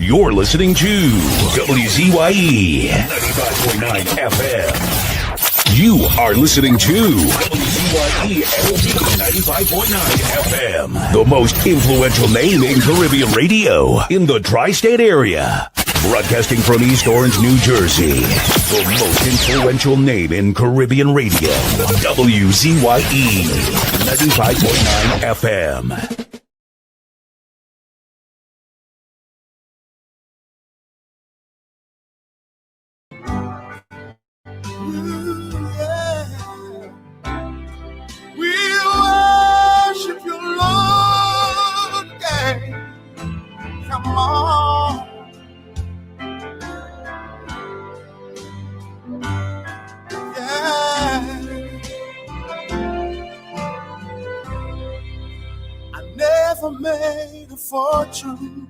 You're listening to WZYE 95.9 FM. You are listening to WZYE 95.9 FM. The most influential name in Caribbean radio in the tri-state area. Broadcasting from East Orange, New Jersey. The most influential name in Caribbean radio. WZYE 95.9 FM. Come on. Yeah. I never made a fortune.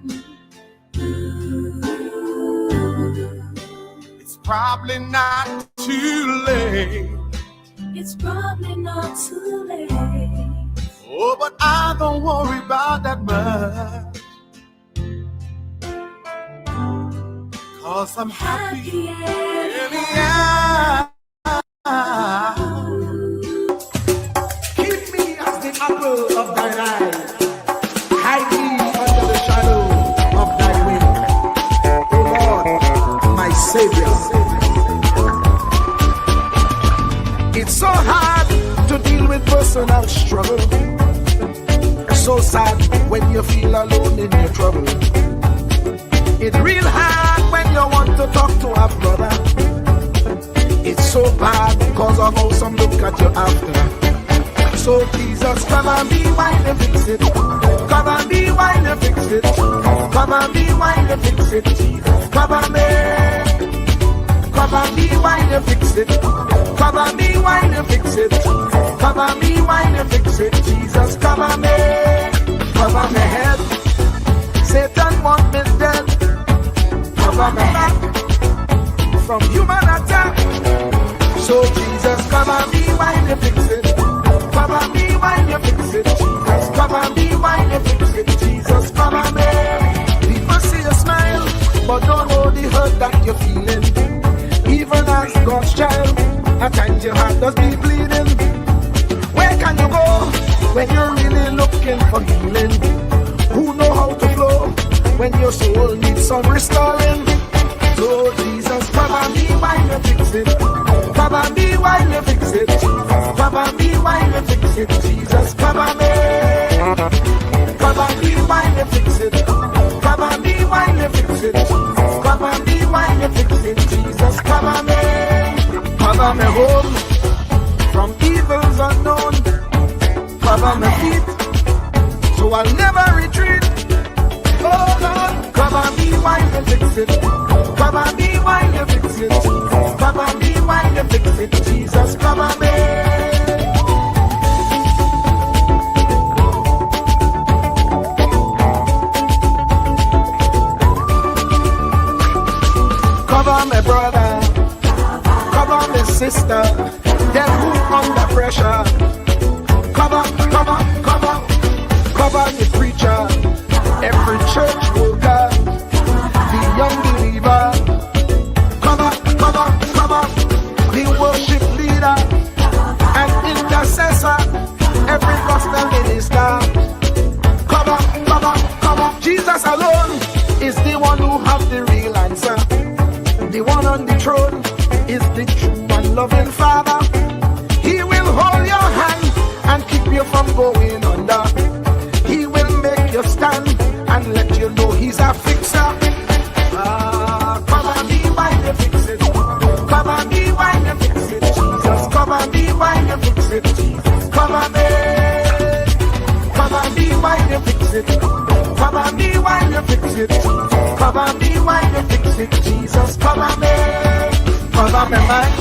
It's probably not too late. It's probably not too late. Oh, but I don't worry about that much. 'Cause I'm happy anyhow. Keep me as the apple of thine eye. Hide me under the shadow of thy wing. O Lord, my Savior. It's so hard to deal with personal struggle. It's so sad when you feel alone in your trouble. It's real hard when you want to talk to a brother. It's so bad because of how some look at you after. So Jesus, cover me while you fix it. Cover me while you fix it. Cover me while you fix it. Jesus, cover me. Cover me while you fix it. Cover me while you fix it. Cover me while you fix it. Jesus, cover me. Cover my head. Satan want me dead. Cover my back from human attack. So Jesus, cover me while you fix it. Cover me while you fix it. Jesus, cover me while you fix it. Jesus, cover me. People see you smile, but don't know the hurt that you're feeling. Even as God's child, at times your heart does be bleeding. Where can you go when you're really looking for healing? Who know how to flow when your soul needs some restoring? So Jesus, cover me while you fix it. Cover me while you fix it. Cover me while you fix it. Jesus, cover me. Cover me while you fix it. Cover me while you fix it. Cover me while you fix it. Jesus, cover me. Cover me home from evils unknown. Cover my feet so I'll never retreat. Oh Lord, cover me while you fix it. Cover me while you fix it. Cover me while you fix it. Jesus, cover me. Cover my brother. Cover my sister. Them who under pressure. Cover, cover, cover. Cover the preacher. Every church worker, the young believer, cover, cover, cover, the worship leader and intercessor, every gospel minister, cover, cover, cover. Jesus alone is the one who has the real answer. The one on the throne is the true and loving Father. He will hold your hand and keep you from going under. He will make you stand and let you know he's a fixer. Cover me while you fix it. Cover me while you fix it. Jesus, cover me while you fix it. Jesus, cover me. Cover me while you fix it. Cover me while you fix it. Cover me while you fix it. Jesus, cover me. Cover me mind.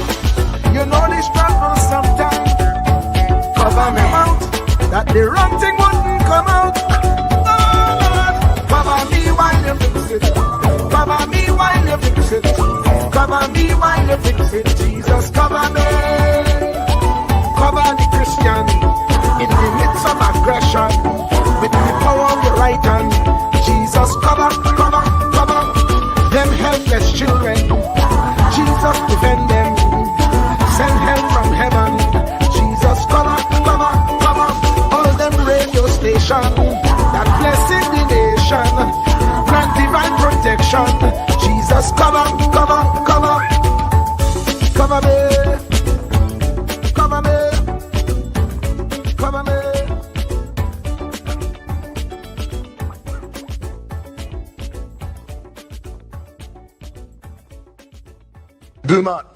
You know the struggle sometimes. Cover me mouth that the wrong thing wouldn't come out. Cover me while you fix it. Cover me while you fix it. Cover me while you fix it. Jesus, cover me. Cover the Christian in the midst of aggression with the power of your right hand. Jesus, cover, cover, cover.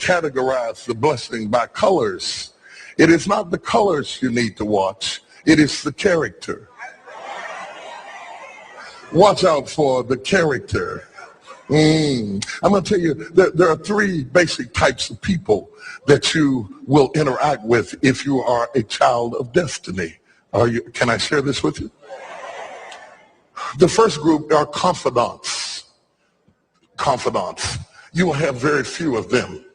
categorize the blessing by colors. It is not the colors you need to watch. It is the character. Watch out for the character. I'm going to tell you, there are three basic types of people that you will interact with if you are a child of destiny. Can I share this with you? The first group are confidants. Confidants. You will have very few of them.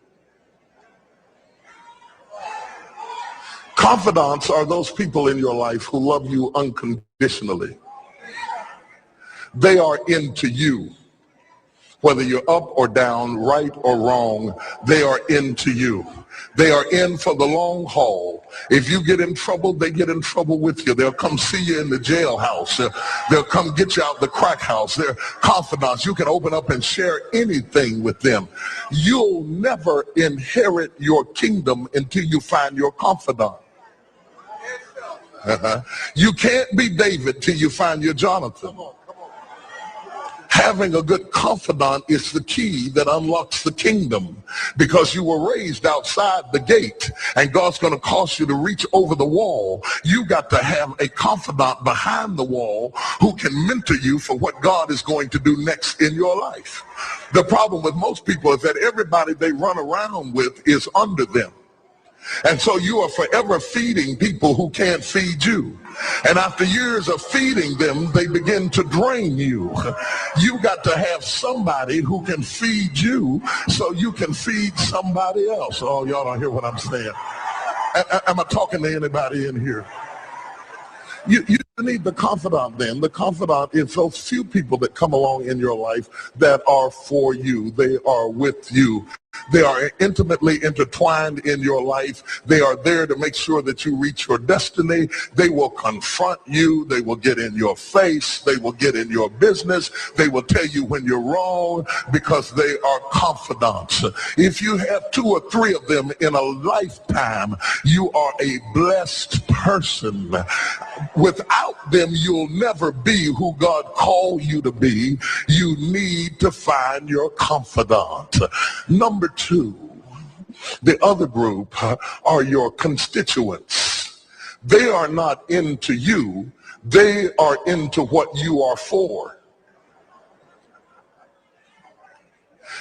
Confidants are those people in your life who love you unconditionally. They are into you. Whether you're up or down, right or wrong, they are into you. They are in for the long haul. If you get in trouble, they get in trouble with you. They'll come see you in the jailhouse. They'll come get you out the crack house. They're confidants. You can open up and share anything with them. You'll never inherit your kingdom until you find your confidant. You can't be David till you find your Jonathan. Having a good confidant is the key that unlocks the kingdom, because you were raised outside the gate and God's going to cause you to reach over the wall. You got to have a confidant behind the wall who can mentor you for what God is going to do next in your life. The problem with most people is that everybody they run around with is under them. And so you are forever feeding people who can't feed you. And after years of feeding them, they begin to drain you. You got to have somebody who can feed you so you can feed somebody else. Oh, y'all don't hear what I'm saying. Am I talking to anybody in here? You need the confidant then. The confidant is those few people that come along in your life that are for you. They are with you. They are intimately intertwined in your life. They are there to make sure that you reach your destiny. They will confront you. They will get in your face. They will get in your business. They will tell you when you're wrong, because they are confidants. If you have 2 or 3 of them in a lifetime, you are a blessed person. Without them, you'll never be who God called you to be. You need to find your confidant. Number 2, the other group are your constituents. They are not into you. They are into what you are for.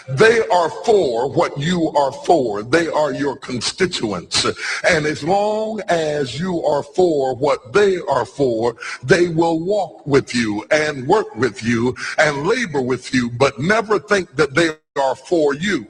They are for what you are for. They are your constituents. And as long as you are for what they are for, they will walk with you and work with you and labor with you, but never think that they are for you.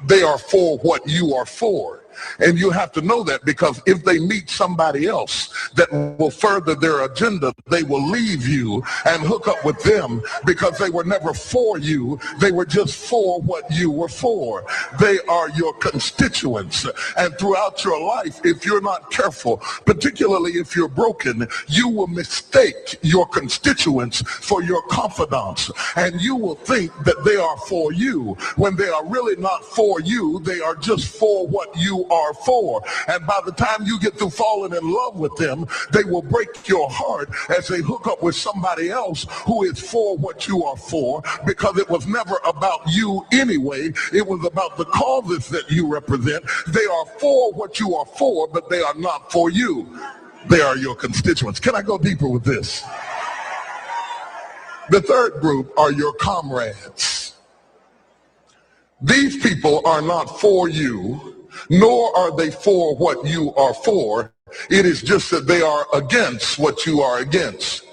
They are for what you are for. And you have to know that, because if they meet somebody else that will further their agenda, they will leave you and hook up with them, because they were never for you. They were just for what you were for. They are your constituents. And throughout your life, if you're not careful, particularly if you're broken, you will mistake your constituents for your confidants. And you will think that they are for you when they are really not for you. They are just for what you are for. And by the time you get through falling in love with them, they will break your heart as they hook up with somebody else who is for what you are for, because it was never about you anyway. It was about the causes that you represent. They are for what you are for, but they are not for you. They are your constituents. Can I go deeper with this? The third group are your comrades. These people are not for you, nor are they for what you are for. It is just that they are against what you are against.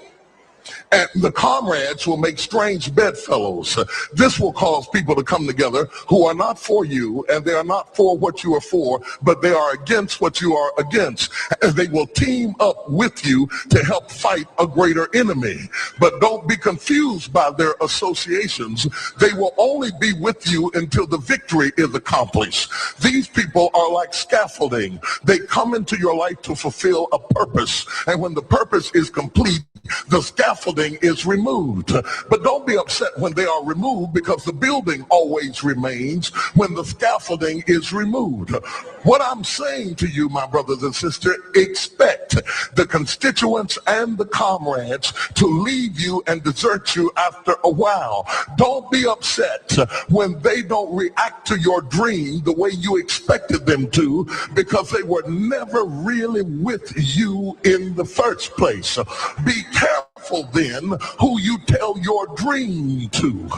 And the comrades will make strange bedfellows. This will cause people to come together who are not for you, and they are not for what you are for, but they are against what you are against. And they will team up with you to help fight a greater enemy. But don't be confused by their associations. They will only be with you until the victory is accomplished. These people are like scaffolding. They come into your life to fulfill a purpose. And when the purpose is complete, the scaffolding is removed. But don't be upset when they are removed, because the building always remains when the scaffolding is removed. What I'm saying to you, my brothers and sisters, expect expect the constituents and the comrades to leave you and desert you after a while. Don't be upset when they don't react to your dream the way you expected them to, because they were never really with you in the first place. Be careful then who you tell your dream to,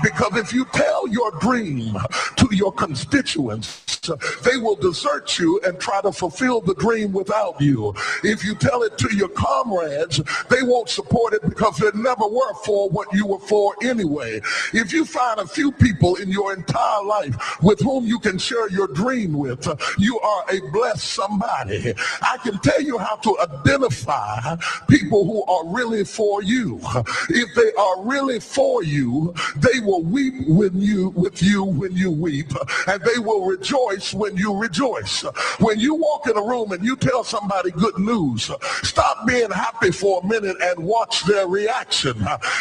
because if you tell your dream to your constituents, they will desert you and try to fulfill the dream without you. If you tell it to your comrades, they won't support it because they never were for what you were for anyway. If you find a few people in your entire life with whom you can share your dream with, you are a blessed somebody. I can tell you how to identify people who are really for you. If they are really for you, they will weep with you when you weep, and they will rejoice when you rejoice. When you walk in a room and you tell somebody good news, stop being happy for a minute and watch their reaction.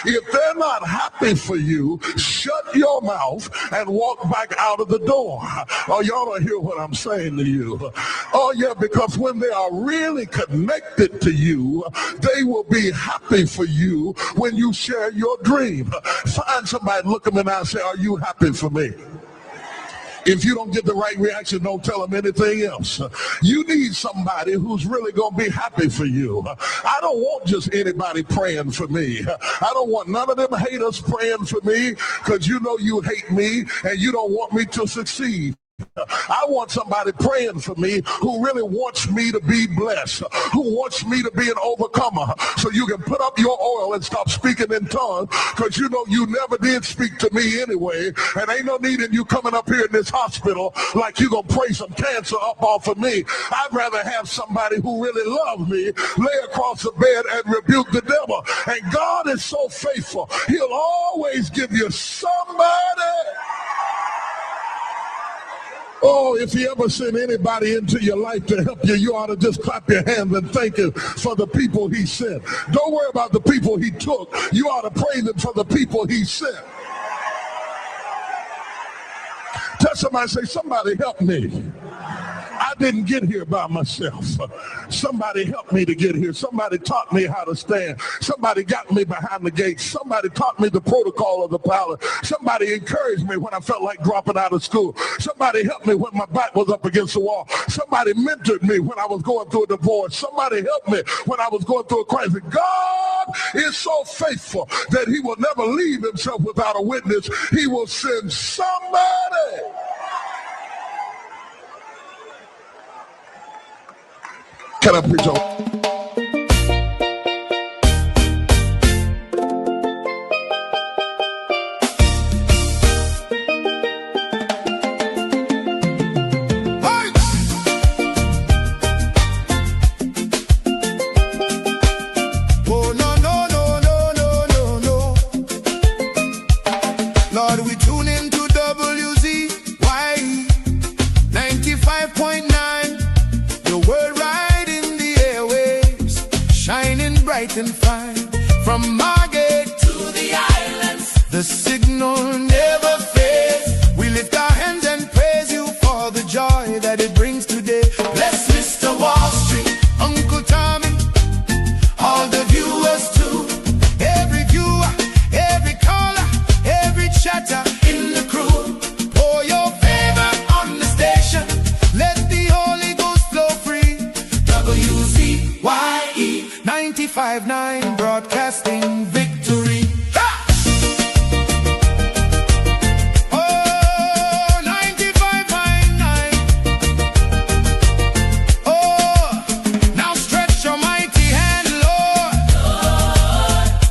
If they're not happy for you, shut your mouth and walk back out of the door. Oh, y'all don't hear what I'm saying to you. Oh, yeah, because when they are really connected to you, they will be happy for you when you share your dream. Find somebody, look them in the eye and say, are you happy for me? If you don't get the right reaction, don't tell them anything else. You need somebody who's really going to be happy for you. I don't want just anybody praying for me. I don't want none of them haters praying for me, because you know you hate me and you don't want me to succeed. I want somebody praying for me who really wants me to be blessed, who wants me to be an overcomer, so you can put up your oil and stop speaking in tongues, because you know you never did speak to me anyway, and ain't no need in you coming up here in this hospital like you gonna pray some cancer up off of me. I'd rather have somebody who really loves me lay across the bed and rebuke the devil. And God is so faithful, he'll always give you somebody. Oh, if he ever sent anybody into your life to help you, you ought to just clap your hands and thank him for the people he sent. Don't worry about the people he took. You ought to praise him for the people he sent. Tell somebody, say, somebody help me. I didn't get here by myself. Somebody helped me to get here. Somebody taught me how to stand. Somebody got me behind the gate. Somebody taught me the protocol of the palace. Somebody encouraged me when I felt like dropping out of school. Somebody helped me when my back was up against the wall. Somebody mentored me when I was going through a divorce. Somebody helped me when I was going through a crisis. God is so faithful that he will never leave himself without a witness. He will send somebody. Can I preach on? Lord, we tune into WZYE 95.9, the world right in the airwaves, shining bright and fine. From Margate to the islands, the signal never fades. We lift our hands and praise you for the joy that it brings today. Bless Mr. Wall Street, Uncle Tommy, all the viewers too. Every viewer, every caller, every chatter in the crew. Pour your favor on the station, let the Holy Ghost flow free. WZYE 95.9, broadcasting victory. Oh, 95.9. Oh, now stretch your mighty hand, Lord,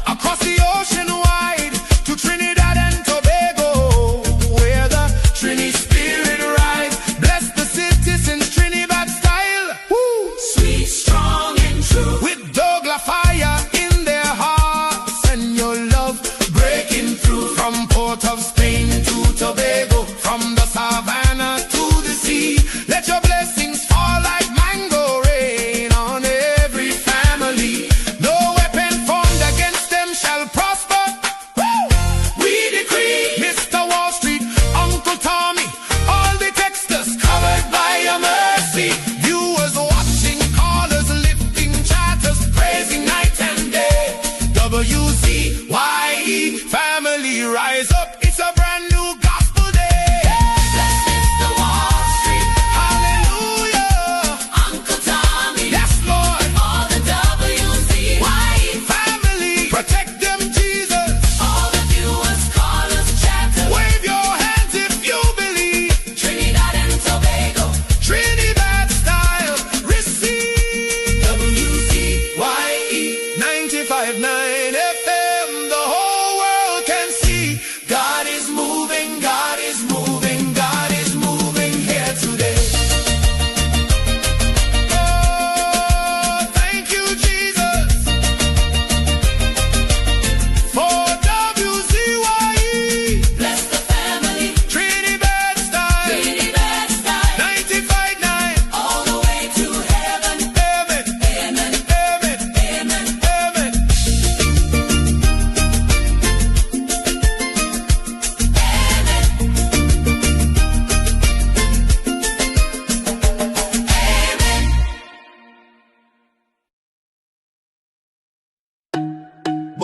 across the ocean wide to Trinidad and Tobago, where the Trini spirit rides. Bless the citizens, Trinidad style. Woo. Sweet, strong, and true, with Douglas fire in their heart.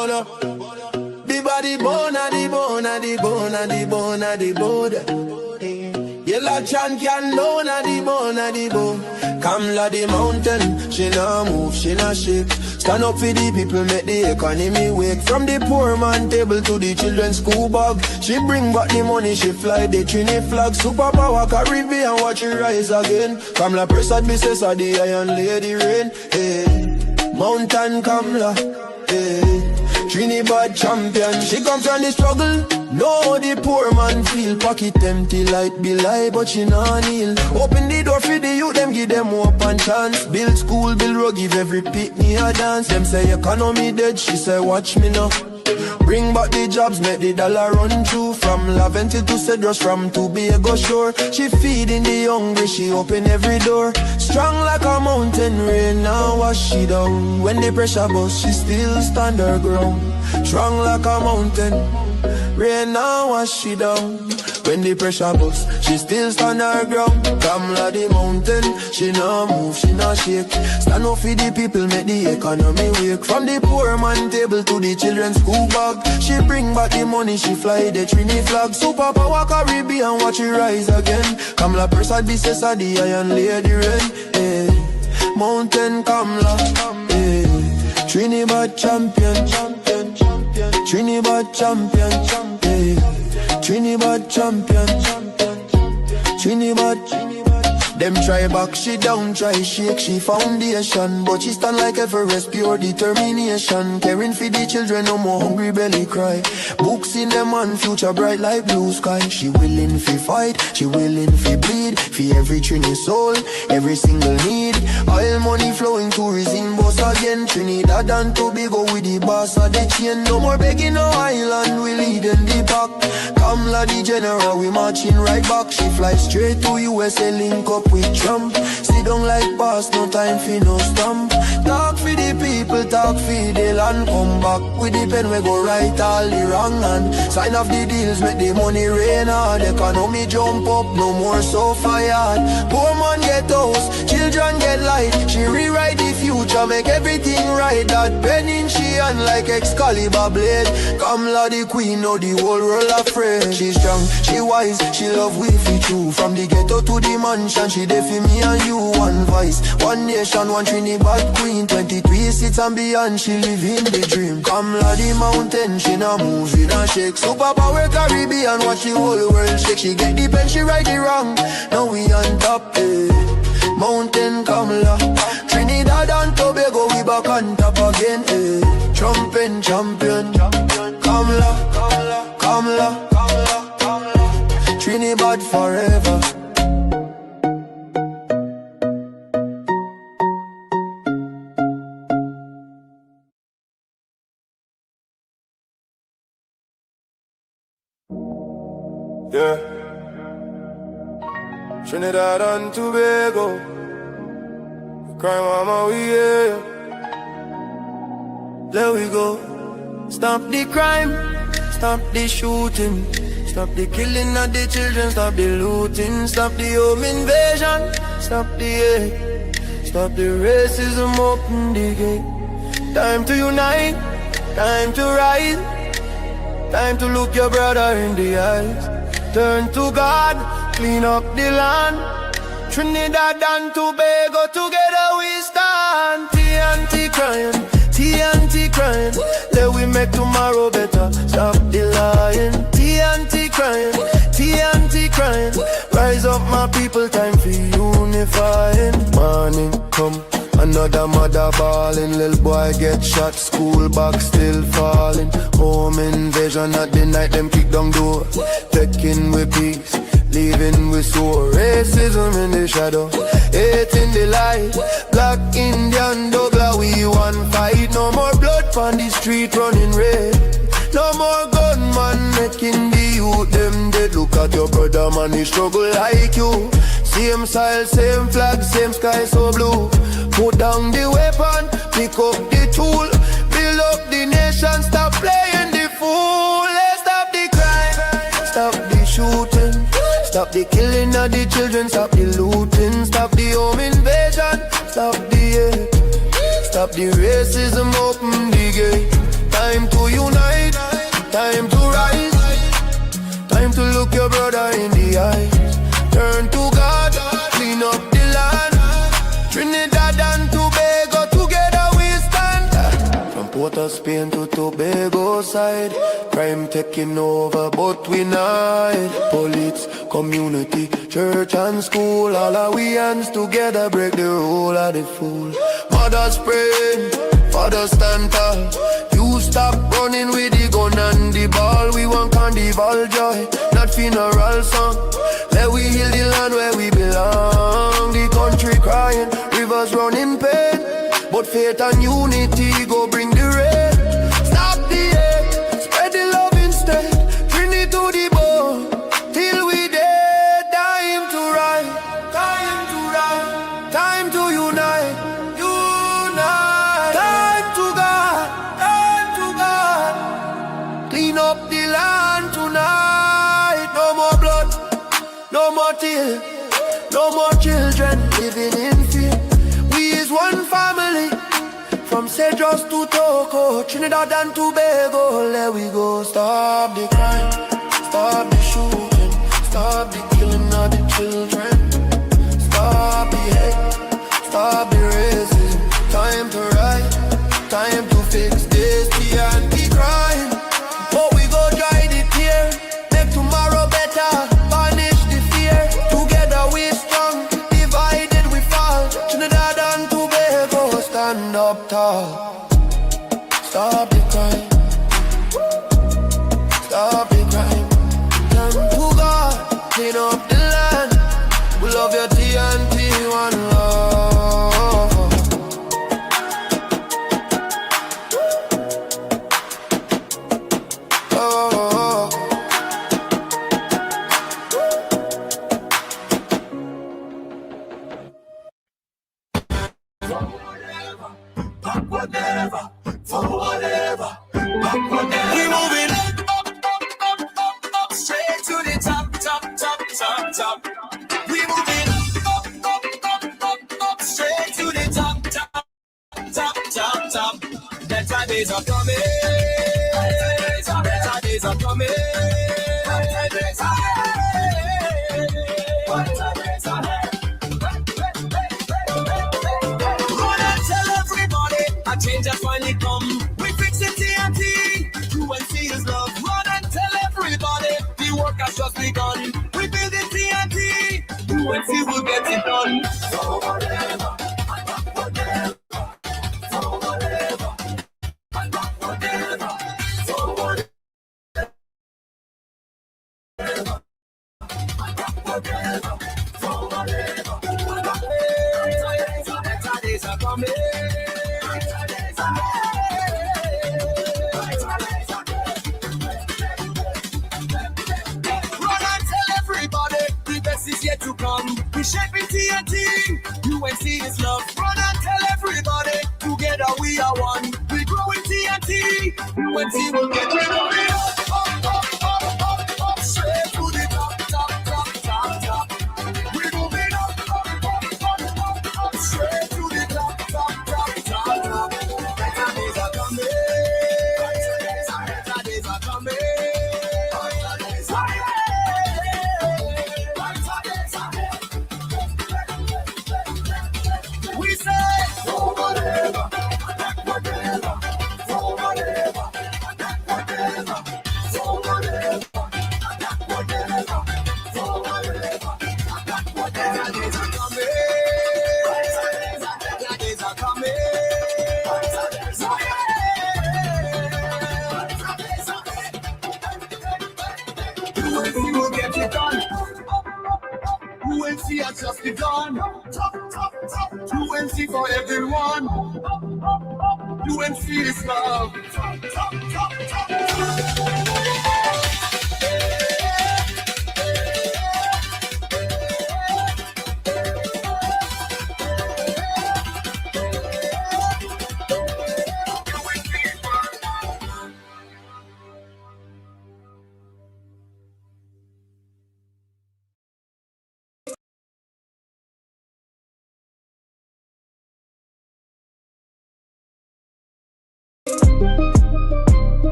Bona. The body bona, the bona, the bona, the bona, the bona. Yellow chan can know na the bona, the bone. Kamla the mountain, she nah move, she nah shake. Stand up for the people, make the economy wake. From the poor man table to the children's school bag. She bring back the money, she fly the Trini flag. Superpower Caribbean, watch it rise again. Kamla Prasad, Mrs. the Iron Lady Rain. Hey, Mountain Kamla, hey. Trinidad champion, she come from the struggle. No, the poor man feel pocket empty like be lie, but she nah kneel. Open the door for the youth, them give them hope and chance. Build school, build road, give every pitney a dance. Them say economy dead, she say watch me now. Bring back the jobs, make the dollar run through. From Laventil to Cedros, from Tobago shore. She feeding the hungry, she open every door. Strong like a mountain, rain now wash she down. When the pressure bust, she still stand her ground. Strong like a mountain, rain now wash she down. When the pressure bust, she still stand her ground. Kamla the mountain, she nah move, she nah shake. Stand up for the people, make the economy wake. From the poor man table to the children's school bag. She bring back the money, she fly the Trini flag. Superpower Caribbean, watch it rise again. Kamla Prasad, Mrs. the Iron Lady Rain. Hey, Mountain Kamla, hey. Trinidad champion, champion, champion. Trinidad champion, champion. Trinidad champion, Trinidad. Them try back, she down, try shake, she foundation. But she stand like Everest, pure determination. Caring for the children, no more hungry belly cry. Books in them and future bright like blue sky. She willing fi fight, she willing fi bleed. For every Trini soul, every single need. Oil money flowing, tourism boss again. Trinidad and Tobago with the boss of the chain. No more begging no island, we leading the pack. Kamla the general, we marching right back. She fly straight to USA, link up with Trump. Sit down like boss, no time for no stamp. Talk for the people, talk for the land. Come back with the pen, we go right all the wrong hand. Sign off the deals, make the money rain hard. Economy jump up, no more so fired. Poor man get house, children get light. She rewrite the future, make everything right. That pen in she hand like Excalibur blade. Kamla the queen, know the whole world afraid. She strong, she wise, she love we fi true. From the ghetto to the mansion, she there for me and you. One voice, one nation, one Trinidad queen. 23 seats and beyond, she live in the dream. Kamla the mountain, she nah move, she nah shake. Superpower Caribbean, watch the whole world shake. She get the pen, she right the wrong. Now we on top, eh. Mountain Kamla, Trinidad and Tobago, we back on top again, eh. Trumping champion, Kamla, Kamla, Kamla, Kamla, Kamla. Trinidad forever. Yeah, Trinidad and Tobago, crime mama, we yeah. There we go. Stop the crime, stop the shooting, stop the killing of the children, stop the looting, stop the home invasion, stop the hate, stop the racism, open the gate. Time to unite, time to rise, time to look your brother in the eyes. Turn to God, clean up the land. Trinidad and Tobago, together we stand. TNT crying, TNT crying. Let we make tomorrow better. Stop the lying. TNT crying, TNT crying. Rise up my people, time for unifying. Morning come, another mother bawling. Little boy get shot, school back still falling. Home invasion at the night, them kick down door. Taking with peace, leaving with sore. Racism in the shadow, hate in the light. Black Indian Douglas, we one fight. No more blood on the street running red. No more gunman making the youth them dead. Look at your brother man, he struggle like you. Same style, same flag, same sky so blue. Put down the weapon, pick up the tool. Build up the nation, stop playing the fool. Let's stop the crime, stop the shooting, stop the killing of the children, stop the looting, stop the home invasion, stop the hate, stop the racism, open the gate. Time to unite, time to rise, time to look your brother in the eyes. Turn to God, clean up the land. Trinidad and Tobago, together we stand. From Port of Spain to Tobago side, crime taking over, but we not. Police, community, church and school, all our we hands together break the rule of the fool. Mothers praying, fathers stand tall. You stop running with the gun and the ball. We want carnival joy, not funeral song. Let we heal the land where we belong. The country crying, rivers running pain, but faith and unity go bring the rain. Stop the hate, spread the love instead. Bring it to the bone, till we dead. Time to rise, time to rise, time to unite, unite. Time to God, time to God. Clean up the land tonight. No more blood, no more tears, no more children living in fear. We is one family, from Cedros to Toco, Trinidad and Tobago. Let we go. Stop the crime, stop the shooting, stop the killing of the children. Stop the hate, stop the racism. Time to rise, time to fix this, the anti-crime. But we go dry the tear, make tomorrow better. Banish the fear, together we strong. Divided we fall, Trinidad and Tobago stand up tall. Stop the crime, stop the crime. Turn to God, clean up the land. We love your TNT, one love. Oh. We moving up, straight to the top. We moving up, straight to the top. Better days are coming. Better days are coming. Better days are Run and tell everybody a change has finally come. We fixing TNT. UNC is love. Run and tell everybody the work has just begun. We building TNT. UNC will get it done. Better days are coming. Run and tell everybody the best is yet to come. We shaping TNT. UNC is love. Run and tell everybody together we are one. We growing TNT. UNC will get it done. Up, straight to the top. We moving up, straight to the top. Better days are coming. Better days are coming. We say, better days are coming. Better days are coming. UNC will get it done. UNC has just begun. UNC for everyone. UNC is love.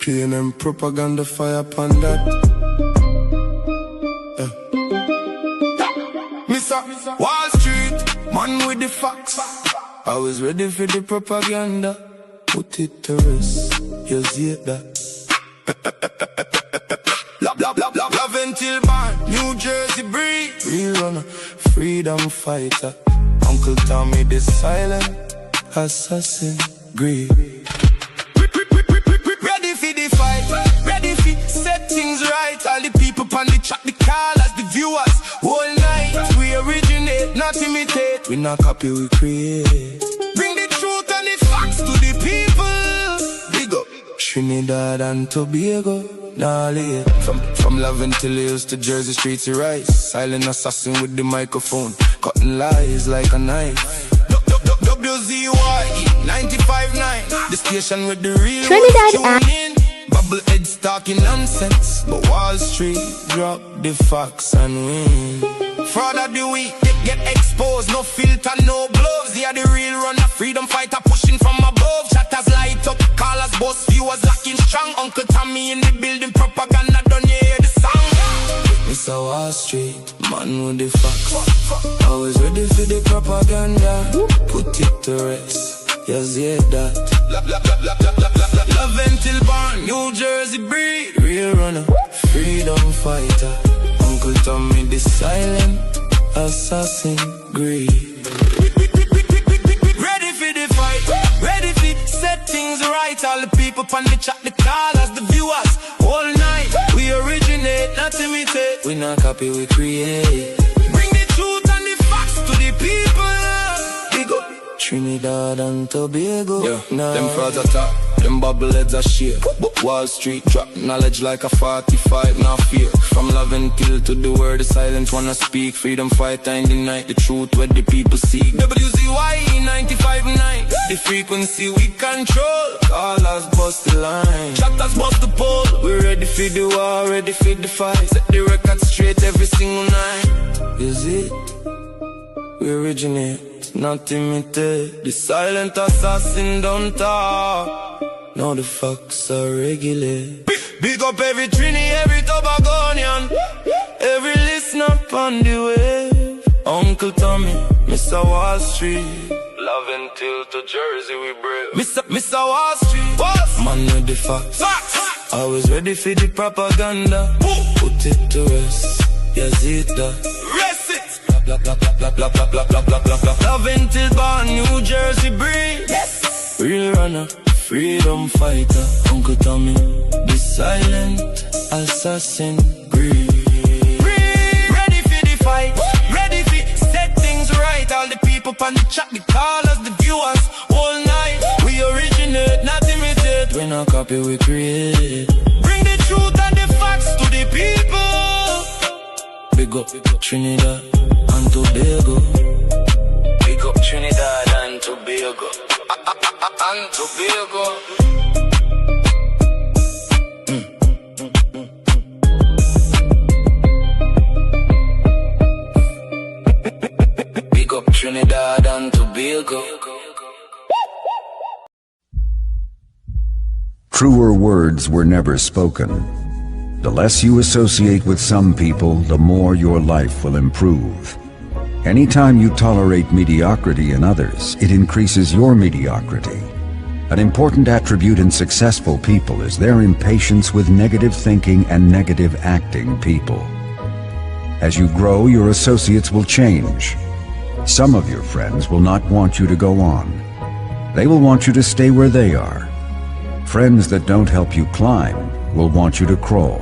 Playing them propaganda fire upon that. Mr. Wall Street, man with the facts. I was ready for the propaganda. Put it to rest, you see that. Love until born, New Jersey breed. Real runner, freedom fighter. Uncle Tommy the silent assassin, greed. Ready for the fight, ready for set things right. All the people on the track, the callers, the viewers. Whole night, we originate, not imitate. We not copy, we create. Bring the truth and the facts to the people. Big up Trinidad and Tobago. Nah, from Love till Hills to Jersey streets, you rise. Silent assassin with the microphone, cutting lies like a knife. WZYE 95.9, the station with the real Trinidad in. Bubble heads talking nonsense, but Wall Street drop the facts and win. Fraud of the week, they get exposed, no filter, no gloves. They are the real runner, freedom fighter pushing from above. Chatters light up, callers, boss, viewers lacking strong. Uncle Tommy in the building, propaganda, don't you hear the song? Mr. Wall Street, man with the facts. Always ready for the propaganda. Put it to rest, yes, yeah, that. Love until born, New Jersey breed. Real runner, freedom fighter. Uncle Tommy the silent assassin, greed. Ready for the fight, ready for set things right. All the people on the chat, the callers, the viewers. All night, we originate, not imitate. We not copy, we create. Bring the truth and the facts to the people. Big up Trinidad and Tobago. Yeah, them frauds are top, them bubble heads are share. But Wall Street drop knowledge like a 45, now fear. From Love until to the word, the silent wanna speak. Freedom fighter in the night, the truth where the people seek. WZYE 95.9, the frequency we control. Callers bust the line, chatters bust the pole. We're ready for the war, ready for the fight. Set the record straight every single night. Is it? We originate, not imitate. The silent assassin don't talk. Now the facts are regulate. Big up every Trini, every Tobagonian, every listener on the wave. Uncle Tommy, Mr. Wall Street. Love until to Jersey we brave. Mr. Wall Street, what? Man with the facts. Always ready for the propaganda. Put it to rest, yes it does. Rest it. Love until born, New Jersey breed. Yes. Real runner, freedom fighter. Uncle Tommy, the silent assassin, greed. Ready for the fight, ready for set things right. All the people on the chat, the callers, the viewers. All night, we originate, not imitate. We not copy, we create. Bring the truth and the facts to the people. Big up Trinidad and Tobago. Big up Trinidad and Tobago. And Tobago. Big up Trinidad and Tobago. Truer words were never spoken. The less you associate with some people, the more your life will improve. Anytime you tolerate mediocrity in others, it increases your mediocrity. An important attribute in successful people is their impatience with negative thinking and negative acting people. As you grow, your associates will change. Some of your friends will not want you to go on. They will want you to stay where they are. Friends that don't help you climb will want you to crawl.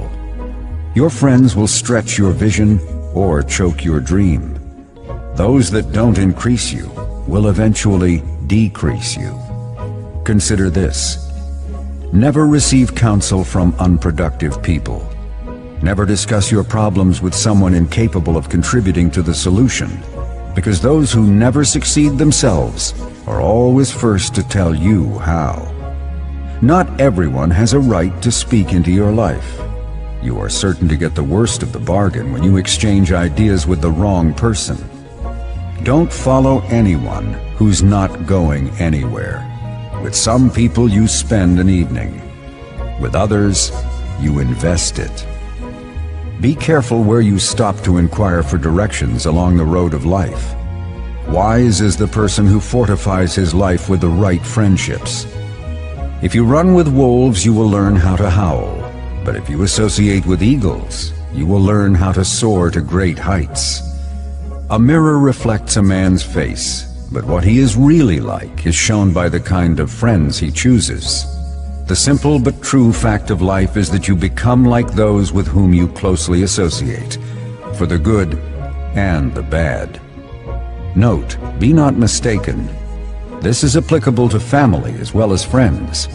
Your friends will stretch your vision or choke your dream. Those that don't increase you will eventually decrease you. Consider this. Never receive counsel from unproductive people. Never discuss your problems with someone incapable of contributing to the solution, because those who never succeed themselves are always first to tell you how. Not everyone has a right to speak into your life. You are certain to get the worst of the bargain when you exchange ideas with the wrong person. Don't follow anyone who's not going anywhere. With some people you spend an evening. With others, you invest it. Be careful where you stop to inquire for directions along the road of life. Wise is the person who fortifies his life with the right friendships. If you run with wolves, you will learn how to howl. But if you associate with eagles, you will learn how to soar to great heights. A mirror reflects a man's face, but what he is really like is shown by the kind of friends he chooses. The simple but true fact of life is that you become like those with whom you closely associate, for the good and the bad. Note, be not mistaken. This is applicable to family as well as friends.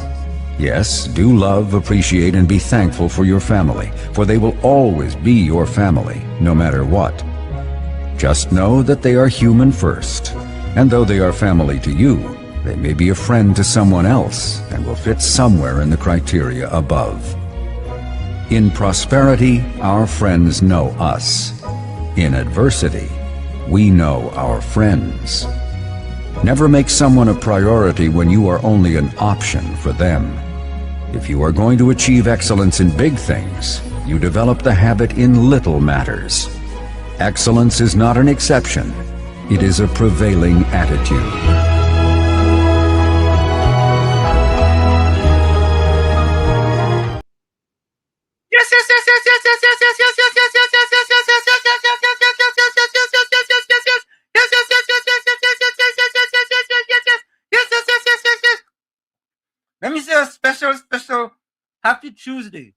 Yes, do love, appreciate, and be thankful for your family, for they will always be your family, no matter what. Just know that they are human first, and though they are family to you, they may be a friend to someone else and will fit somewhere in the criteria above. In prosperity, our friends know us. In adversity, we know our friends. Never make someone a priority when you are only an option for them. If you are going to achieve excellence in big things, you develop the habit in little matters. Excellence is not an exception. It is a prevailing attitude. Let me say a special happy Tuesday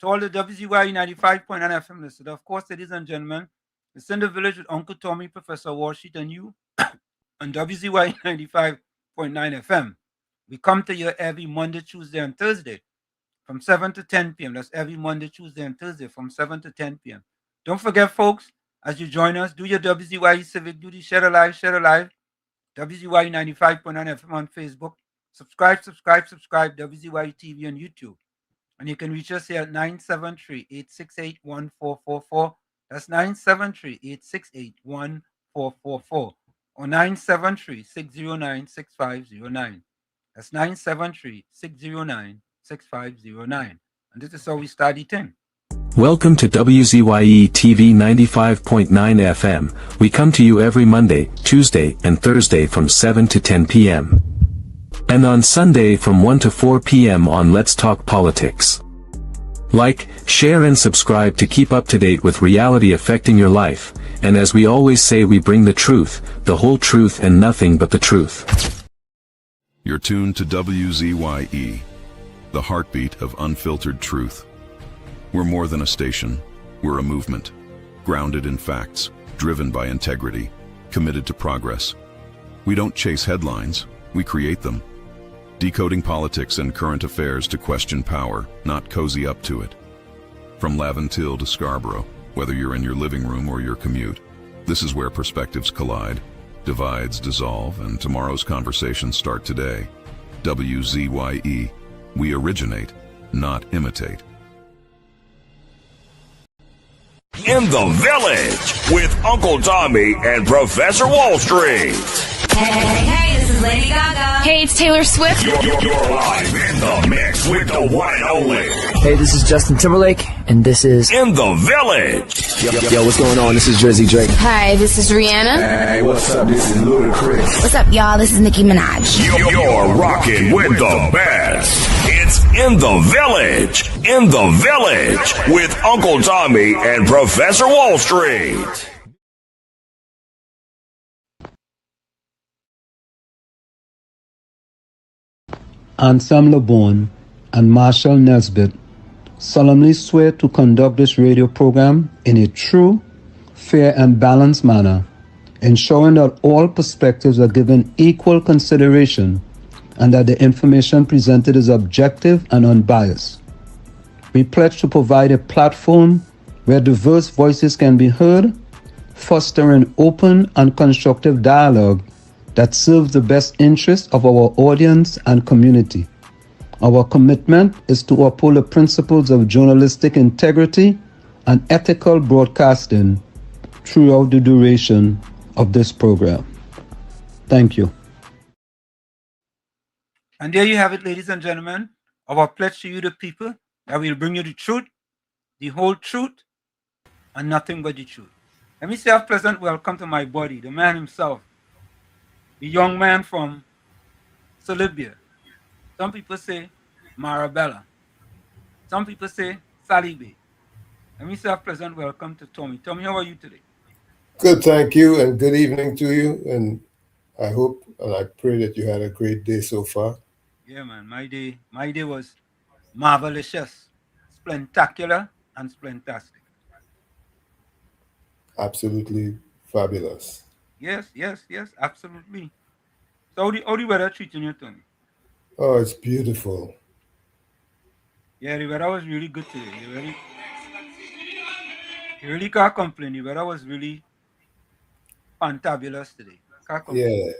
to all the WZYE 95.9 FM listeners. Of course, ladies and gentlemen, it's in the village with Uncle Tommy, Professor Warsheet, and you on WZYE 95.9 FM. We come to you every Monday, Tuesday, and Thursday from 7 to 10 p.m. That's every Monday, Tuesday, and Thursday from 7 to 10 p.m. Don't forget, folks, as you join us, do your WZYE civic duty, share the live, WZYE 95.9 FM on Facebook. Subscribe, WZYE TV on YouTube. And you can reach us here at 973-868-1444. That's 973-868-1444. Or 973-609-6509. That's 973-609-6509. And this is how we start the thing. Welcome to WZYE TV 95.9 FM. We come to you every Monday, Tuesday, and Thursday from 7 to 10 p.m. and on Sunday from 1 to 4 p.m. on Let's Talk Politics. Like, share and subscribe to keep up to date with reality affecting your life, and as we always say, we bring the truth, the whole truth and nothing but the truth. You're tuned to WZYE, the heartbeat of unfiltered truth. We're more than a station, we're a movement, grounded in facts, driven by integrity, committed to progress. We don't chase headlines, we create them. Decoding politics and current affairs to question power, not cozy up to it. From Laventille to Scarborough, whether you're in your living room or your commute, this is where perspectives collide, divides dissolve, and tomorrow's conversations start today. WZYE, we originate, not imitate. In the Village with Uncle Tommy and Professor Wall Street. Hey, this is Lady Gaga. Hey, it's Taylor Swift. You're live in the mix with the one and only. Hey, this is Justin Timberlake, and this is In the Village. Yo, what's going on? This is Jersey Drake. Hi, this is Rihanna. Hey, what's up? This is Ludacris. What's up, y'all? This is Nicki Minaj. You're rocking with the best. It's In the Village. In the Village with Uncle Tommy and Professor Wall Street. Ansam LeBon and Marshall Nesbitt solemnly swear to conduct this radio program in a true, fair, and balanced manner, ensuring that all perspectives are given equal consideration and that the information presented is objective and unbiased. We pledge to provide a platform where diverse voices can be heard, fostering open and constructive dialogue that serves the best interests of our audience and community. Our commitment is to uphold the principles of journalistic integrity and ethical broadcasting throughout the duration of this program. Thank you. And there you have it, ladies and gentlemen. Our pledge to you, the people, that we'll bring you the truth, the whole truth, and nothing but the truth. Let me say a pleasant welcome to my buddy, the man himself, the young man from Solibia. Some people say Marabella. Some people say Salibe. Let me say a pleasant welcome to Tommy. Tommy, how are you today? Good, thank you, and good evening to you. And I hope and I pray that you had a great day so far. Yeah, man. My day was marvelous, splendtacular, and splentastic. Absolutely fabulous. Yes, absolutely. So how the weather treating you, Tommy? Oh, it's beautiful. Yeah, the weather was really good today. You really can't complain. The weather was really fantabulous today. Can't complain. Yeah,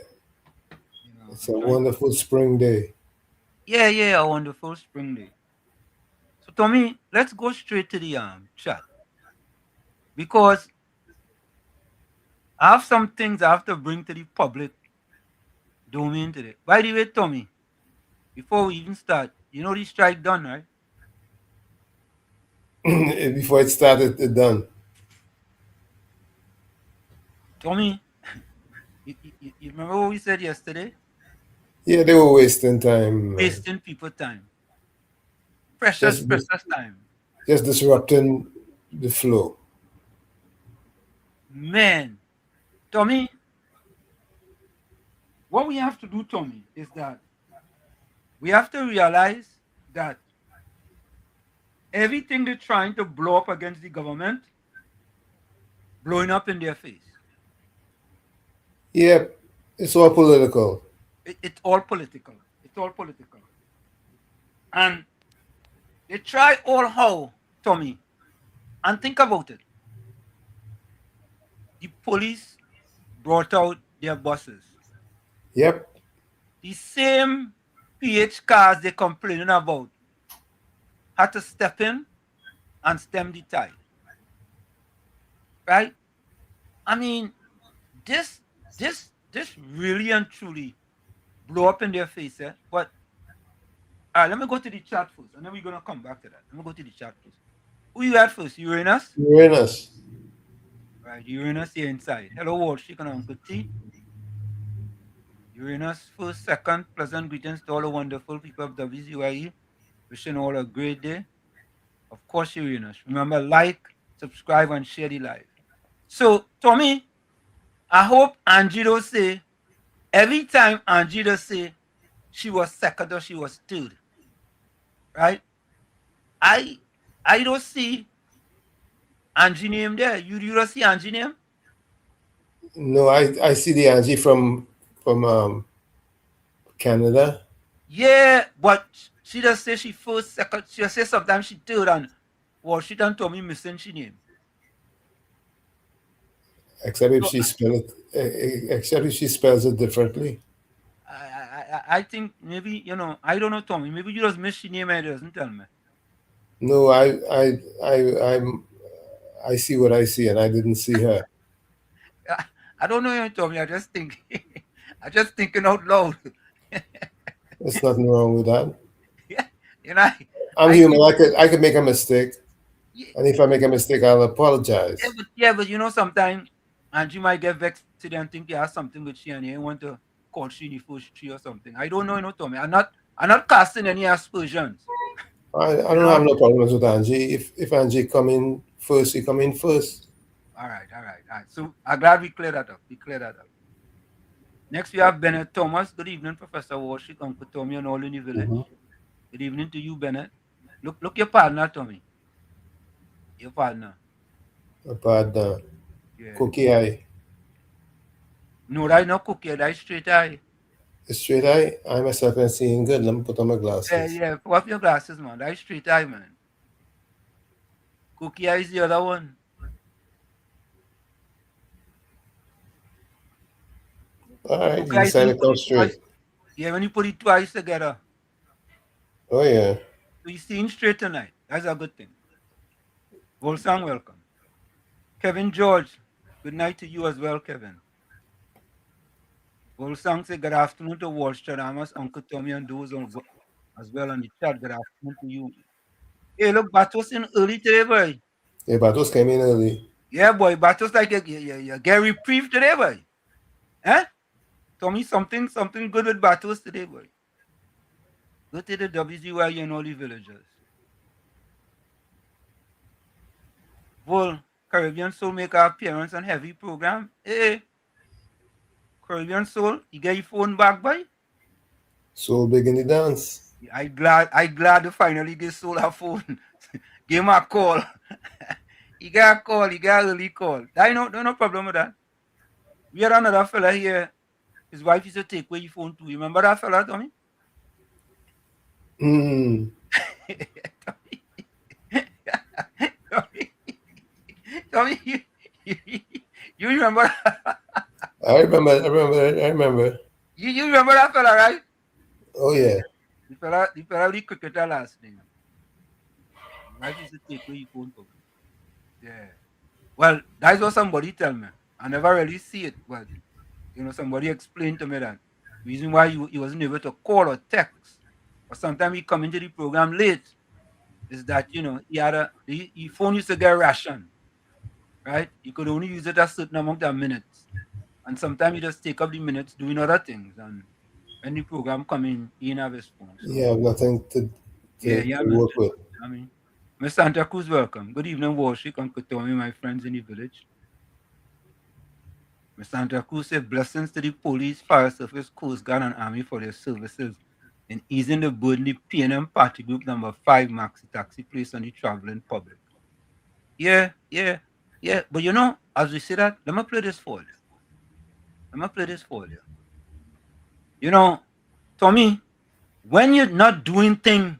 You know, it's I'm a trying. wonderful spring day. Yeah, a wonderful spring day. So Tommy, let's go straight to the chat because I have some things I have to bring to the public domain today. By the way, Tommy, before we even start, you know the strike done, right? Before it started, it done. Tommy, you remember what we said yesterday? Yeah, they were wasting time, man. Wasting people time. Precious, Just, precious time. just disrupting the flow. Man, Tommy, what we have to do, Tommy, is that we have to realize that everything they're trying to blow up against the government, blowing up in their face. Yep, it's all political. It's all political. It's all political. And they try all how, Tommy, and think about it. The police brought out their buses. Yep. The same PH cars they're complaining about had to step in and stem the tide. Right? I mean, this really and truly blow up in their face, eh? But let me go to the chat first, and then we're gonna come back to that. Let me go to the chat first. Who you at first? Uranus? Uranus. Right, Uranus here inside. Hello, Wall Street and Uncle T. Uranus first, second, pleasant greetings to all the wonderful people of WZYE. Wishing all a great day. Of course, Uranus. Remember, like, subscribe, and share the live. So, Tommy, I hope Angie don't say, every time Angie does say she was second or she was third, right? I don't see Angie name there. You don't see Angie name? No, I see the Angie from Canada. Yeah, but she just say she first, second. She just say sometimes she third, and well, she done told me missing she name. Except if she spells it differently. I think maybe, I don't know, Tommy. Maybe you just miss she name and it doesn't tell me. No, I see what I see, and I didn't see her. I don't know you, Tommy. I just think, I just thinking out loud. There's nothing wrong with that. Yeah, I'm human. I could make a mistake, and if I make a mistake, I'll apologize. But sometimes Angie might get vexed today and think you have something with she, and you want to call she in the first tree or something. I don't know, Tommy. I'm not casting any aspersions. I don't have no problems with Angie. If Angie come in first, he come in first. All right. So I'm glad we cleared that up. Next, we have Bennett Thomas. Good evening, Professor Warshik, Uncle Tommy, and all in the village. Mm-hmm. Good evening to you, Bennett. Look your partner, Tommy. Your partner. A partner. Yeah. Cookie eye. No, that not cookie. That straight eye. Straight eye? I myself am seeing good. Let me put on my glasses. Yeah. Put up your glasses, man. That straight eye, man. Cookie eye is the other one. All right, you decided to come straight. Yeah, when you put it twice together. Oh, yeah. So you're seeing straight tonight. That's a good thing. Volsang, welcome. Kevin George, good night to you as well, Kevin. Volsang say good afternoon to Wall Street, Uncle Tommy, and those on as well on the chat. Good afternoon to you. Hey, look, Batos in early today, boy. Yeah, Batos came in early. Yeah, boy, Batos like you get reprieve today, boy. Huh? Tell me something good with Batos today, boy. Go to the WZYE and all the villagers. Well, Caribbean Soul make an appearance on heavy program. Hey, Caribbean Soul, you get your phone back, boy? Soul big in the dance. I glad to finally get Soul a phone. Give him a call. He got a call, he got an early call. I know, no problem with that. We had another fella here. His wife used to take away your phone too. You remember that fella, Tommy? Tommy, you remember? I remember. You remember that fella, right? Oh yeah. The fella with the cricketer last name. His wife used to take away your phone too. Yeah. Well, that's what somebody tell me. I never really see it, but somebody explained to me that the reason why he wasn't able to call or text, or sometimes he come into the program late, is that he had the phone used to get ration, right? You could only use it a certain amount of minutes, and sometimes you just take up the minutes doing other things, and when the program come in, he didn't have his phone. So. Yeah, nothing to work with. I mean, Miss Santa Cruz, welcome. Good evening, Warshik, Uncle Tommy, my friends in the village. Miss Santa Cruz said, blessings to the police, fire service, coast guard, and army for their services in easing the burden the P&M party group number 5 maxi taxi placed on the traveling public. Yeah. But as we say that, let me play this for you. Tommy, when you're not doing things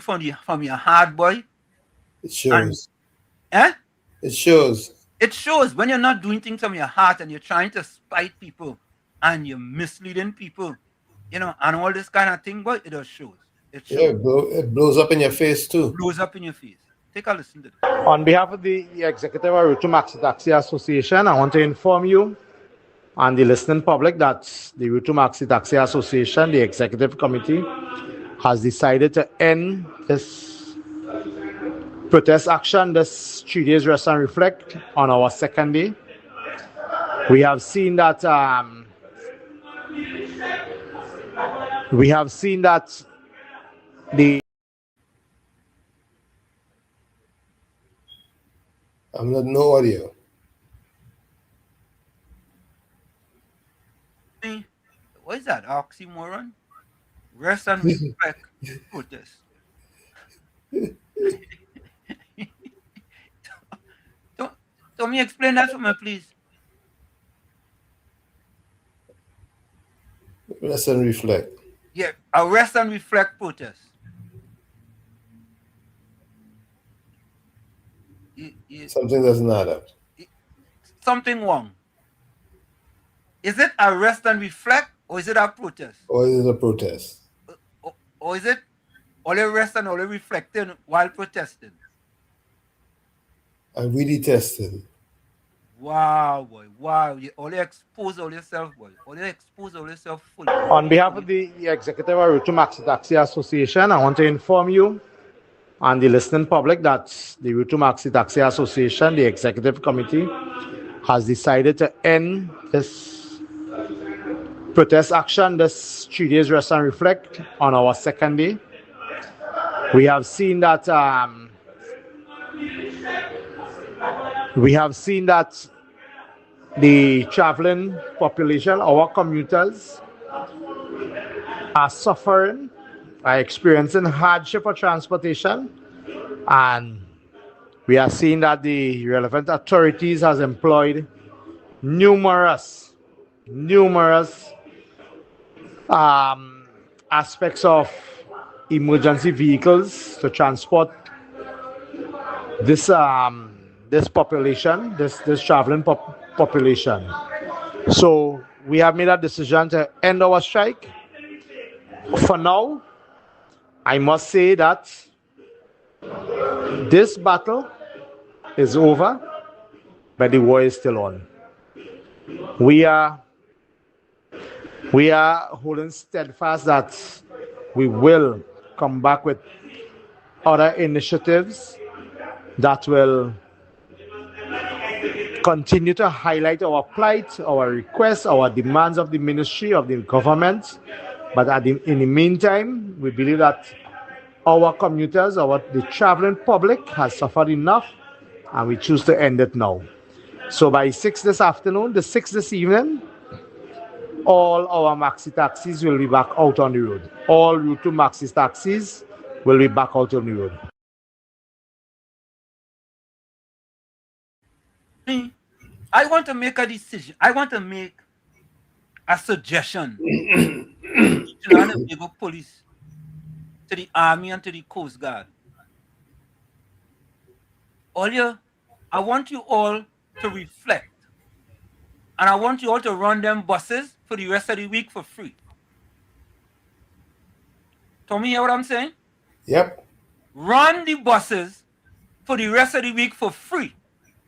from your heart, boy. It shows. It shows. It shows when you're not doing things from your heart and you're trying to spite people and you're misleading people, and all this kind of thing, boy, it just shows. Yeah, it blows up in your face too. It blows up in your face. Take a listen to this. On behalf of the executive of Route to Maxi Taxi Association, I want to inform you and the listening public that the Route to Maxi Taxi Association, the executive committee, has decided to end this protest action, this 3 days rest and reflect on our second day. We have seen that the I'm not no audio. What is that? Oxymoron? Rest and reflect protest. Tommy, explain that for me, please. Rest and reflect. Yeah, a rest and reflect protest. Something doesn't add up. Something wrong. Is it a rest and reflect, or is it a protest? Or is it a protest? Or is it only rest and only reflecting while protesting? I really tested. Wow, boy. Wow. You only expose all yourself, boy. Only expose all yourself fully. On behalf of the executive of Route to Maxi Taxi Association, I want to inform you and the listening public that the Route to Maxi Taxi Association, the executive committee, has decided to end this protest action, this 3 days rest and reflect on our second day. We have seen that the traveling population, our commuters, are suffering, are experiencing hardship for transportation, and we are seeing that the relevant authorities has employed numerous aspects of emergency vehicles to transport this population, this traveling population. So we have made a decision to end our strike. For now, I must say that this battle is over, but the war is still on. We are We are holding steadfast that we will come back with other initiatives that will continue to highlight our plight, our requests, our demands of the ministry, of the government. But in the meantime, we believe that our commuters, the traveling public has suffered enough, and we choose to end it now. So by 6 this afternoon, the 6 this evening, all our maxi taxis will be back out on the road. All Route 2 maxi taxis will be back out on the road. I want to make a decision. I want to make a suggestion to the police, to the army, and to the Coast Guard. I want you all to reflect. And I want you all to run them buses for the rest of the week for free. Tommy, hear what I'm saying? Yep. Run the buses for the rest of the week for free.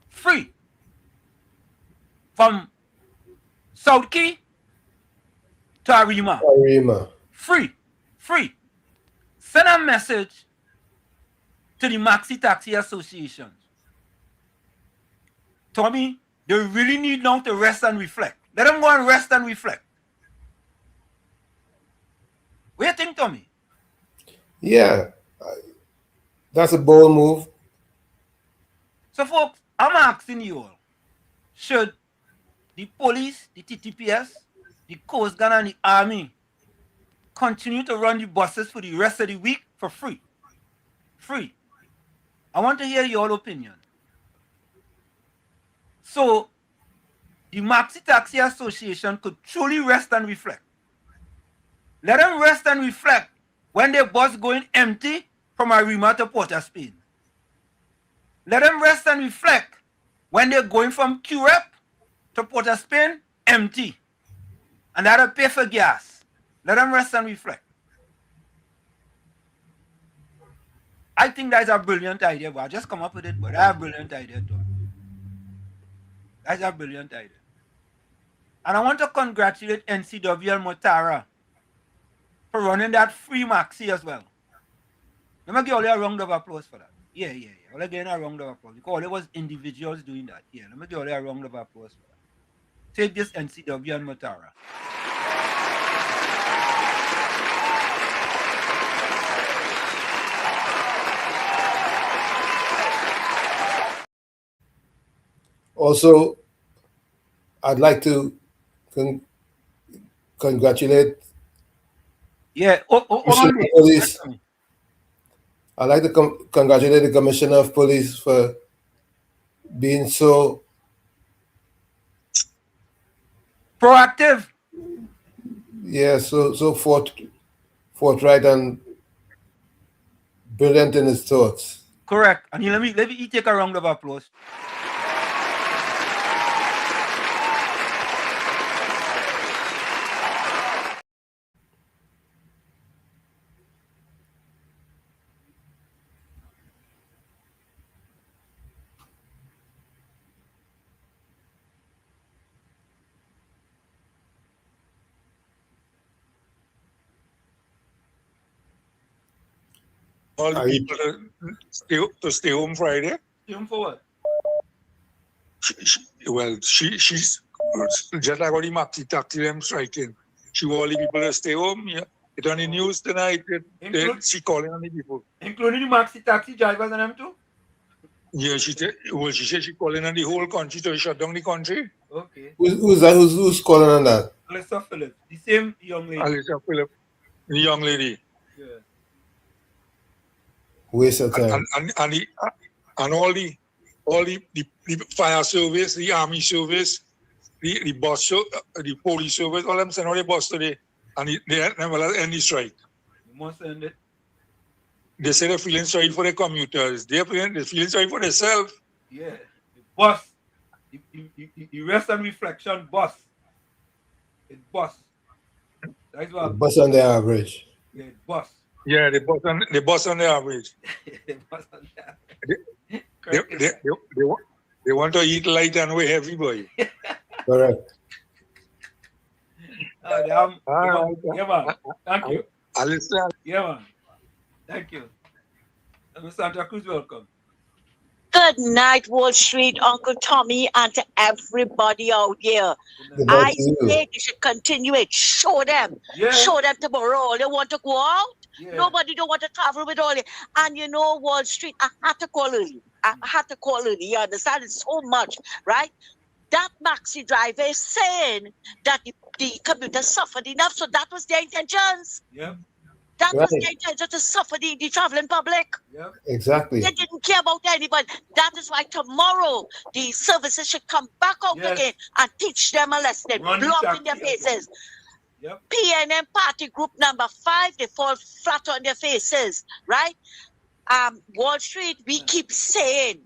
Free. From South Key to Arima. Free. Free. Send a message to the Maxi Taxi Associations. Tommy, they really need now to rest and reflect. Let them go and rest and reflect. What do you think, Tommy? Yeah. That's a bold move. So, folks, I'm asking you all, should the police, the TTPS, the Coast Guard, and the Army continue to run the buses for the rest of the week for free? Free. I want to hear your opinion. So, the Maxi Taxi Association could truly rest and reflect. Let them rest and reflect when their bus going empty from Arima to Port of Spain. Let them rest and reflect when they're going from QREP to Port of Spain empty. And that'll pay for gas. Let them rest and reflect. I think that's a brilliant idea, but I just come up with it, but that's a brilliant idea too. That's a brilliant idea. And I want to congratulate NCW and Motara for running that free maxi as well. Let me give all a round of applause for that. Yeah. I'll give a round of applause because it was individuals doing that. Yeah, let me give all a round of applause for that. Take this, NCW and Motara. Also, I'd like to congratulate. Yeah. Police. I'd like to congratulate the Commissioner of Police for being so proactive. Yeah, so forthright and brilliant in his thoughts. Correct. And let me take a round of applause. All the people to stay home Friday. Stay home for what? She's just like all the maxi taxi them striking. She want all the people to stay home. Yeah. It's on the news tonight. She calling on the people. Including the maxi taxi drivers and them too? Yeah, she said she calling on the whole country to shut down the country. Okay. Who's that? Who's calling on that? Alyssa Phillips, the same young lady. Alyssa Phillips, the young lady. Yeah. Waste of time. And all the fire service, the army service, the bus, the police service, all them send all the bus today, and they never let any strike. You must end it. They say they're feeling sorry for the commuters. They're feeling sorry for themselves. Yeah, the bus, the rest and reflection bus. It bus. That's what. The bus on the average. Yeah, bus. Yeah, the bus on the average. The bus on the average. They want to eat light and weigh heavy, boy. Correct. Yeah, man. Thank you. I listen. Yeah, man. Thank you. Santa Cruz, welcome. Good night, Wall Street, Uncle Tommy, and to everybody out here. Good night I to you. say you should continue it. Show them. Yeah. Show them tomorrow. All they want to go out. Yeah. Nobody don't want to travel with all it. And you know, Wall Street, I had to call early. You understand? It's so much, right? That maxi driver is saying that the commuters suffered enough, so that was their intentions. Yeah. That was Right. their intention, to suffer the traveling public. Yeah. Exactly. They didn't care about anybody. That is why tomorrow the services should come back out Yes. again and teach them a lesson. Run the Block in their taxi. faces. Yep. PNM party group number 5, they fall flat on their faces, right? Wall Street, we keep saying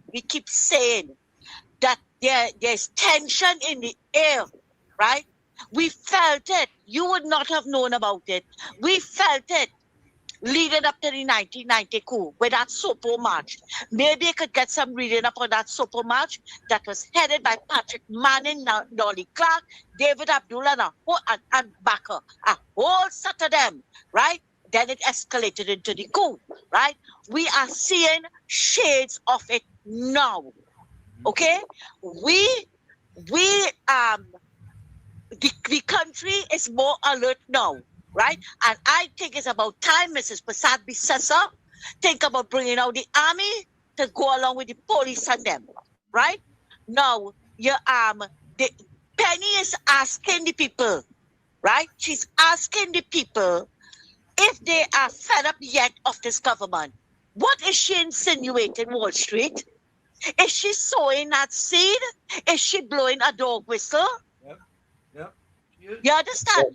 that there's tension in the air, right? We felt it. You would not have known about it. We felt it leading up to the 1990 coup with that Sopo march. Maybe I could get some reading up on that Sopo march that was headed by Patrick Manning, Nolly Clark, David Abdullah, and Baker. A whole set of them, right? Then it escalated into the coup, right? We are seeing shades of it now, okay? The country is more alert now, right? And I think it's about time Mrs. Prasad Bissessa think about bringing out the army to go along with the police and them, right? Now, the Penny is asking the people, right? She's asking the people if they are fed up yet of this government. What is she insinuating, Wall Street? Is she sowing that seed? Is she blowing a dog whistle? Yep. You understand?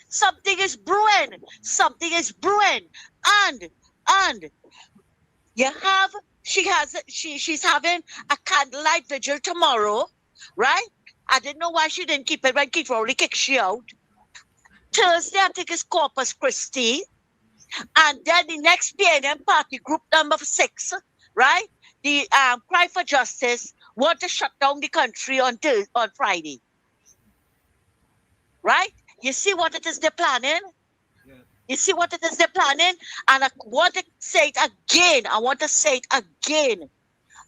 Something is brewing. Something is brewing. And she's having a candlelight vigil tomorrow, right? I didn't know why she didn't keep it when Keith Rowley kicked she out. Thursday, I think is Corpus Christi. And then the next PNM party, group number 6, right? The Cry for Justice want to shut down the country on Friday. Right? You see what it is they're planning? Yeah. You see what it is they're planning? And I want to say it again.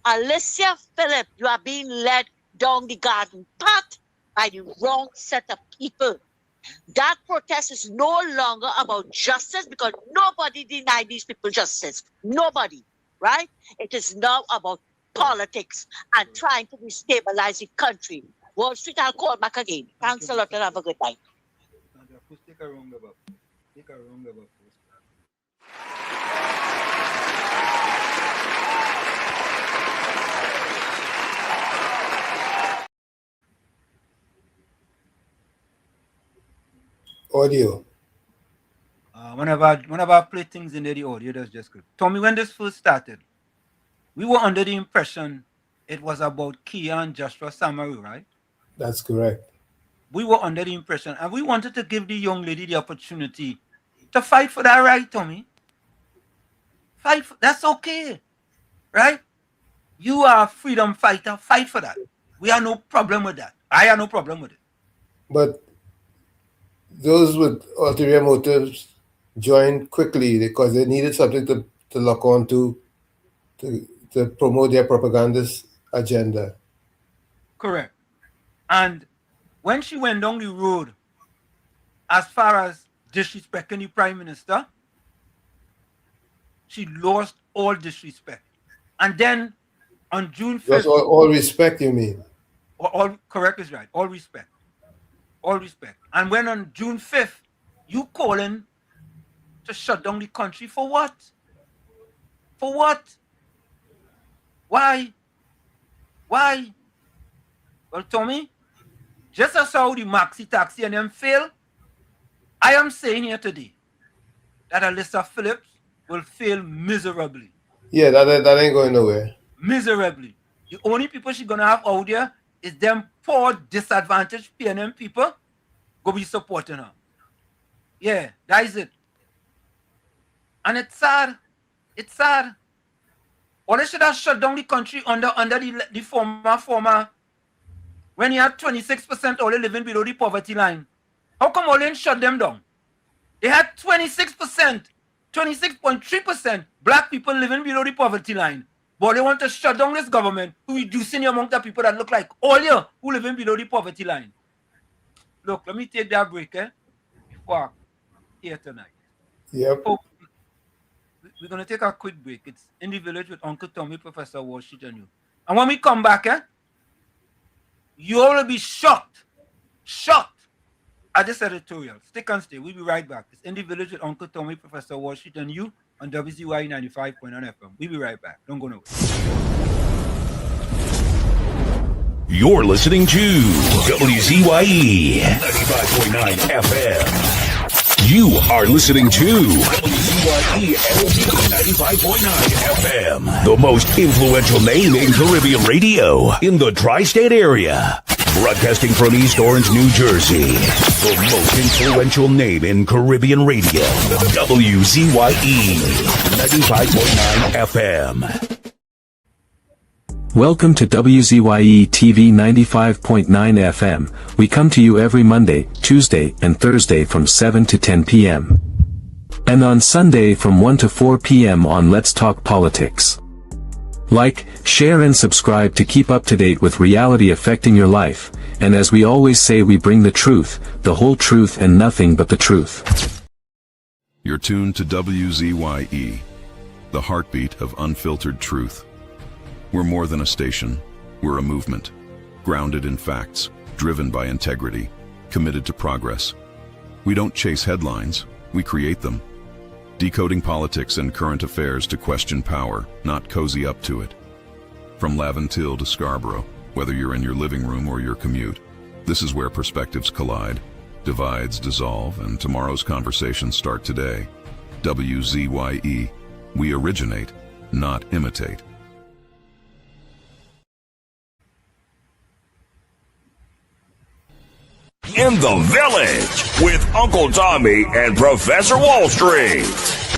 Alicia Phillip, you are being led down the garden path by the wrong set of people. That protest is no longer about justice because nobody denied these people justice. Nobody, right? It is now about politics and trying to destabilize the country. Wall Street, I'll call back again. Thanks a lot and have a good night. Take a wrong about. Audio. Whenever I play things in there, the audio, that's just good. Tommy, when this first started, we were under the impression it was about Kia and Joshua Samaru, right? That's correct. We were under the impression, and we wanted to give the young lady the opportunity to fight for that right, Tommy. That's okay, right? You are a freedom fighter. Fight for that. We have no problem with that. I have no problem with it. But those with ulterior motives joined quickly because they needed something to lock on to promote their propagandist agenda. Correct. And when she went down the road, as far as disrespecting the Prime Minister, she lost all disrespect. And then on June 5th... That's all respect, you mean? All correct is right. All respect. All respect. And when on June 5th, you calling to shut down the country for what? For what? Why? Well, Tommy, just as how the maxi taxi and them fail, I am saying here today that Alyssa Phillips will fail miserably. Yeah, that ain't going nowhere. Miserably. The only people she's gonna have out there is them poor, disadvantaged PNM people go be supporting her. Yeah, that is it. And it's sad. It's sad. Or they should have shut down the country under the former, when you had 26% only living below the poverty line. How come all didn't shut them down? They had 26%, 26.3% black people living below the poverty line. But they want to shut down this government to reducing the amount of people that look like all you who living below the poverty line. Look, let me take that break, before I here tonight. Yep. Oh, we're going to take a quick break. It's In the Village with Uncle Tommy, Professor Walshit, and you. And when we come back, you all will be shocked at this editorial. Stick and stay. We'll be right back. It's In the Village with Uncle Tommy, Professor Walshit, and you on WZYE 95.9 FM. We'll be right back. Don't go nowhere. You're listening to WZYE 95.9 FM. You are listening to WZYE 95.9 FM, the most influential name in Caribbean radio in the tri-state area. Broadcasting from East Orange, New Jersey, the most influential name in Caribbean radio, WZYE 95.9 FM. Welcome to WZYE TV 95.9 FM. We come to you every Monday, Tuesday, and Thursday from 7 to 10 p.m. And on Sunday from 1 to 4 p.m. on Let's Talk Politics. Like, share and subscribe to keep up to date with reality affecting your life. And as we always say, we bring the truth, the whole truth and nothing but the truth. You're tuned to WZYE, the heartbeat of unfiltered truth. We're more than a station, we're a movement, grounded in facts, driven by integrity, committed to progress. We don't chase headlines, we create them. Decoding politics and current affairs to question power, not cozy up to it. From Laventille to Scarborough, whether you're in your living room or your commute, this is where perspectives collide, divides dissolve, and tomorrow's conversations start today. WZYE, we originate, not imitate. In the Village with Uncle Tommy and Professor Wall Street.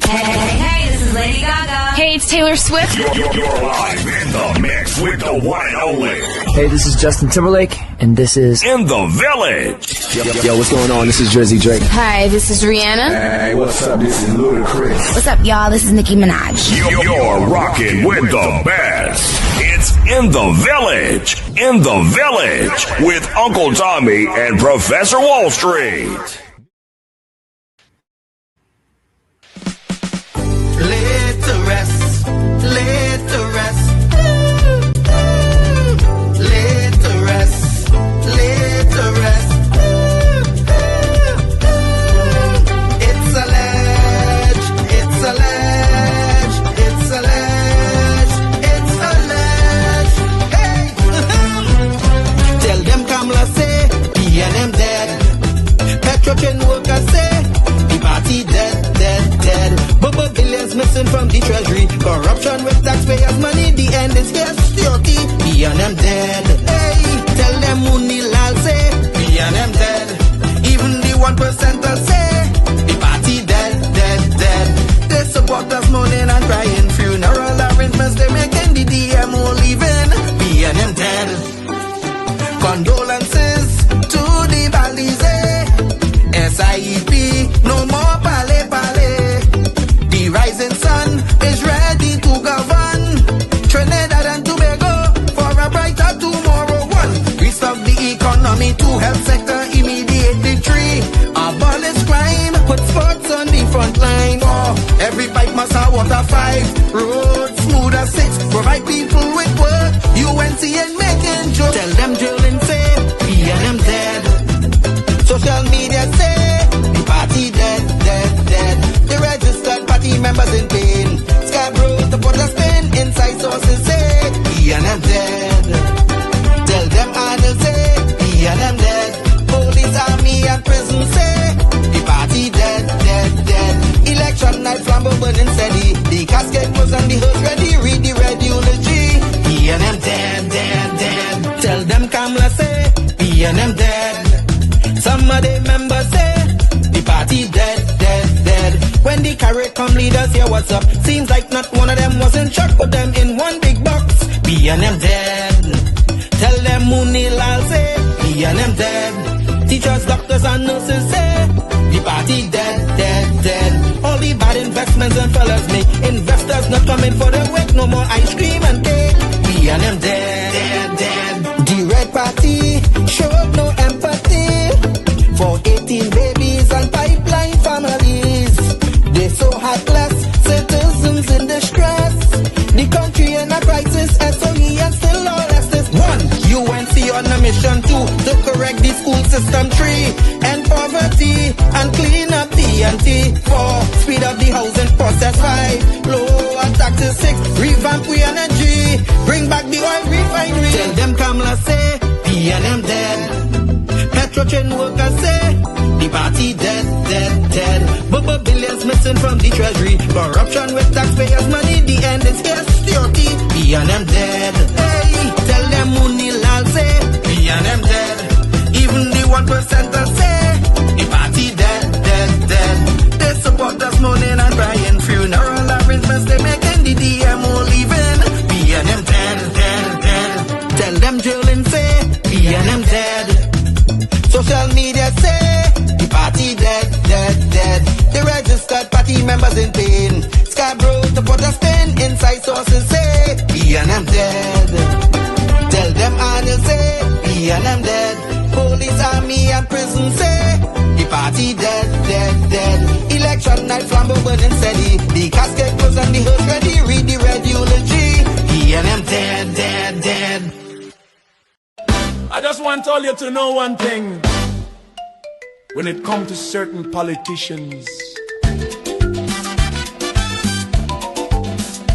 Hey, this is Lady Gaga. Hey, it's Taylor Swift. You're live in the mix with the one and only. Hey, this is Justin Timberlake, and this is In the Village. Yo, what's going on? This is WZYE. Hi, this is Rihanna. Hey, what's up? This is Ludacris. What's up, y'all? This is Nicki Minaj. You're rocking with the best. It's In the Village. In the Village with Uncle Tommy and Professor Wall Street. Laid to rest, laid to rest, laid to rest, laid to rest. It's a ledge, it's a ledge, it's a ledge, it's a ledge. Hey, tell them Kamala say, B&M dead. Petrochain workers say, the party dead, dead, dead. But billions missing from the treasury. Corruption with taxpayers' money. The end is here, security. B&M dead. Hey, tell them Munilal say, B&M dead. Even the 1% say, the party dead, dead, dead. They support us mourning and crying. Funeral arrangements they making. The DMO leaving. B&M dead. Condolences to the Balize. SIEP, no more pale pale. The rising sun is ready to govern Trinidad and Tobago for a brighter tomorrow. One, restart the economy, two, health sector immediately. Three, abolish crime, put sports on the front line. Four, every pipe must have water. Five, roads smooth as. Six, provide people with work. UNC and making jokes. Tell them drilling say, B&M dead. Social media say, the party dead, dead, dead. The registered party members in pain. Scarborough, the Port of Spain, inside sources say, B&M dead. Tell them others say, B&M dead. Police, army, and prison say, the party dead, dead, dead. Election night, flambeau burning steady. The casket was on the hearse ready. Read the red eulogy. B&M dead, dead, dead. Tell them Kamala say, B&M dead. Some of the members say, the party dead, dead, dead. When the carrot come leaders hear what's up. Seems like not one of them was in shock. Put them in one big box. B&M dead. Tell them Munilal say, B&M dead. Teachers, doctors and nurses say, killing babies and pipeline families. They're so heartless, citizens in distress. The country in a crisis, SOE and still all Estes. 1. UNC on a mission 2 to correct the school system. 3. End poverty and clean up TNT. 4. Speed up the housing process. 5. Lower taxes. 6. Revamp we energy. Bring back the oil refinery. Tell them Kamala say PNM dead. Petrotrain workers say the party dead, dead, dead. But billions missing from the treasury. Corruption with taxpayers' money. The end is here. Security. PNM dead. Hey, tell them Munilal say PNM dead. Even the 1% say the party dead, dead, dead. They support us mourning and crying. Funeral arrangements they making. The DMO leaving. PNM dead, dead, dead. Tell them drilling say PNM dead. Social media say the party dead, dead, dead. The registered party members in pain. Scarborough to put a spin. Inside sources say PNM dead. Tell them Arnold say PNM dead. Police, army and prison say the party dead, dead, dead. Election night flambeau burning steady. The casket closed and the hearse ready. Read the red eulogy. PNM dead, dead, dead. I just want all you to know one thing. When it comes to certain politicians,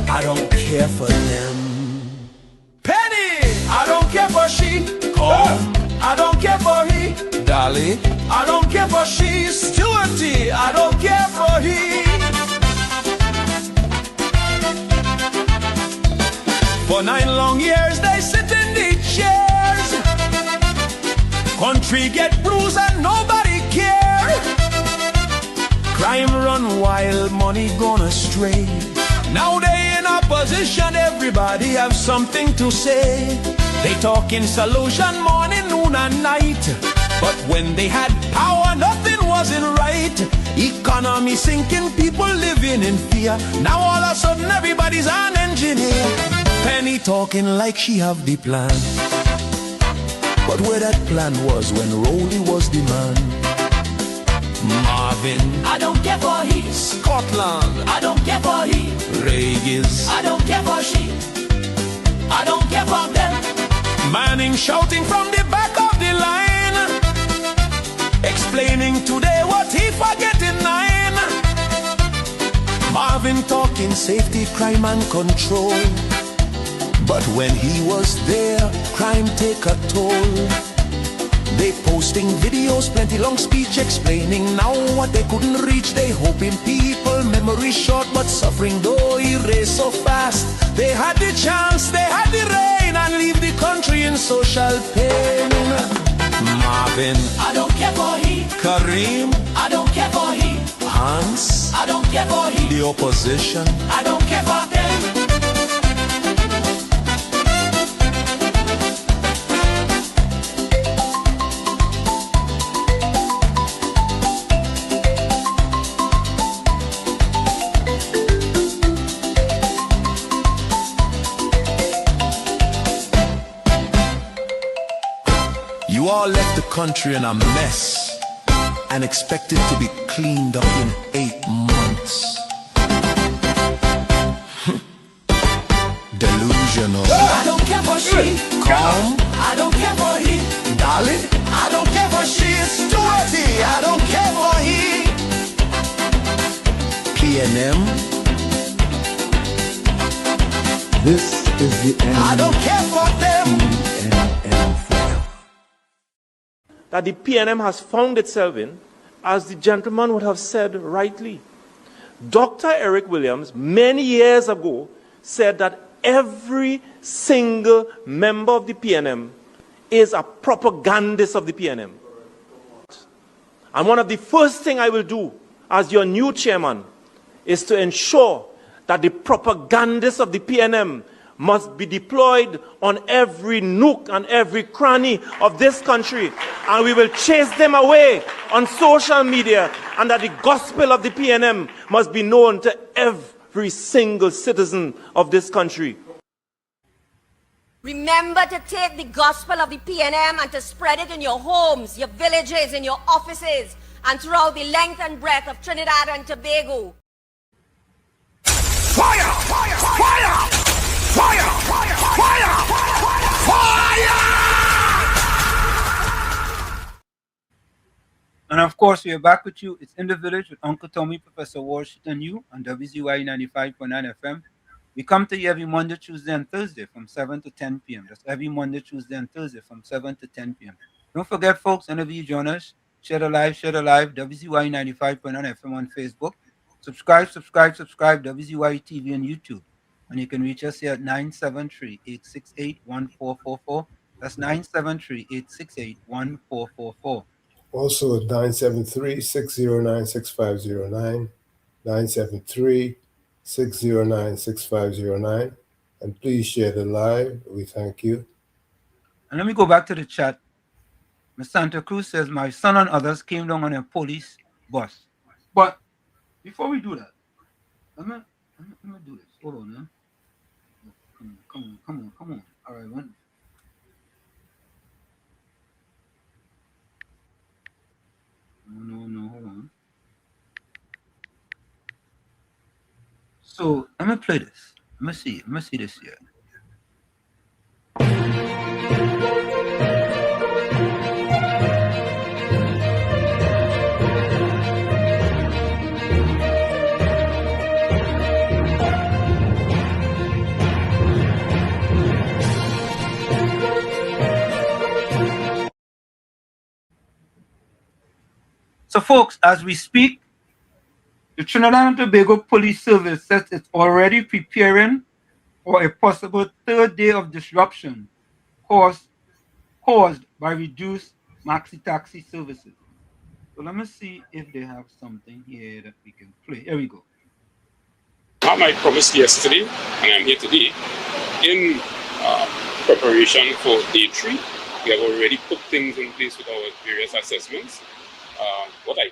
I don't care for them. Penny, I don't care for she. Come, I don't care for he. Dolly, I don't care for she. Stewarty, I don't care for he. For 9 long years they sit in the chairs. Country get bruised and nobody care. Crime run wild, money gone astray. Now they in opposition, everybody have something to say. They talking solution morning, noon and night. But when they had power, nothing wasn't right. Economy sinking, people living in fear. Now all of a sudden everybody's an engineer. Penny talking like she have the plan. But where that plan was when Rowley was the man? Marvin, I don't care for he. Scotland, I don't care for he. Regis, I don't care for she. I don't care for them. Manning shouting from the back of the line, explaining today what he forget in 9. Marvin talking safety, crime and control. But when he was there, crime take a toll. They posting videos, plenty long speech explaining now what they couldn't reach. They hoping people memory short, but suffering though erase so fast. They had the chance, they had the rain, and leave the country in social pain. Marvin, I don't care for he. Kareem, I don't care for he. Hans, I don't care for he. The opposition, I don't care for them. you all left the country in a mess and expect it to be cleaned up in 8 months. Delusional. I don't care for she. Calm. I don't care for he. Darling. I don't care for she. Stewarty. I don't care for he. PNM. This is the end. I don't care for them. That the PNM has found itself in, as the gentleman would have said rightly. Dr. Eric Williams, many years ago, said that every single member of the PNM is a propagandist of the PNM. And one of the first things I will do as your new chairman is to ensure that the propagandists of the PNM must be deployed on every nook and every cranny of this country, and we will chase them away on social media, and that the gospel of the PNM must be known to every single citizen of this country. Remember to take the gospel of the PNM and to spread it in your homes, your villages, in your offices, and throughout the length and breadth of Trinidad and Tobago. Fire! Fire! Fire! Fire! Fire! Fire! Fire! And of course, we are back with you. It's In the Village with Uncle Tommy, Professor Washington, you on WZYE 95.9 FM. We come to you every Monday, Tuesday, and Thursday from 7 to 10 p.m. That's every Monday, Tuesday, and Thursday from 7 to 10 p.m. Don't forget, folks, whenever you join us, share the live, WZYE 95.9 FM on Facebook. Subscribe, WZYE TV on YouTube. And you can reach us here at 973-868-1444. That's 973-868-1444. Also at 973-609-6509, 973-609-6509. And please share the live. We thank you. And let me go back to the chat. Ms. Santa Cruz says, my son and others came down on a police bus. But before we do that, let me do this. Hold on, man. Come on. All right, one. No, hold on. So let me play this. Let me see this here. So, folks, as we speak, the Trinidad and Tobago Police Service says it's already preparing for a possible third day of disruption caused by reduced maxi taxi services. So let me see if they have something here that we can play. Here we go. I promised yesterday, and I'm here today, in preparation for day 3. We have already put things in place with our various assessments. What I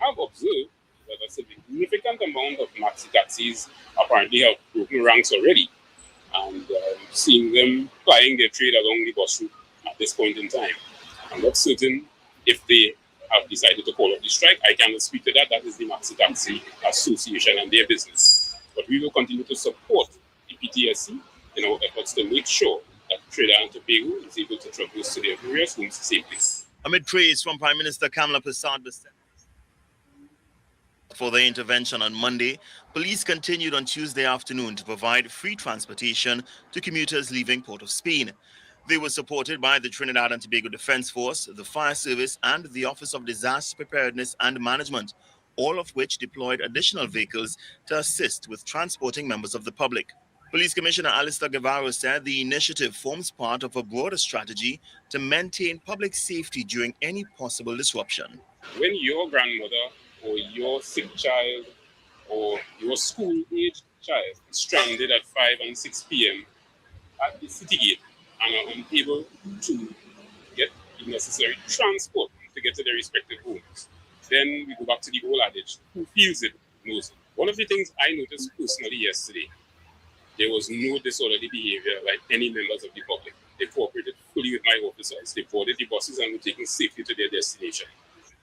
have observed is that a significant amount of maxi taxis apparently have broken ranks already, and seeing them plying their trade along the bus route at this point in time. I'm not certain if they have decided to call off the strike. I cannot speak to that. That is the Maxi Taxi Association and their business. But we will continue to support the PTSC in our efforts to make sure that Trinidad and Tobago is able to traverse to their various homes safely. Amid praise from Prime Minister Kamala Prasad for their intervention on Monday, police continued on Tuesday afternoon to provide free transportation to commuters leaving Port of Spain. They were supported by the Trinidad and Tobago Defense Force, the Fire Service, and the Office of Disaster Preparedness and Management, all of which deployed additional vehicles to assist with transporting members of the public. Police Commissioner Alistair Guevara said the initiative forms part of a broader strategy to maintain public safety during any possible disruption. When your grandmother or your sick child or your school-aged child is stranded at 5 and 6 p.m. at the city gate and are unable to get the necessary transport to get to their respective homes, then we go back to the old adage, who feels it knows it. One of the things I noticed personally yesterday, there was no disorderly behavior by any members of the public. They cooperated fully with my officers. They boarded the buses and were taken safely to their destination.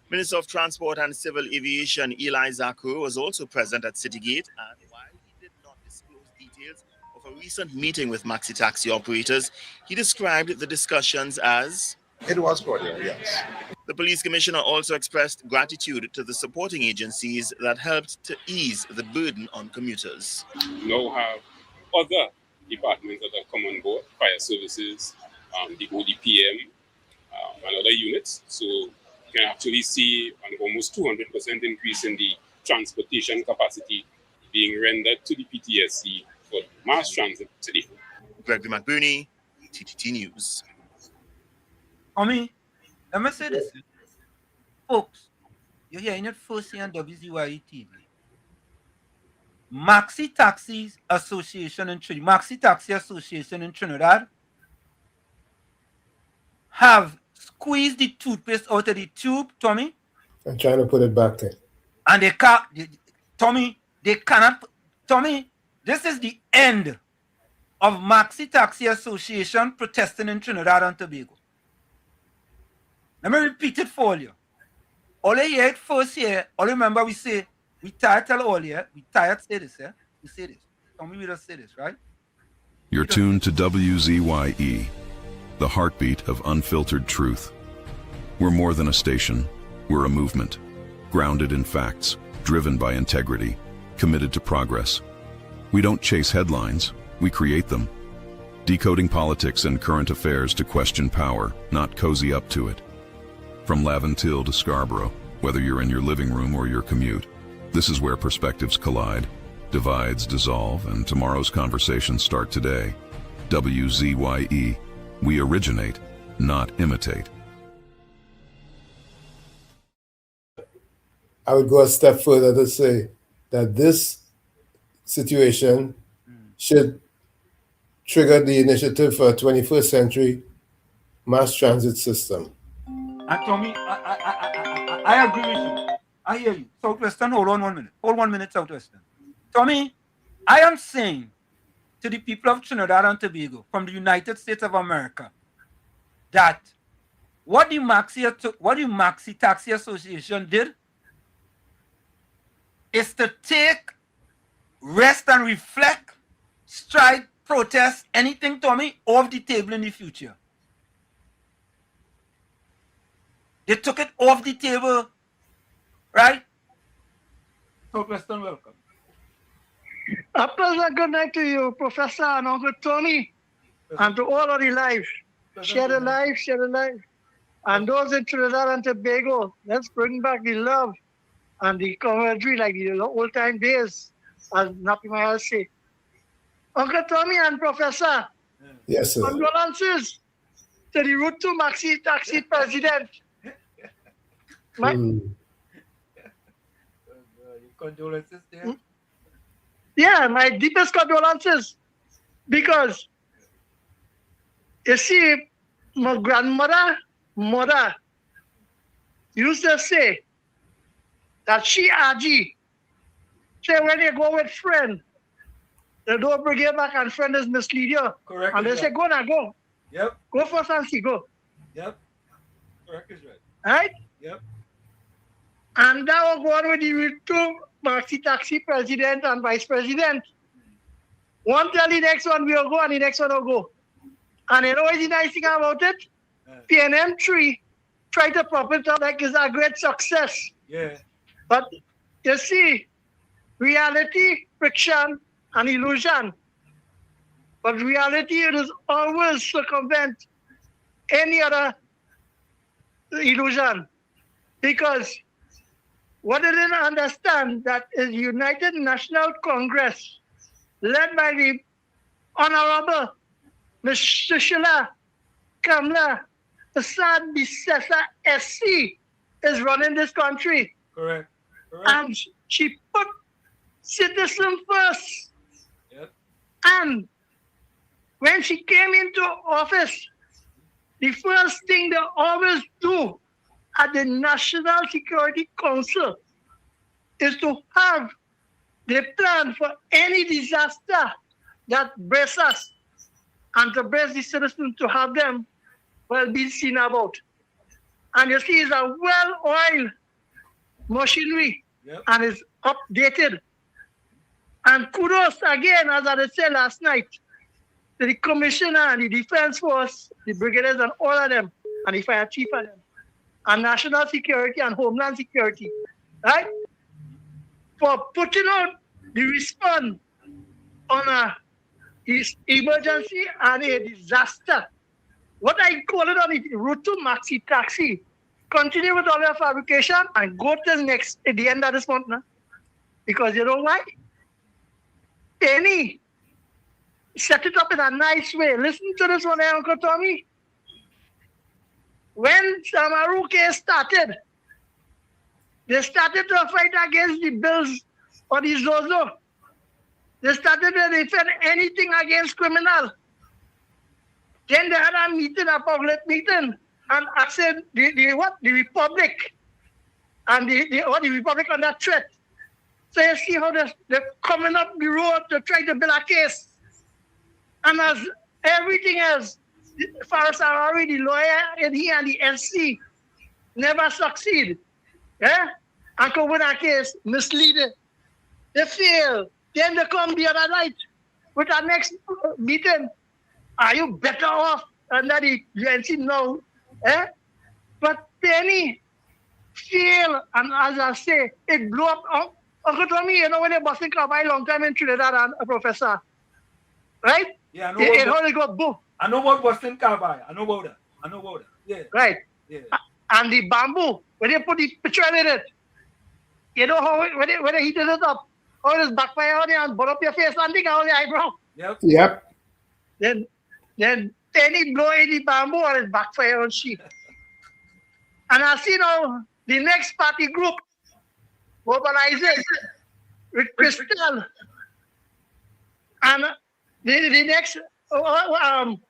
Minister of Transport and Civil Aviation Eli Zakur was also present at Citygate, and while he did not disclose details of a recent meeting with maxi taxi operators, he described the discussions as... It was cordial, yes. The police commissioner also expressed gratitude to the supporting agencies that helped to ease the burden on commuters. We now have other departments that have come on board, fire services, the ODPM, and other units. So you can actually see an almost 200% increase in the transportation capacity being rendered to the PTSC for mass transit today. Gregory McBurney, TTT News. Let me say this. Folks, you're hearing it first here on WZYE TV. Maxi Taxi Association in Trinidad have squeezed the toothpaste out of the tube, Tommy. I'm trying to put it back in. And they can't, Tommy, they cannot, Tommy, this is the end of Maxi Taxi Association protesting in Trinidad and Tobago. Let me repeat it for you. all you hear it first here, all remember we say, we tired tell all here, we tired say this, yeah? We say this. Tell me we just say this, right? You're tuned to WZYE, the heartbeat of unfiltered truth. We're more than a station, we're a movement, grounded in facts, driven by integrity, committed to progress. We don't chase headlines, we create them. Decoding politics and current affairs to question power, not cozy up to it. From Laventille to Scarborough, whether you're in your living room or your commute, this is where perspectives collide, divides dissolve, and tomorrow's conversations start today. WZYE, we originate, not imitate. I would go a step further to say that this situation should trigger the initiative for a 21st century mass transit system. And Tommy, I agree with you. I hear you. Southwestern, hold on 1 minute. Hold 1 minute, Southwestern. Tommy, I am saying to the people of Trinidad and Tobago from the United States of America that what the Maxi Taxi Association did is to take, rest and reflect, strike, protest, anything, Tommy, off the table in the future. They took it off the table, right? Southwestern, welcome. A pleasant good night to you, Professor and Uncle Tony, and to all of the lives. Share the life, share the life. And those in Trinidad and Tobago, let's bring back the love and the camaraderie like the old time days, as Nappy Mayal say. Uncle Tommy and Professor, yes, sir. Condolences to the Route 2 Maxi Taxi President. Condolences there? Yeah, my deepest condolences. Because, you see, my mother used to say that she, Aji, say when you go with friend, they don't bring you back and friend is mislead you. Correct. And they say, go now, go. Yep. Go first and see, go. Yep. Correct is right. Right? Yep. And that will go on with the two Maxi Taxi president and vice president. One tell the next one will go and the next one will go. And you know what's the nice thing about it? PNM 3 try to prop it up like it's a great success. Yeah. But you see, reality, fiction, and illusion. But reality is always circumvent any other illusion. Because what they didn't understand that is United National Congress, led by the Honorable Ms. Sushila Kamla Prasad Bisesa SC, is running this country. Correct. And she put citizen first. Yep. And when she came into office, the first thing they always do at the National Security Council is to have the plan for any disaster that brace us and to brace the citizens to have them well be seen about. And you see, it's a well-oiled machinery. Yep. And it's updated. And kudos again, as I said last night, to the commissioner and the defense force, the brigadiers and all of them, and the fire chief of them, and national security and homeland security, right? For putting out the response on a emergency and a disaster. What I call it on the Route 2 Maxi Taxi. Continue with all your fabrication and go to the next at the end of this month now. Because you know why? Penny, set it up in a nice way. Listen to this one, Uncle Tommy. When Samaru case started, they started to fight against the bills or the Zozo. They started to defend anything against criminal. Then they had a meeting, a public meeting, and asked the Republic, and the Republic on that threat. So you see how they're coming up the road to try to build a case. And as everything else, Faris Harari, the lawyer, and he and the SC never succeed. Yeah? And Kobuna case misleading. They fail. Then they come the other night with our next meeting. Are you better off under the UNC now? Eh? But Penny fail, and as I say, it blew up. Uncle Tommy, you know when they busting car by long time in Trinidad and a professor, right? Yeah, I know It only got boom. I know what Boston Carbide. I know about that. Yeah. Right. Yeah. And the bamboo, when they put the picture in it, you know how when they heated it up, how it is backfire on you and burn up your face and dig out the eyebrow. Yep. Then Penny blow in the bamboo and it backfire on sheep. And I see now the next party group mobilizing with Crystal. And the next,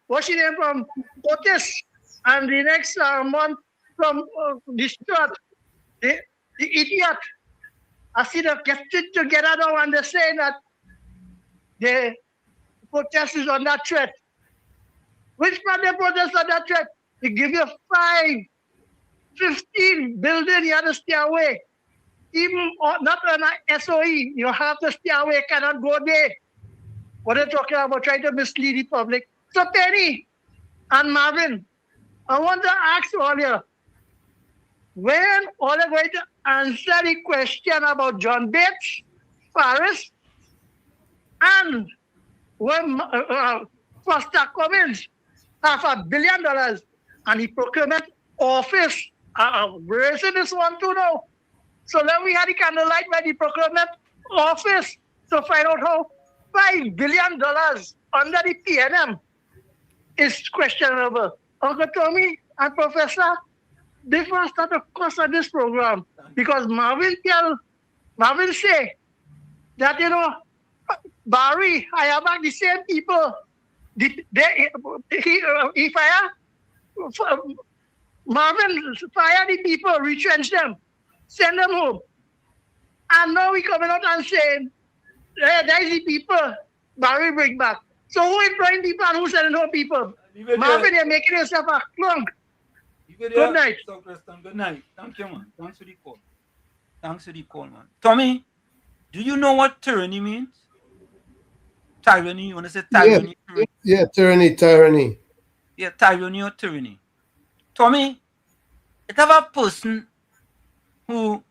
what's your name from Otis? And the next month from the Stuart, the idiot. I see them getting together now and they're saying that the protest is under threat. Which part the protest is under threat? They give you 5, 15 building, you have to stay away. Even not on an SOE, you have to stay away, cannot go there. What are they talking about? Trying to mislead the public. So Penny and Marvin, I want to ask all you, when all are going to answer the question about John Bates, Faris, and when Foster Cummins, $500 million, and the procurement office, where is this one to know? So then we had the candlelight by the procurement office to find out how $5 billion under the PNM is questionable. Uncle Tommy and Professor, they first start the cost of this program because Marvin say that, you know, Barry, I have back the same people. He fire, Marvin fire the people, retrench them, send them home. And now we coming out and saying, hey, there's the people Barry bring back. So who employing people and who sending home people? Marvin, you're making yourself a clunk. Good night. So, Preston, good night. Thank you, man. Thanks for the call. Man. Tommy, do you know what tyranny means? Tyranny, you want to say tyranny? Yeah, tyranny. Yeah, tyranny or tyranny. Tommy, it have a person who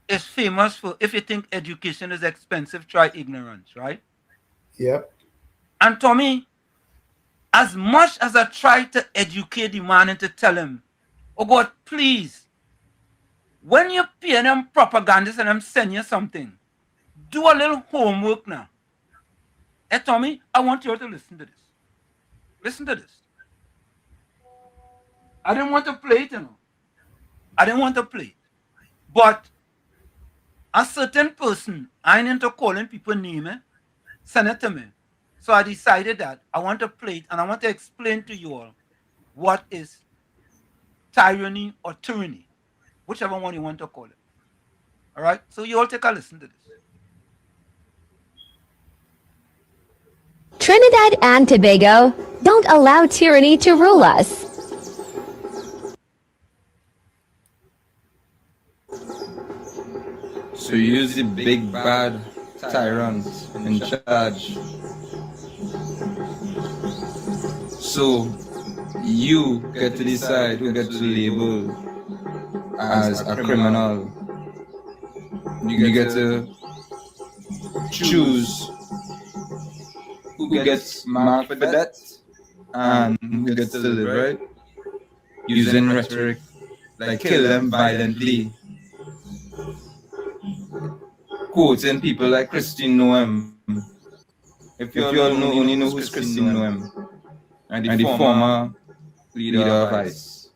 is famous for, if you think education is expensive, try ignorance, right? Yep. And Tommy, as much as I try to educate the man and to tell him, oh God, please, when you pay them propagandists and I'm sending you something, do a little homework now. Hey, Tommy, I want you to listen to this. Listen to this. I didn't want to play it, you know. I didn't want to play it. But a certain person, I ain't into calling people name, send it to me. So I decided that I want to play it and I want to explain to you all what is tyranny or tyranny, whichever one you want to call it. All right? So you all take a listen to this. Trinidad and Tobago don't allow tyranny to rule us. So you use the big bad tyrants in charge. So you get to decide who gets to label as a criminal. You get to choose who gets marked for that and who gets to live, right? Using rhetoric like kill them violently. Quoting people like Christine Noem. If you all only know who's Christine Noem, and the former leader of ICE.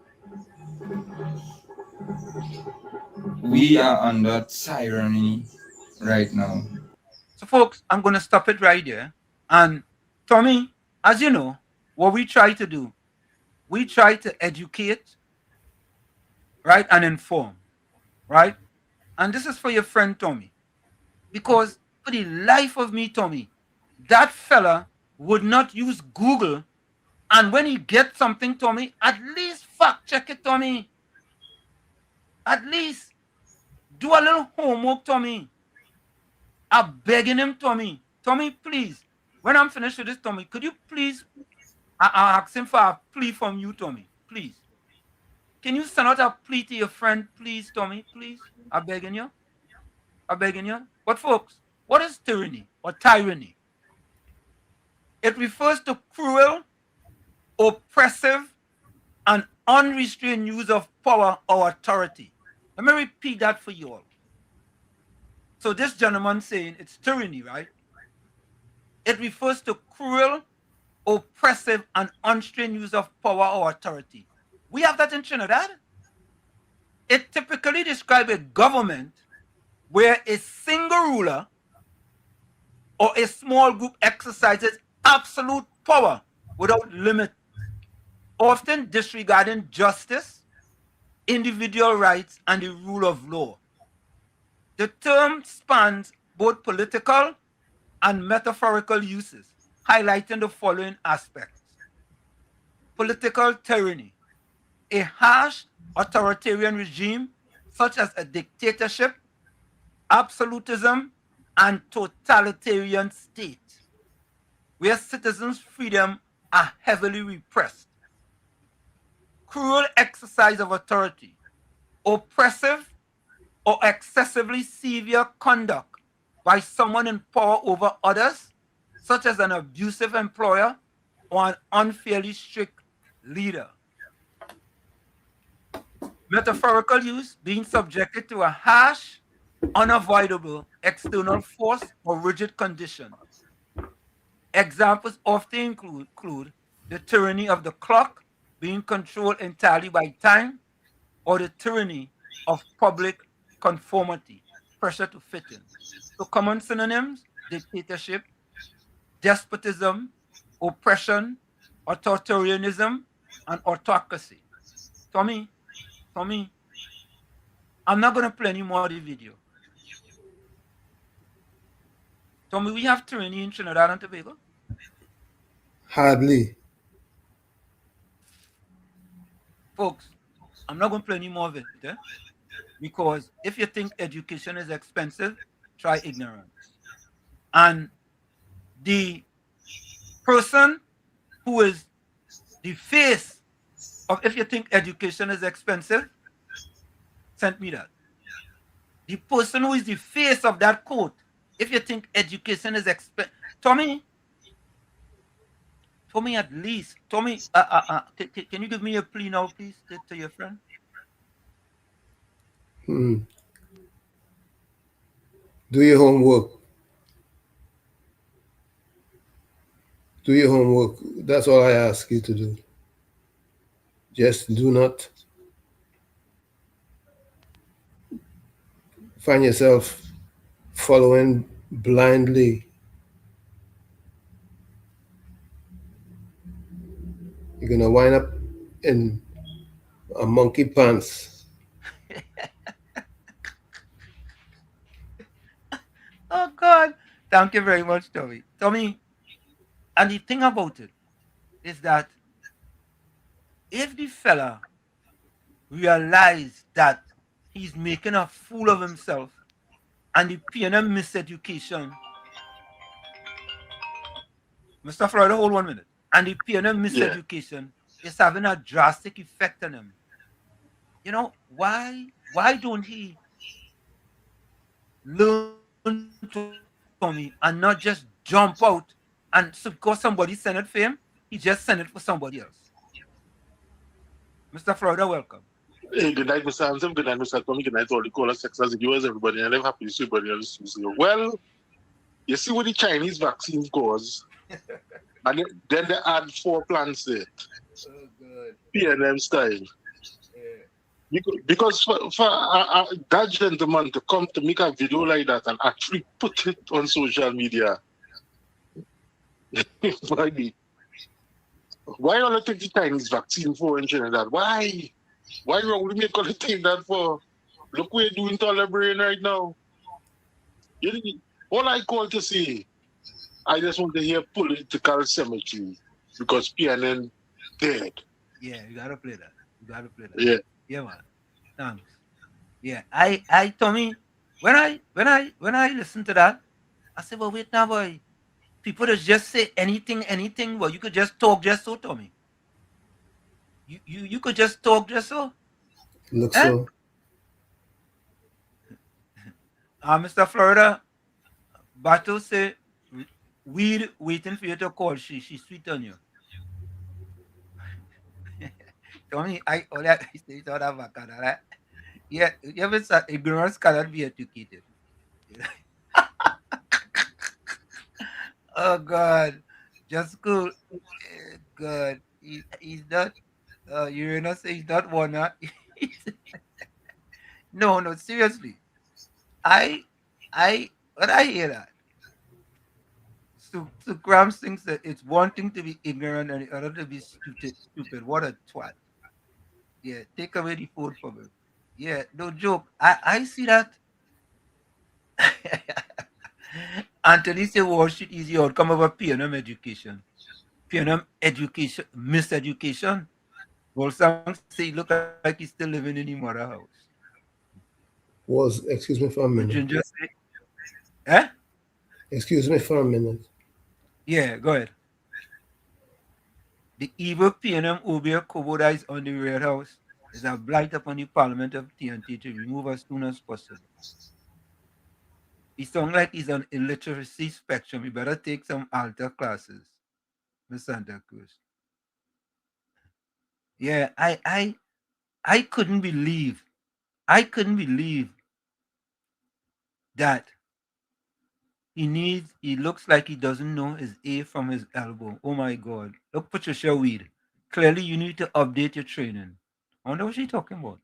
We are under tyranny right now. So folks, I'm going to stop it right there. And Tommy, as you know, what we try to do, we try to educate, right, and inform, right? And this is for your friend Tommy. Because for the life of me, Tommy, that fella would not use Google. And when he gets something, Tommy, at least fact check it, Tommy. At least. Do a little homework, Tommy. I'm begging him, Tommy. Tommy, please. When I'm finished with this, Tommy, could you please, I ask him for a plea from you, Tommy. Please. Can you send out a plea to your friend, please, Tommy? Please. I'm begging you. I'm begging you. But folks, what is tyranny or tyranny? It refers to cruel, oppressive, and unrestrained use of power or authority. Let me repeat that for you all. So this gentleman saying it's tyranny, right? It refers to cruel, oppressive, and unrestrained use of power or authority. We have that in Trinidad. It typically describes a government where a single ruler or a small group exercises absolute power without limit, often disregarding justice, individual rights, and the rule of law. The term spans both political and metaphorical uses, highlighting the following aspects. Political tyranny, a harsh authoritarian regime such as a dictatorship, absolutism, and totalitarian state, where citizens' freedom are heavily repressed. Cruel exercise of authority, oppressive or excessively severe conduct by someone in power over others, such as an abusive employer or an unfairly strict leader. Metaphorical use, being subjected to a harsh, unavoidable external force or rigid condition. Examples often include the tyranny of the clock, being controlled entirely by time, or the tyranny of public conformity, pressure to fit in. So common synonyms: dictatorship, despotism, oppression, authoritarianism, and autocracy. Tommy, I'm not going to play any more of the video. Tommy, we have tyranny in Trinidad and Tobago? Hardly. Folks, I'm not going to play any more of it, because if you think education is expensive, try ignorance. And the person who is the face of if you think education is expensive sent me that. The person who is the face of that quote, if you think education is expensive, Tommy, at least, Tommy, can you give me a plea now, please, to your friend? Do your homework. Do your homework. That's all I ask you to do. Just do not find yourself following blindly. You're going to wind up in a monkey pants. Oh, God. Thank you very much, Tommy. Tommy, and the thing about it is that if the fella realized that he's making a fool of himself and the PNM miseducation, Mr. Florida, hold 1 minute, and the PNM miseducation is having a drastic effect on him. You know, why don't he learn from me and not just jump out and so because somebody sent it for him, he just sent it for somebody else? Mr. Florida, welcome. Hey, good night, Mr. Hansen. Good night, Mr. Tommy. Good night to all the callers, Texas, viewers, everybody. And I'm happy to see everybody else. Well, you see what the Chinese vaccine cause, and then they add 4 plants there. Oh, good. PNM style. Yeah. Because for that gentleman to come to make a video like that and actually put it on social media, why don't I take the Chinese vaccine for in Trinidad? Why? Why wrong with me gonna take that for? Look what you're doing to our brain right now. All I call to say, I just want to hear political cemetery because PNN dead. Yeah, you gotta play that. Yeah. Yeah, man. Thanks. Yeah, I Tommy, when I listen to that, I say, well, wait now, boy. People just say anything. Well, you could just talk just so, Tommy. You could just talk just so. Looks Eh? so. Mr. Florida, Bato say, weed waiting for you to call. She sweet on you. Tommy, I all that I say all that back, right? Yeah, you ever said ignorance cannot be educated. Oh God, just cool. God, he's not. You're not saying he's not one. Huh? No, seriously. I, when I hear that, so Grams thinks that it's one thing to be ignorant and the other to be stupid. What a twat. Yeah, take away the food from him. Yeah, no joke. I see that. Anthony say, "Well, shit easy outcome of a PNM education. PNM education, miseducation." Well, some say he look like he's still living in his mother house. Was excuse me for a But minute. Ginger say, eh? Excuse me for a minute. Yeah, go ahead. The evil PNM Obia Koboda on the Red House is a blight upon the Parliament of TNT to remove as soon as possible. He sounds like he's on illiteracy spectrum. He better take some altar classes, Miss Santa Cruz. Yeah, I couldn't believe that he looks like he doesn't know his A from his elbow. Oh my God. Look, Patricia Weed. Clearly you need to update your training. I wonder what she's talking about.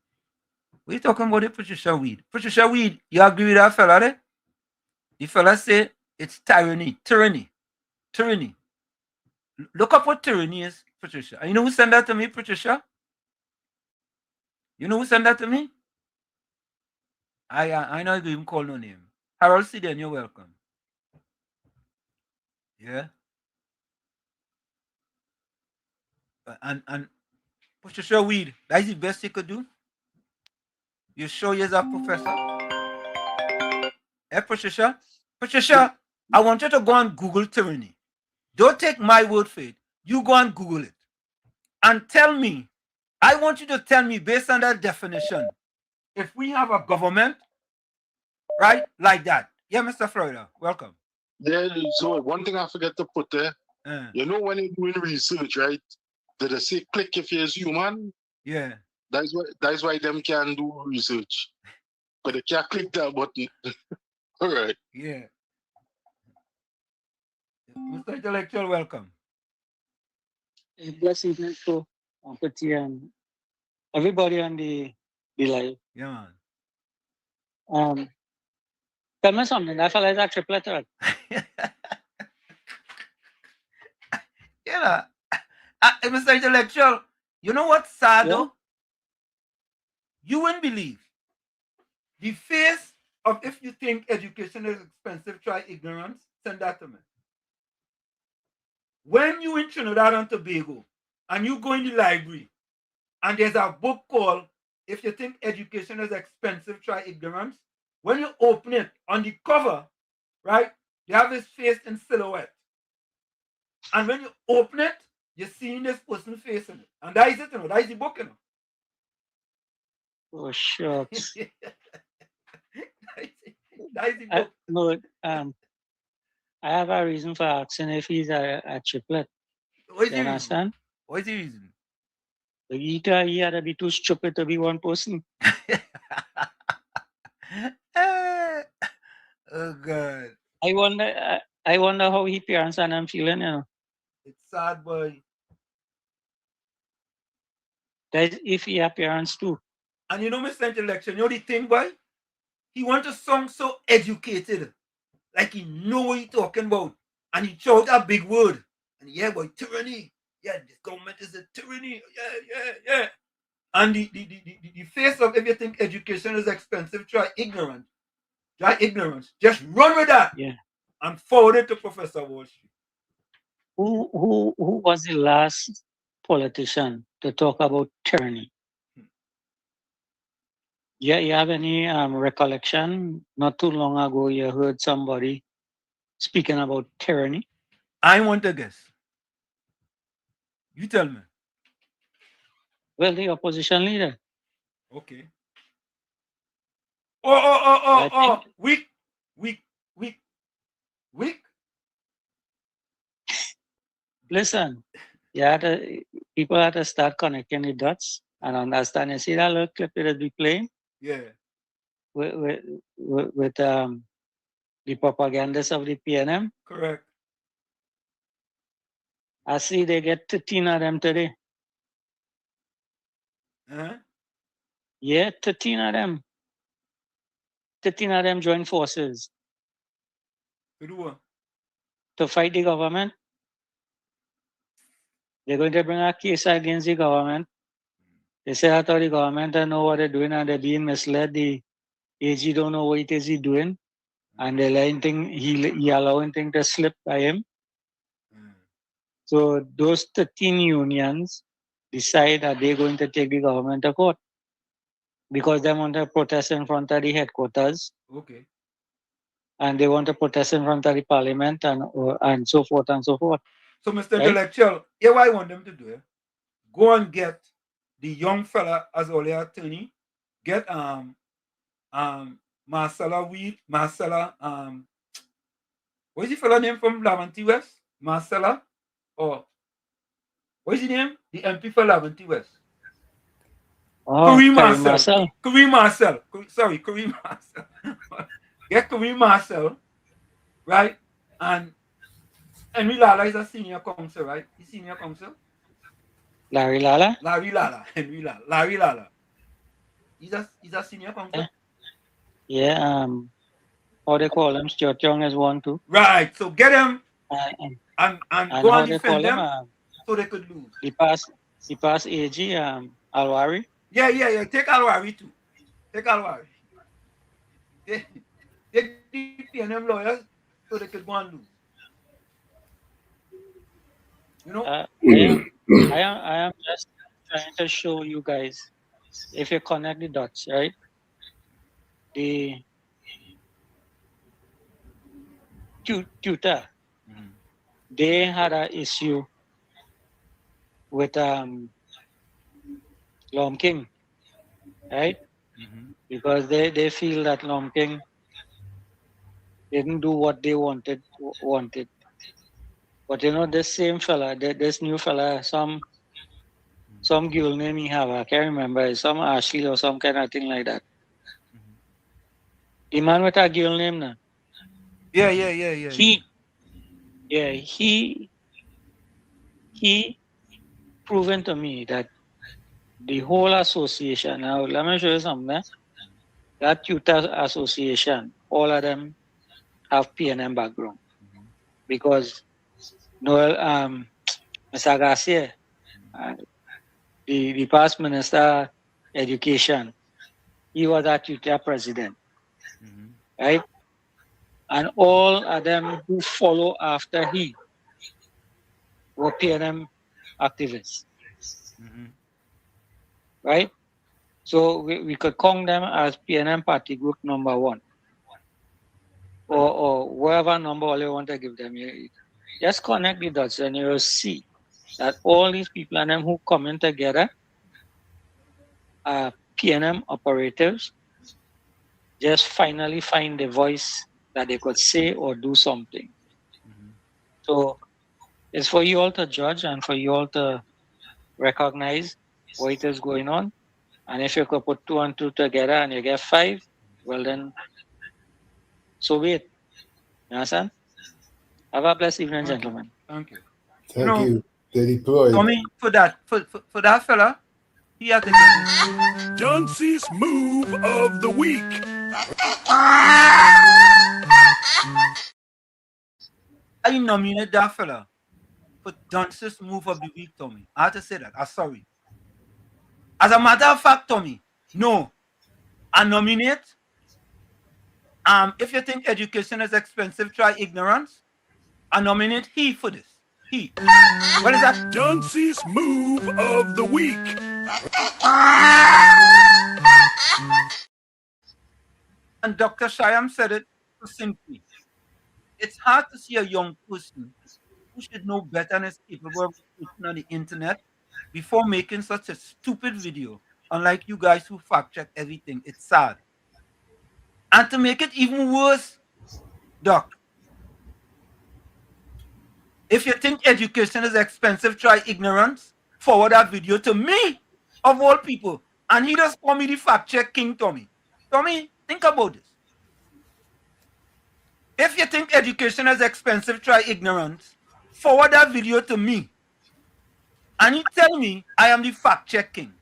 What are you talking about, Patricia Weed? Patricia Weed, you agree with that fella there? The fella say it's tyranny. Look up what tyranny is, Patricia. And you know who sent that to me, Patricia? You know who sent that to me? I know you even call no name. Harold Sidian, you're welcome. Yeah. And Patricia Weed, that's the best you could do. You sure you're a professor? Eh, Patricia? Patricia, I want you to go and Google tyranny. Don't take my word for it. You go and Google it. And tell me, I want you to tell me based on that definition, if we have a government, right, like that. Yeah, Mr. Florida, welcome. Yeah, so one thing I forget to put there, you know when you're doing research, right? Did they say click if you're human? Yeah. That's why them can do research. But they can't click that button. All right. Yeah. Mr. Intellectual, welcome. Blessed evening to Uncle T and everybody on the live. Yeah, man. Tell me something. That fella is a triplet, right? Yeah. Mr. Intellectual, you know what's sad though? You wouldn't believe the face of if you think education is expensive, try ignorance, send that to me. When you in Trinidad and Tobago and you go in the library and there's a book called If You Think Education is Expensive, Try Ignorance, when you open it on the cover, right, you have his face in silhouette. And when you open it, you're seeing this person's face in it. And that is it, that is the book, Oh, shucks. that is the book. No, I have a reason for asking if he's a triplet. What's you understand? What's the reason? He had to be too stupid to be one person. Oh God. I wonder how his parents and them feeling, It's sad, boy. That if he have parents too. And you know, Mr. Intellectual, you know the thing, boy? He want to sound so educated. Like he know what he talking about. And he shout a big word. And yeah, boy, tyranny. Yeah, this government is a tyranny. Yeah. And the face of if you think education is expensive, try ignorance. Just run with that. Yeah. And forward it to Professor Walsh. Who was the last politician to talk about tyranny? Yeah, you have any recollection? Not too long ago, you heard somebody speaking about tyranny. I want to guess. You tell me. Well, the opposition leader. Okay. Oh. Weak. Listen, people had to start connecting the dots and understand. You see that little clip that we playing? Yeah. With the propagandists of the PNM. Correct. I see they get 13 of them today. Huh? Yeah, 13 of them. 13 of them join forces. To do what? To fight the government. They're going to bring a case against the government. They say I thought the government don't know what they're doing and they're being misled. The AG don't know what it is he's doing. And they're letting he allowing things to slip by him. So those 13 unions decide that they're going to take the government to court because they want to protest in front of the headquarters. Okay. And they want to protest in front of the parliament and so forth and so forth. So, Mr. Intellectual, here what I want them to do, go and get the young fella as only attorney, get Marcella, what is the fella name from Lavanty West? Marcella? Or what is his name? The MP for Lavanty West. Oh, Kareem Marcel. Kareem Marcel. Kareem Marcel. Get Kareem Marcel, right? And Henry Lala is a senior counsel, right? He's senior counsel. Larry Lala? Larry Lala. He's a senior counsel. Yeah, how they call him? Stuart Young is one too. Right. So get him and go and defend them so they could lose. He passed AG Alwari. Yeah. Take Alwari too. Take Alwari. Take the PNM lawyers so they could go and lose. You know? I am just trying to show you guys, if you connect the dots, right? The tutor, they had an issue with Lom King, right? Because they feel that Lom King didn't do what they wanted. But you know, this same fella, this new fella, some girl name he have, I can't remember, some Ashley or some kind of thing like that. The man with a girl name now. Yeah. He proven to me that the whole association, now let me show you something. That tutor association, all of them have PNM background. Because Noel Mr. Garcia, the past minister education, he was a tutor president. Right? And all of them who follow after he were PNM activists. Right? So we could count them as PNM party group number 1. Or whatever number all you want to give them. You just connect the dots and you'll see that all these people and them who come in together are PNM operatives, just finally find the voice that they could say or do something. So it's for you all to judge and for you all to recognize what is going on. And if you could put 2 and 2 together and you get 5, well then, so be it. You understand? Have a blessed evening, gentlemen. Thank you. Thank you. They're deployed. Tommy, for that fella, he had to get Dunce's move of the week. I nominate that fella for Dunce's move of the week, Tommy. I had to say that. I'm sorry. As a matter of fact, Tommy, no. I nominate. If you think education is expensive, try ignorance. I nominate he for this. He. What is that? Dunce's move of the week. And Dr. Shyam said it succinctly. It's hard to see a young person who should know better and is capable of researching on the internet before making such a stupid video. Unlike you guys who fact check everything, it's sad. And to make it even worse, Doc, if you think education is expensive, try ignorance. Forward that video to me, of all people. And he just call me the fact check king, Tommy. Tommy, think about this. If you think education is expensive, try ignorance. Forward that video to me. And you tell me I am the fact check king.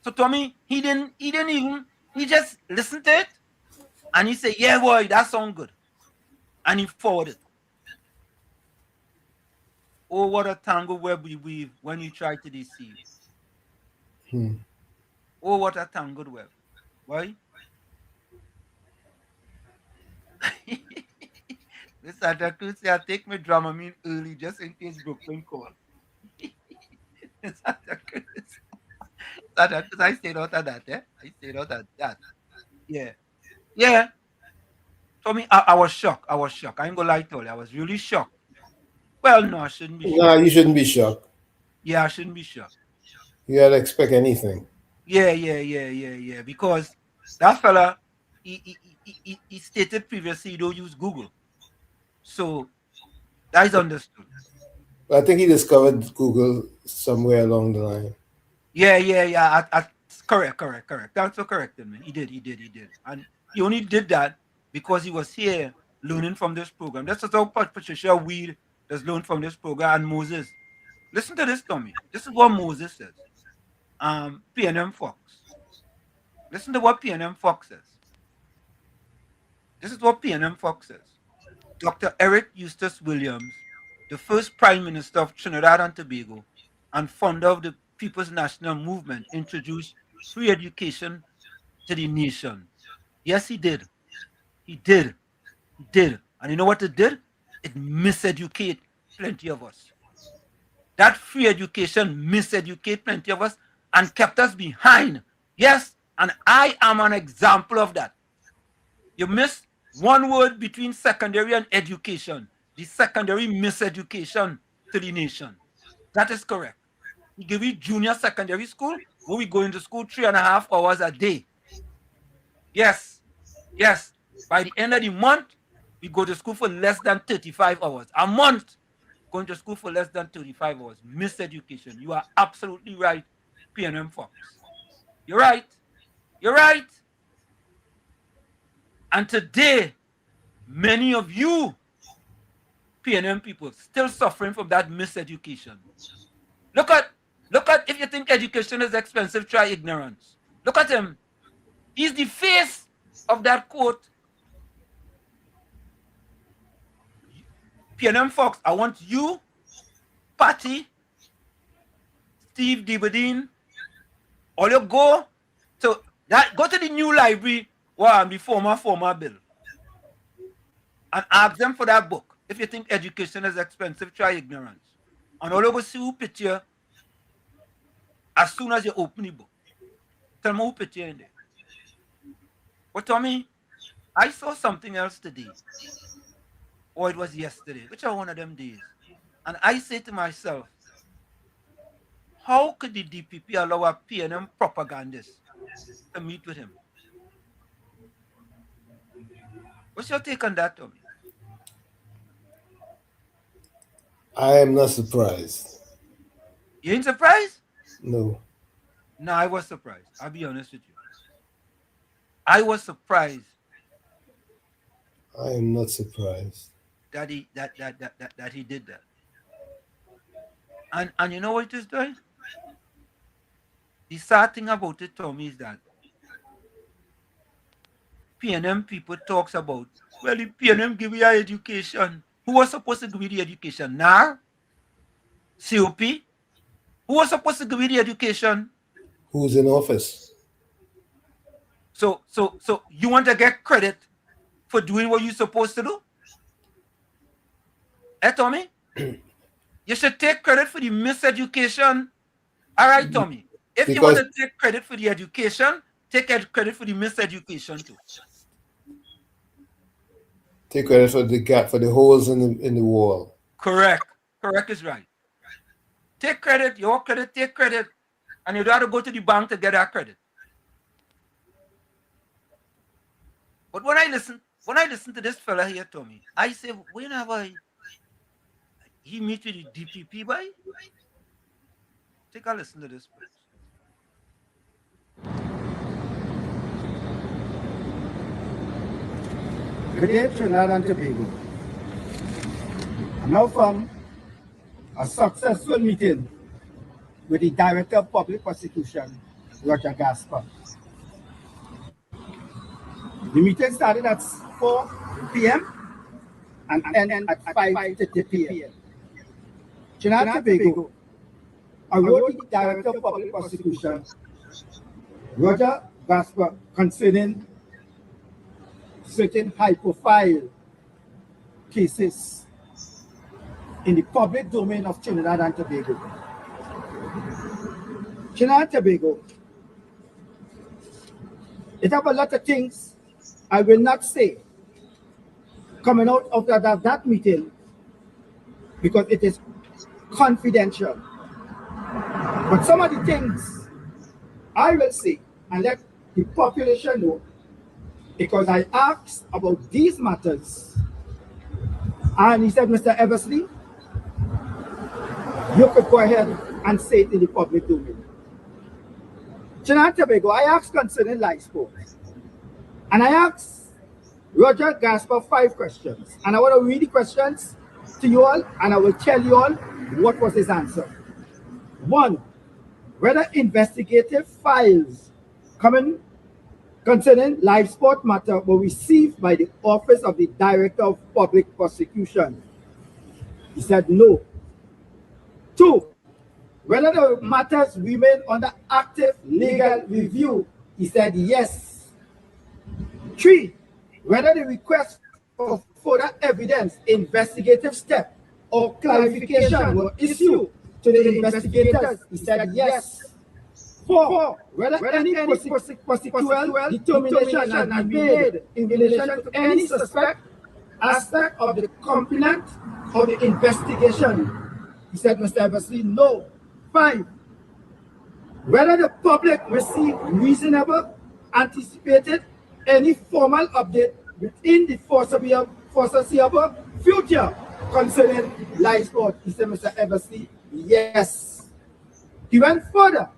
So Tommy, he just listened to it. And he said, yeah, boy, that sounds good. And he forwarded it. Oh, what a tangle web we weave when you try to deceive. Oh, what a tangled web. Why? This Santa Cruz say I take my Dramamine early just in case Brooklyn call. Santa Cruz. Santa Cruz, I stayed out of that, eh? I stayed out of that. Yeah. Yeah. Tommy, I was shocked. I was shocked. I ain't gonna lie to you. I was really shocked. Well, no, I shouldn't be shocked. Nah, you shouldn't be shocked. Yeah, I shouldn't be shocked. You gotta expect anything. Yeah. Because that fella, he stated previously he don't use Google. So that is understood. I think he discovered Google somewhere along the line. Yeah. Correct. Thanks for correcting me. He did. And he only did that because he was here learning from this program. That's how Patricia Weed does learn from this program. And Moses. Listen to this, Tommy. This is what Moses says. PNM Fox. Listen to what PNM Fox says. This is what PNM Fox says. Dr. Eric Eustace Williams, the first Prime Minister of Trinidad and Tobago and founder of the People's National Movement, introduced free education to the nation. Yes, he did. He did. And you know what it did? It miseducated plenty of us. That free education miseducated plenty of us and kept us behind. Yes, and I am an example of that. You missed one word between secondary and education. The secondary miseducation to the nation. That is correct. We give you junior secondary school where we go into school 3.5 hours a day. Yes. By the end of the month, we go to school for less than 35 hours. A month, going to school for less than 35 hours. Miseducation. You are absolutely right, PNM Fox. You're right. And today, many of you PNM people still suffering from that miseducation. Look at if you think education is expensive, try ignorance. Look at him. He's the face of that quote. PNM Fox, I want you, Patty, Steve Dibadine, all you go to the new library where the former bill and ask them for that book. If you think education is expensive, try ignorance. And all you go see who picture as soon as you open the book. Tell me who picture in there. But Tommy, I saw something else today. Or it was yesterday, which are one of them days. And I say to myself, how could the DPP allow a PNM propagandist to meet with him? What's your take on that, Tommy? I am not surprised. You ain't surprised? No. No, I was surprised. I'll be honest with you. I was surprised. I am not surprised. That he did that. And you know what it is doing? The sad thing about it, Tommy, is that PNM people talks about, well, the PNM give you education. Who was supposed to give you the education? NAR? COP? Who was supposed to give you the education? Who's in office? So you want to get credit for doing what you're supposed to do? Tommy? You should take credit for the miseducation. All right, Tommy. If you want to take credit for the education, take credit for the miseducation too. Take credit for the gap, for the holes in the wall. Correct. Correct is right. Take credit, your credit, take credit, and you don't have to go to the bank to get that credit. But when I listen to this fella here, Tommy, I say, whenever he meet with the DPP, boy, take a listen to this, please. Good day, Trinidad and Tobago. I'm now from a successful meeting with the Director of Public Prosecution, Roger Gasper. The meeting started at 4 p.m. and ended at 5:30 p.m. Trinidad and Tobago, I wrote to the Director of Public Prosecution, Roger Gasper, concerning certain high-profile cases in the public domain of Trinidad and Tobago. Trinidad and Tobago, it have a lot of things I will not say coming out of that meeting because it is confidential. But some of the things I will say and let the population know, because I asked about these matters, and he said, Mr. Eversley, you could go ahead and say it in the public domain. Trinidad and Tobago, I asked concerning live sports, and I asked Roger Gasper 5 questions, and I want to read the questions to you all, and I will tell you all what was his answer. 1, whether investigative files coming concerning live sport matter were received by the Office of the Director of Public Prosecution. He said no. 2, whether the matters remain under active legal review. He said yes. 3, whether the request for further evidence, investigative step, or clarification were issued to the investigators. He said yes. 4, whether any prosecutorial determination has been made in relation to any suspect aspect of the component of the investigation. He said, Mr. Eversley, no. 5, whether the public received reasonable, anticipated, any formal update within the foreseeable future concerning live sport. He said, Mr. Eversley, yes. He went further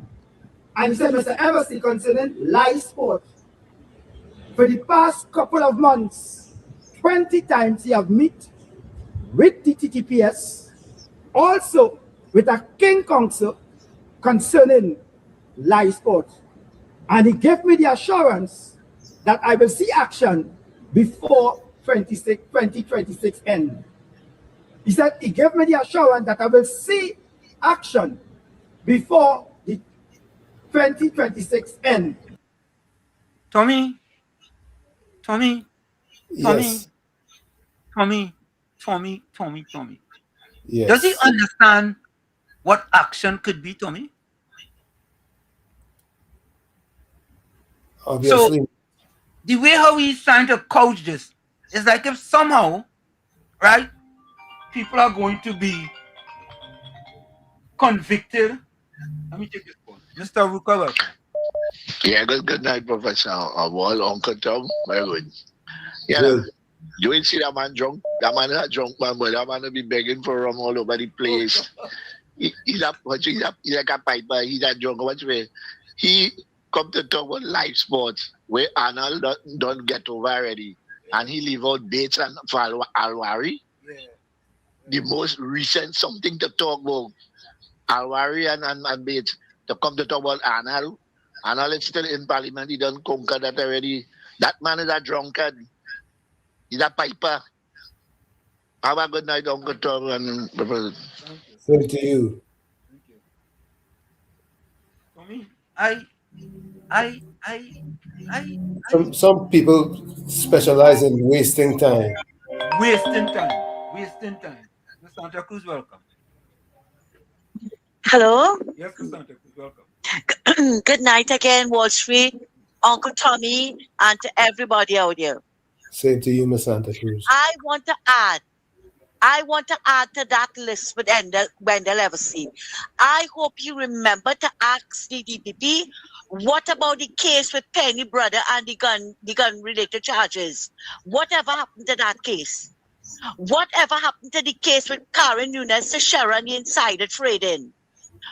and he said, Mr. Eversley, concerning live sport, for the past couple of months, 20 times he have met with the TTPS, also with a King Council concerning live sport. And he gave me the assurance that I will see action before 2026 end. He said he gave me the assurance that I will see action before the 2026 end. Tommy. Yes. Tommy. Yes. Does he understand what action could be, Tommy? Obviously. So the way how he's trying to couch this is like if somehow, right, people are going to be convicted. Let me take this call. Mr. Ruka, welcome. Yeah, good night, Professor Wall, Uncle Tom. Very good. Yeah, Good. you ain't see that man drunk. That man is a drunk man, but that man will be begging for rum all over the place. He's like a piper. He's a drunk. What's way? He come to talk about live sports where Arnold don't get over already, and he leave out Bates and Alwari. Yeah. The most recent something to talk about. Alwari and Bates to come to talk about Arnold. Arnold is still in Parliament. He done conquer that already. That man is a drunkard. He's a piper. Have a good night, Uncle Tom and Professor. Same to you. Thank you. Tommy, I Some people specialize in wasting time. wasting time. Miss Santa Cruz, welcome. Hello. Yes, Miss Santa Cruz, welcome. Good night again, Wall Street. Uncle Tommy, and to everybody out there. Same to you, Miss Santa Cruz. I want to add to that list with Wendell Everseen. I hope you remember to ask the DPP, what about the case with Penny Brother and the gun related charges? Whatever happened to that case? Whatever happened to the case with Karen Nunes, Seshera, and the insider trading?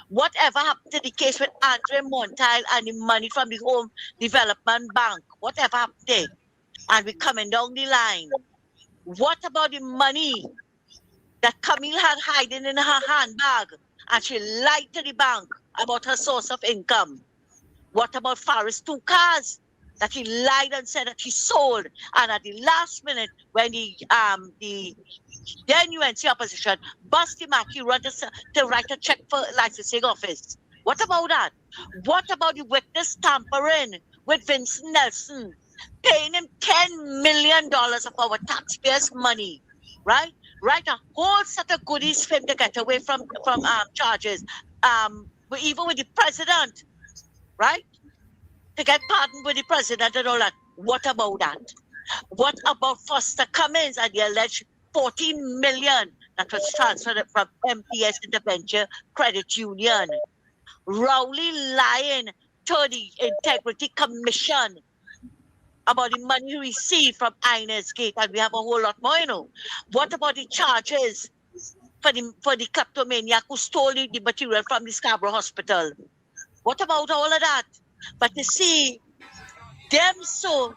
Whatever happened to the case with Andre Montal and the money from the Home Development Bank? Whatever happened there? And we're coming down the line. What about the money that Camille had hiding in her handbag and she lied to the bank about her source of income? What about Faris' 2 cars that he lied and said that he sold, and at the last minute when the then UNC opposition bust him out, he ran to write a check for licensing office? What about that? What about the witness tampering with Vincent Nelson, paying him $10 million of our taxpayers' money, right? Right, a whole set of goodies for him to get away from charges. Even with the president, right? To get pardoned with the president and all that. What about that? What about Foster Cummins and the alleged $14 million that was transferred from MPS Intervention Credit Union? Rowley lying to the Integrity Commission about the money he received from Inez Gate, and we have a whole lot more, you know. What about the charges for the kleptomaniac who stole the material from the Scarborough Hospital? What about all of that? But you see, them so...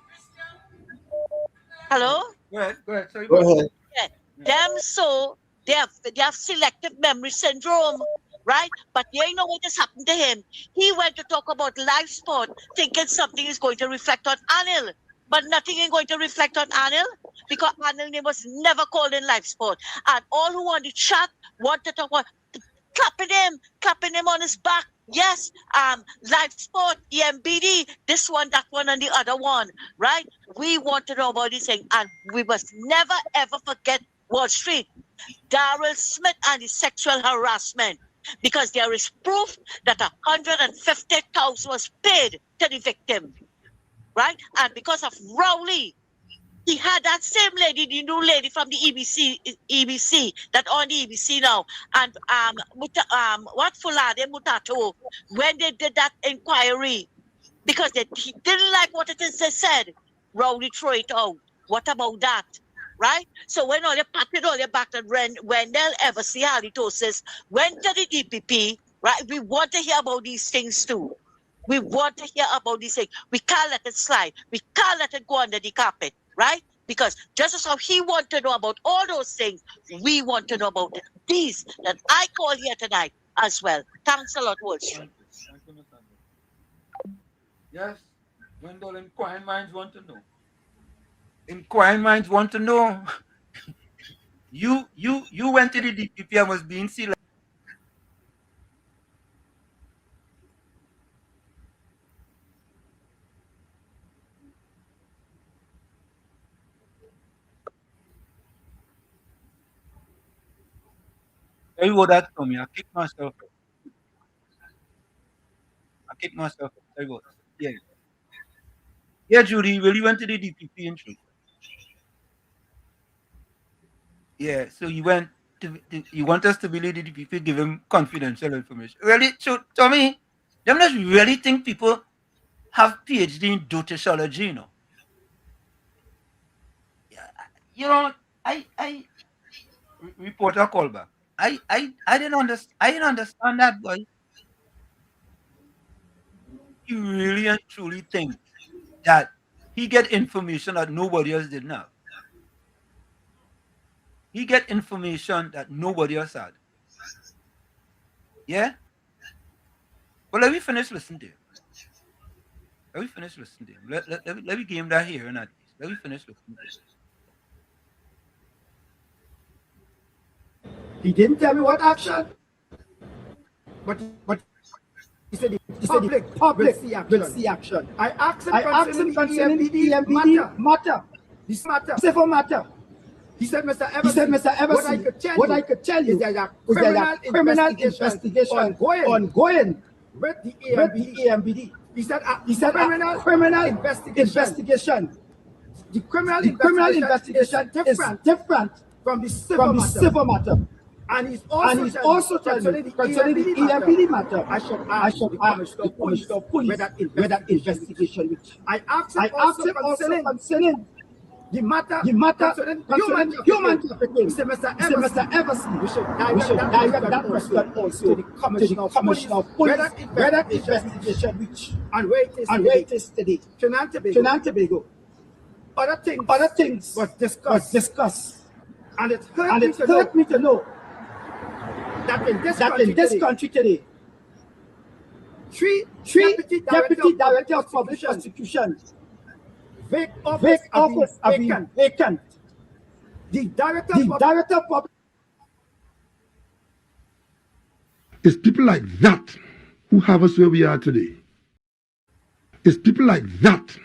Hello? Go ahead. Sorry, Go ahead. Yeah. Them so, they have selective memory syndrome, right? But you know what has happened to him? He went to talk about live sport, thinking something is going to reflect on Anil. But nothing is going to reflect on Anil, because Anil name was never called in live sport. And all who want to chat want to talk about clapping him on his back. Yes, live sport, EMBD, this one, that one, and the other one, right? We want to know about this thing, and we must never ever forget Wall Street, Darrell Smith, and the sexual harassment, because there is proof that $150,000 was paid to the victim, right? And because of Rowley, he had that same lady, the new lady from the EBC, that on the EBC now, and Fulade Mutato, when they did that inquiry, because he didn't like what it is they said, Rowley throw it out. What about that? Right? So when all they patted all their back, and Wendell Everseen halitosis went to the DPP, right? We want to hear about these things too. We want to hear about these things. We can't let it slide. We can't let it go under the carpet, right? Because just as how he wants to know about all those things, we want to know about these that I call here tonight as well. Thanks a lot, Wall Street. Yes, Wendell, inquiring minds want to know. Inquiring minds want to know. You went to the DPP and was being selected. Tell you what that told me. I kicked myself. Tell you what. Yeah. Yeah, Judy, you really went to the DPP in truth. Yeah, so you went you want us to believe the DPP give him confidential information. Really? So, Tommy, them just really think people have PhD in dotishology, you know? Yeah, you know, I reporter call back. I didn't understand that, boy. You really and truly think that he get information that nobody else did not. He get information that nobody else had. Yeah? Well, let me finish listening to him. Let me give him that here and at least. Let me finish listening to him. He didn't tell me what action, but he said the public will see action. I asked him concerning the EMBD matter. This matter, civil matter. He said, Mr. Everseen, what I could tell you is there are criminal investigation ongoing with the EMBD. He said criminal investigation. The criminal investigation is different from the civil matter. And he's also telling me concerning the EMPD matter, I should ask the commissioner of police where that investigation reached. I asked him also concerning the matter concerning human trafficking. He said, Mr. Everson, we should direct that question also to the commissioner of police where that investigation reached and where it is today. Trinidad and Tobago. Other things was discussed. And it hurt me to know that in this country today, three deputy director of public prosecution office have been vacant. The director of public. It's people like that who have us where we are today. It's people like that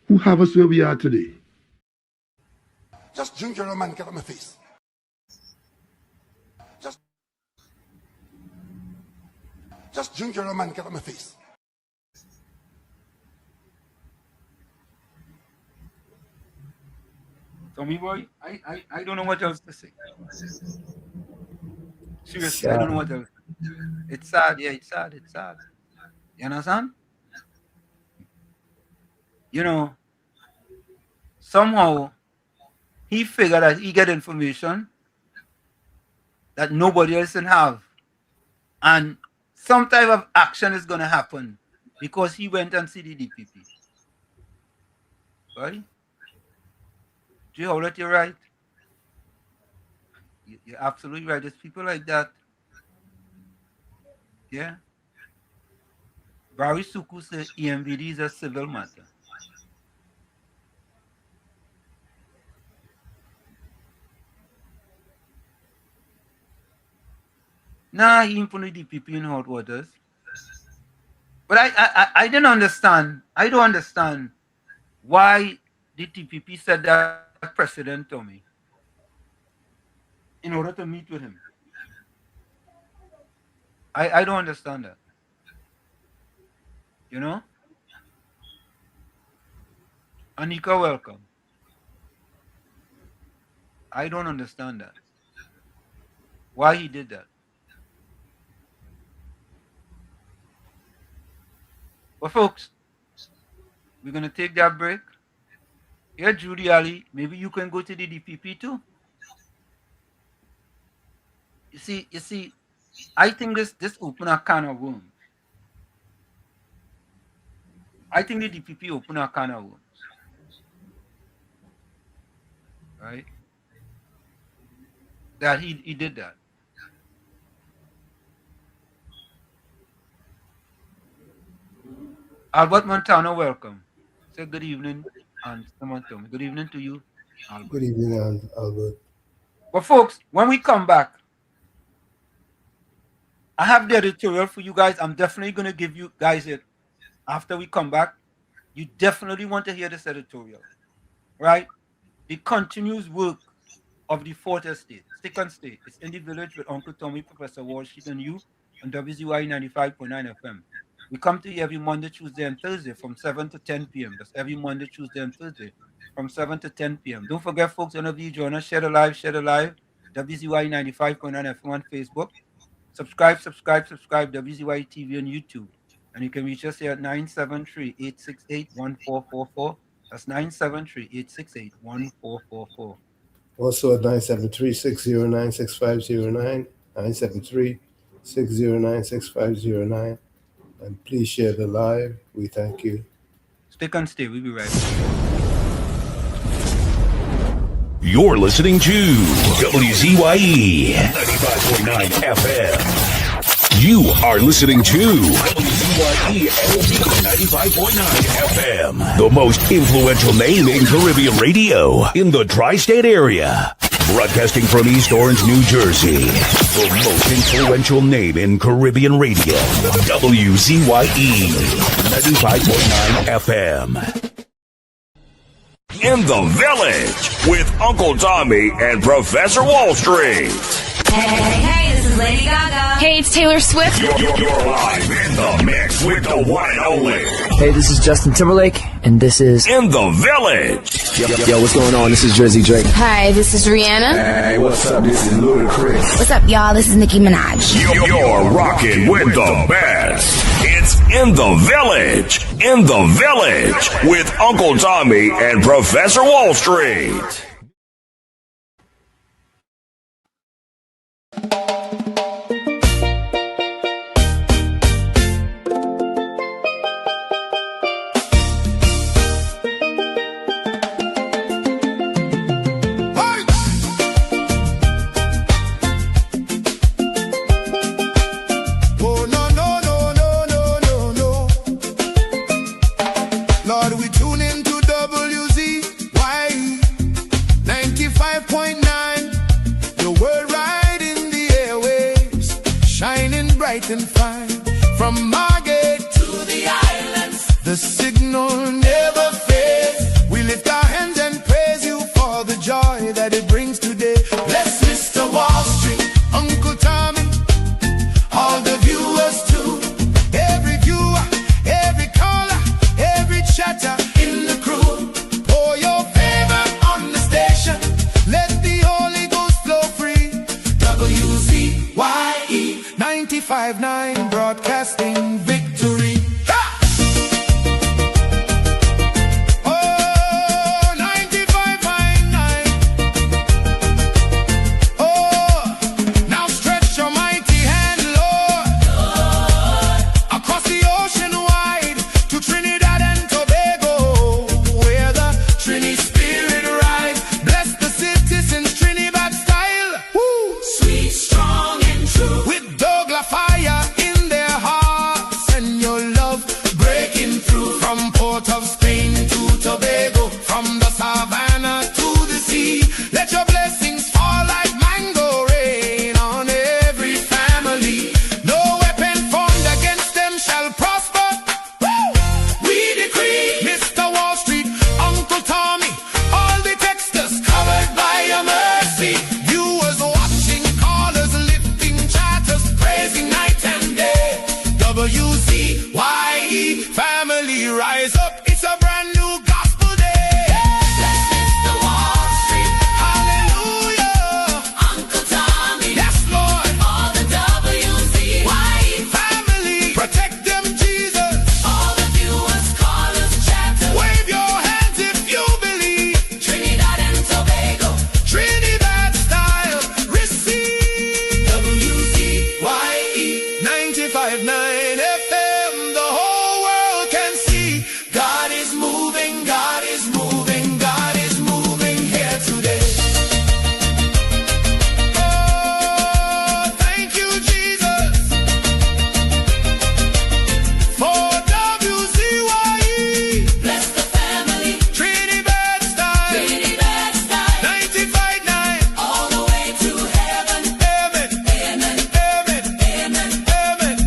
who have us where we are today. Just drink your rum and get on my face. Just drink your rum and get on my face. Tommy boy, I don't know what else to say. Seriously, I don't know what else. It's sad, yeah, it's sad. You understand? You know, somehow he figured that he get information that nobody else can have. And some type of action is going to happen because he went and see the DPP. Right? Jay Howlett, you're right. You're absolutely right. There's people like that. Yeah. Barry Suku said EMVD is a civil matter. Nah, he imposed DPP in hot waters. But I didn't understand. I don't understand why the DPP said that President Tommy in order to meet with him. I don't understand that. You know? Anika, welcome. I don't understand that. Why he did that. But folks, we're going to take that break. Here, Judy Ali, maybe you can go to the DPP too. You see, I think this open a can of worms. I think the DPP open a can of worms. Right? That he did that. Albert Montano, welcome. Say good evening, and someone tell me. Good evening to you, Albert. Good evening, Albert. But folks, when we come back, I have the editorial for you guys. I'm definitely going to give you guys it after we come back. You definitely want to hear this editorial, right? The continuous work of the Fourth Estate. Stick and stay. It's in the village with Uncle Tommy, Professor Walsheet, and you on WZYE 95.9 FM. We come to you every Monday, Tuesday, and Thursday from 7 to 10 p.m. That's every Monday, Tuesday, and Thursday from 7 to 10 p.m. Don't forget, folks, whenever you join us, share the live. WZYE 95.9 FM on Facebook. Subscribe, WZYE TV on YouTube. And you can reach us here at 973-868-1444. That's 973-868-1444. Also at 973-609-6509, 973-609-6509. And please share the live. We thank you. Stick and stay. We'll be right back. You're listening to WZYE 95.9 FM. You are listening to WZYE 95.9 FM, the most influential name in Caribbean radio in the tri-state area. Broadcasting from East Orange, New Jersey, the most influential name in Caribbean radio, WZYE 95.9 FM. In the Village with Uncle Tommy and Professor Wall Street. Hey, this is Lady Gaga. Hey, it's Taylor Swift. You're live in the mix with the one and only. Hey, this is Justin Timberlake, and this is In the Village. Yo, what's going on? This is Jersey Drake. Hi, this is Rihanna. Hey, what's up? This is Ludacris. What's up, y'all? This is Nicki Minaj. You're rocking with the best. It's In the Village. In the Village with Uncle Tommy and Professor Wall Street. Lord, we tune into WZYE 95.9. The world right in the airwaves, shining bright and fine. From Margate to the islands, the signal never fades. We lift our hands and praise you for the joy that it brings today. Bless Mr. Wall Street, Uncle Tommy, all the viewers too. Every viewer, every caller, every chatter in the crew. Pour your favor on the station. Let the Holy Ghost flow free. WZYE 95.9 broadcasting victory. WZYE family, rise up. It's a brand new gospel day. Bless Mr. Wall Street. Hallelujah. Uncle Tommy. Yes, Lord. All the WZYE family. Protect them, Jesus. All the viewers, callers, chatters. Wave your hands if you believe. Trinidad and Tobago. Trinidad style. Receive. WZYE 95.9 FM. The whole world can see God is moving, God is moving, God is moving here today. Oh, thank you, Jesus, for WZYE. Bless the family. Trinidad style. Trinidad style. 95.9. All the way to heaven. Amen. Amen. Amen. Amen. Amen.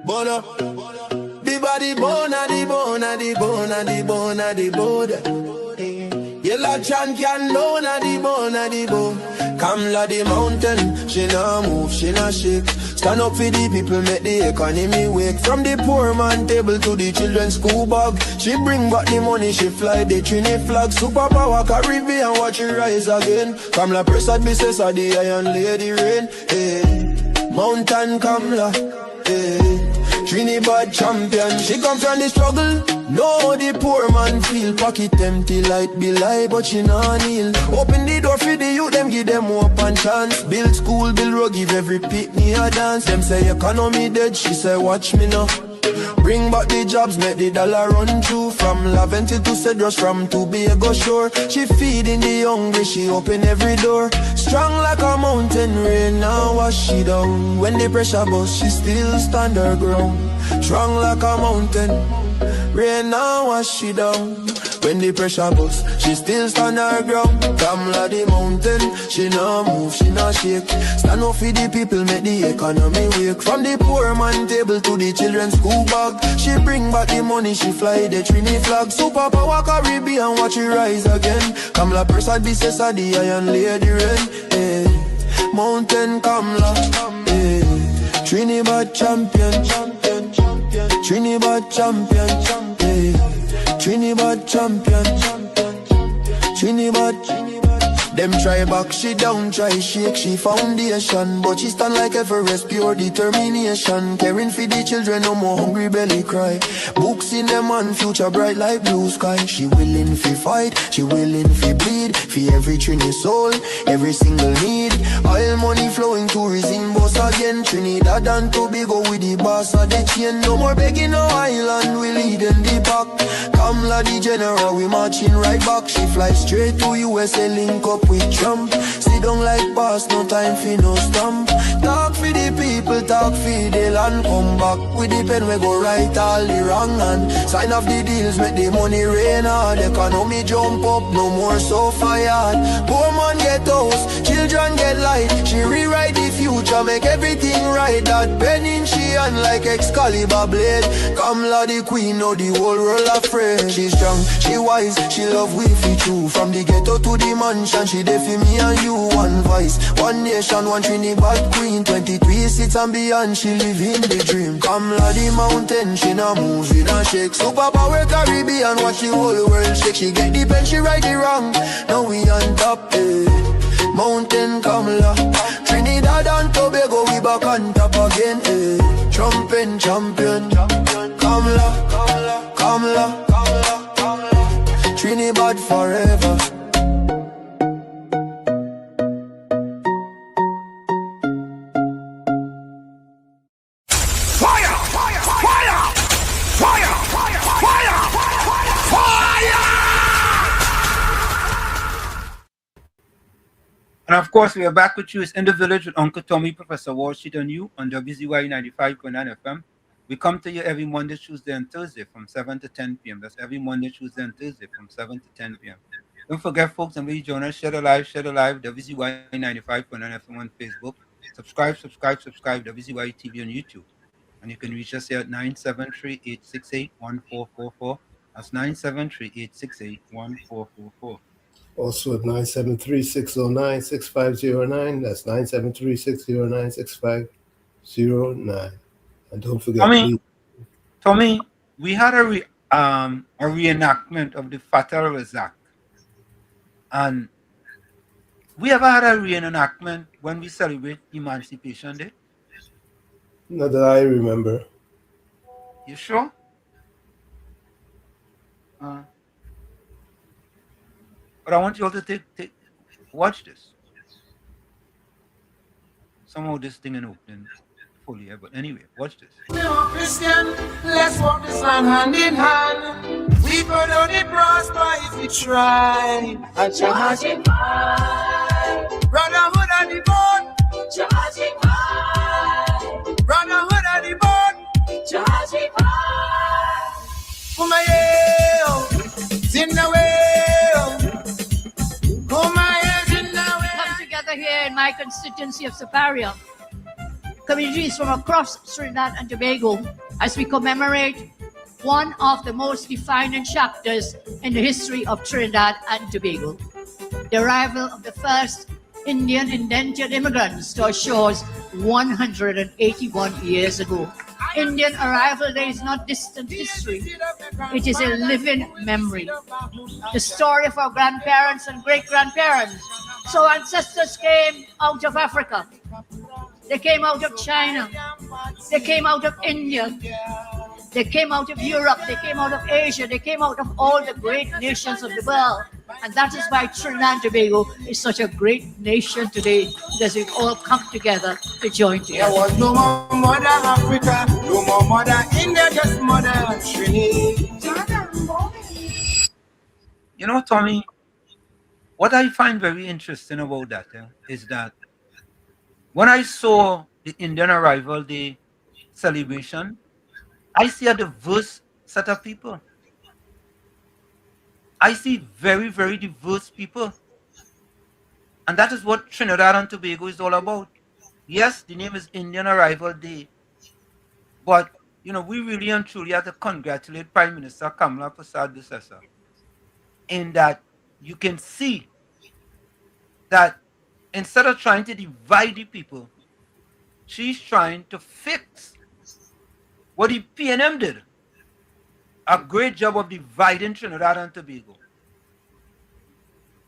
Bona, the body bona, the bona, the bona, the bona, the bona. Yellow chan can lona the bona, the bone. Kamla the mountain, she nah move, she nah shake. Stand up for the people, make the economy wake. From the poor man table to the children's school bag, she bring back the money, she fly the Trini flag. Superpower Caribbean, watch it rise again. Kamla press at business of the iron lady rain. Hey, mountain Kamla, hey. Trinidad champion, she come from the struggle. No, the poor man feel pocket empty like be lie, but she nah kneel. Open the door for the youth, them give them hope and chance. Build school, build road, give every pitney a dance. Them say economy dead, she say watch me now. Bring back the jobs, make the dollar run through. From Laventil to Cedros, from Tobago shore. She feeding the hungry, she open every door. Strong like a mountain, rain now wash she down. When the pressure bust, she still stand her ground. Strong like a mountain, rain now wash she down. When the pressure bust, she still stand her ground. Kamla the mountain, she no move, she no shake. Stand up for the people, make the economy wake. From the poor man table to the children's school bag, she bring back the money, she fly the Trini flag. Superpower Caribbean, watch it rise again. Kamla Persad, the Cesar, the Iron Lady Rain. Mountain Kamla, Trinidad champion, Trinidad champion, Trinidad champion, Trinidad. Them try back, she down, try shake, she foundation. But she stand like Everest, pure determination. Caring for the children, no more hungry belly cry. Books in them and future bright like blue sky. She willing fi fight, she willing fi bleed. For every Trini soul, every single need. Oil money flowing, tourism boss again. Trinidad and Tobago with the boss of the chain. No more begging no island, we leading the pack. Kamla the general, we marching right back. She fly straight to USA, link up with Trump. Sit down like boss, no time for no stamp. Talk for the people, talk for the land. Come back with the pen, we go right all the wrong hand. Sign off the deals, make the money rain hard. Economy jump up, no more so fired. Poor man get house, children get light. She rewrite the future, make everything right. That pen in she hand like Excalibur blade. Kamla the queen, know the whole world afraid. She strong, she wise, she love we fi true. From the ghetto to the mansion, she dey for me and you. One voice, one nation, one Trinidad queen. 23 seats and beyond, she live in the dream. Kamla the mountain, she no move, she no shake. Superpower Caribbean, watch the whole world shake. She get the pen, she right the wrong. Now we on top, Mountain Kamla, Trinidad and Tobago, we back on top again, Trumping champion, Kamla, Kamla, Kamla, Kamla, Trinidad forever. And of course, we are back with you. It's In the Village with Uncle Tommy, Professor Walsheet, and you on WZYE 95.9 FM. We come to you every Monday, Tuesday, and Thursday from 7 to 10 p.m. That's every Monday, Tuesday, and Thursday from 7 to 10 p.m. Don't forget, folks, and please join us. Share the live, WZYE 95.9 FM on Facebook. Subscribe, WZYE TV on YouTube. And you can reach us here at 973-868-1444. That's 973-868-1444. Also at 973-609-6509. That's 973-609-6509. And don't forget, Tommy, we had a reenactment of the Fatal Razak. And we ever had a reenactment when we celebrate Emancipation Day? Not that I remember. You sure? But I want you all to watch this. Somehow this thing ain't opening fully here, but anyway, watch this. Christian, let's walk this land hand in hand. We go down the prosper if we try. A charging high. Brotherhood of the bone. Charging high. Brotherhood of the bone. Charging high. Kumayo, Zinaway. Come together here in my constituency of Superior. Communities from across Trinidad and Tobago as we commemorate one of the most defining chapters in the history of Trinidad and Tobago. The arrival of the first Indian indentured immigrants to our shores 181 years ago. Indian arrival day is not distant history. It is a living memory. The story of our grandparents and great-grandparents. So ancestors came out of Africa. They came out of China. They came out of India. They came out of Europe. They came out of Asia. They came out of all the great nations of the world. And that is why Trinidad and Tobago is such a great nation today, because we've all come together to join together. There was no more mother Africa, no more mother India, just mother Trinidad. You know, Tommy, what I find very interesting about that is that when I saw the Indian Arrival Day celebration, I see a diverse set of people. I see very, very diverse people. And that is what Trinidad and Tobago is all about. Yes, the name is Indian Arrival Day. But, you know, we really and truly have to congratulate Prime Minister Kamala Persad-Dusesa in that you can see that instead of trying to divide the people, she's trying to fix what the PNM did. A great job of dividing Trinidad and Tobago.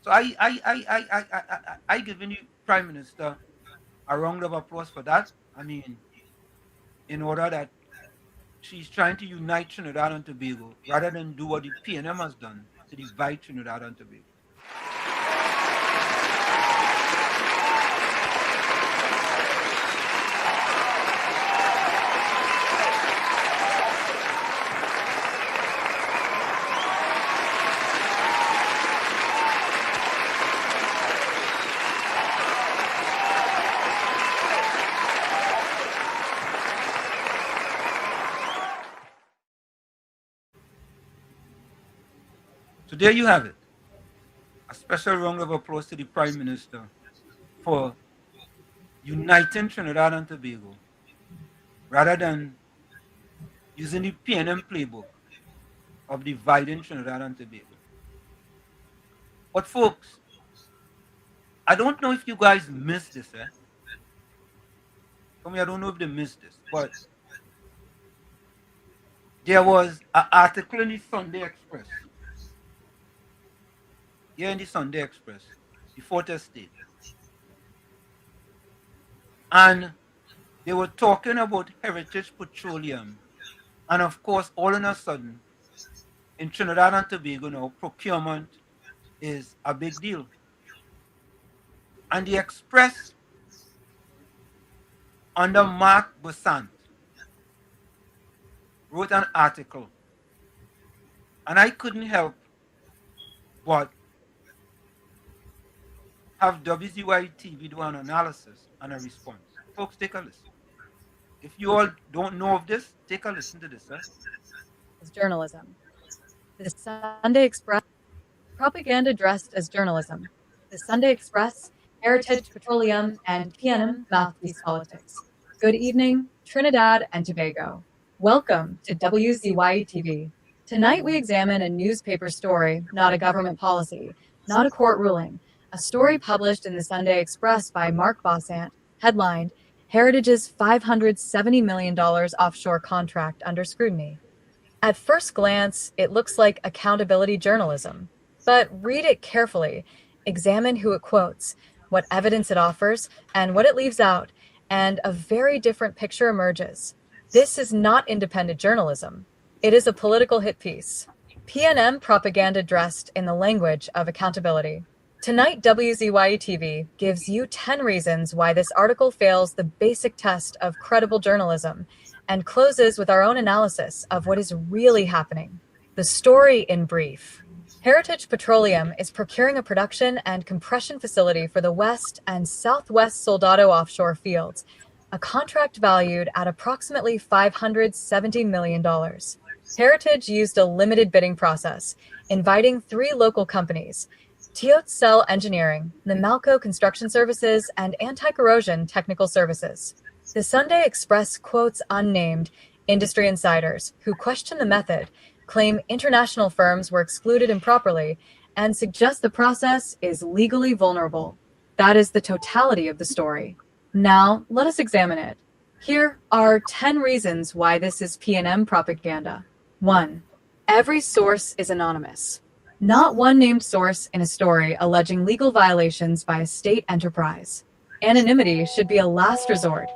So I giving the Prime Minister a round of applause for that. I mean, in order that she's trying to unite Trinidad and Tobago rather than do what the PNM has done to divide Trinidad and Tobago. So there you have it. A special round of applause to the Prime Minister for uniting Trinidad and Tobago rather than using the PNM playbook of dividing Trinidad and Tobago. But folks, I don't know if you guys missed this, eh? For me, I don't know if they missed this, but there was an article in the Sunday Express. Here in the Sunday Express, the Fortress State. And they were talking about Heritage Petroleum. And of course, all of a sudden, in Trinidad and Tobago now, procurement is a big deal. And the Express, under Mark Besant, wrote an article. And I couldn't help but have WZYE TV do an analysis and a response. Folks, take a listen. If you all don't know of this, take a listen to this. Journalism. The Sunday Express, propaganda dressed as journalism. The Sunday Express, Heritage Petroleum, and PNM mouthpiece politics. Good evening, Trinidad and Tobago. Welcome to WZYE TV. Tonight we examine a newspaper story, not a government policy, not a court ruling. A story published in the Sunday Express by Mark Besant, headlined, Heritage's $570 million offshore contract under scrutiny. At first glance, it looks like accountability journalism. But read it carefully. Examine who it quotes, what evidence it offers, and what it leaves out, and a very different picture emerges. This is not independent journalism. It is a political hit piece. PNM propaganda dressed in the language of accountability. Tonight, WZYE TV gives you 10 reasons why this article fails the basic test of credible journalism and closes with our own analysis of what is really happening. The story in brief. Heritage Petroleum is procuring a production and compression facility for the West and Southwest Soldado offshore fields, a contract valued at approximately $570 million. Heritage used a limited bidding process, inviting 3 local companies, Teot Cell Engineering, Namalco Construction Services, and Anti-Corrosion Technical Services. The Sunday Express quotes unnamed industry insiders who question the method, claim international firms were excluded improperly, and suggest the process is legally vulnerable. That is the totality of the story. Now, let us examine it. Here are 10 reasons why this is PNM propaganda. 1. Every source is anonymous. Not one named source in a story alleging legal violations by a state enterprise. Anonymity should be a last resort,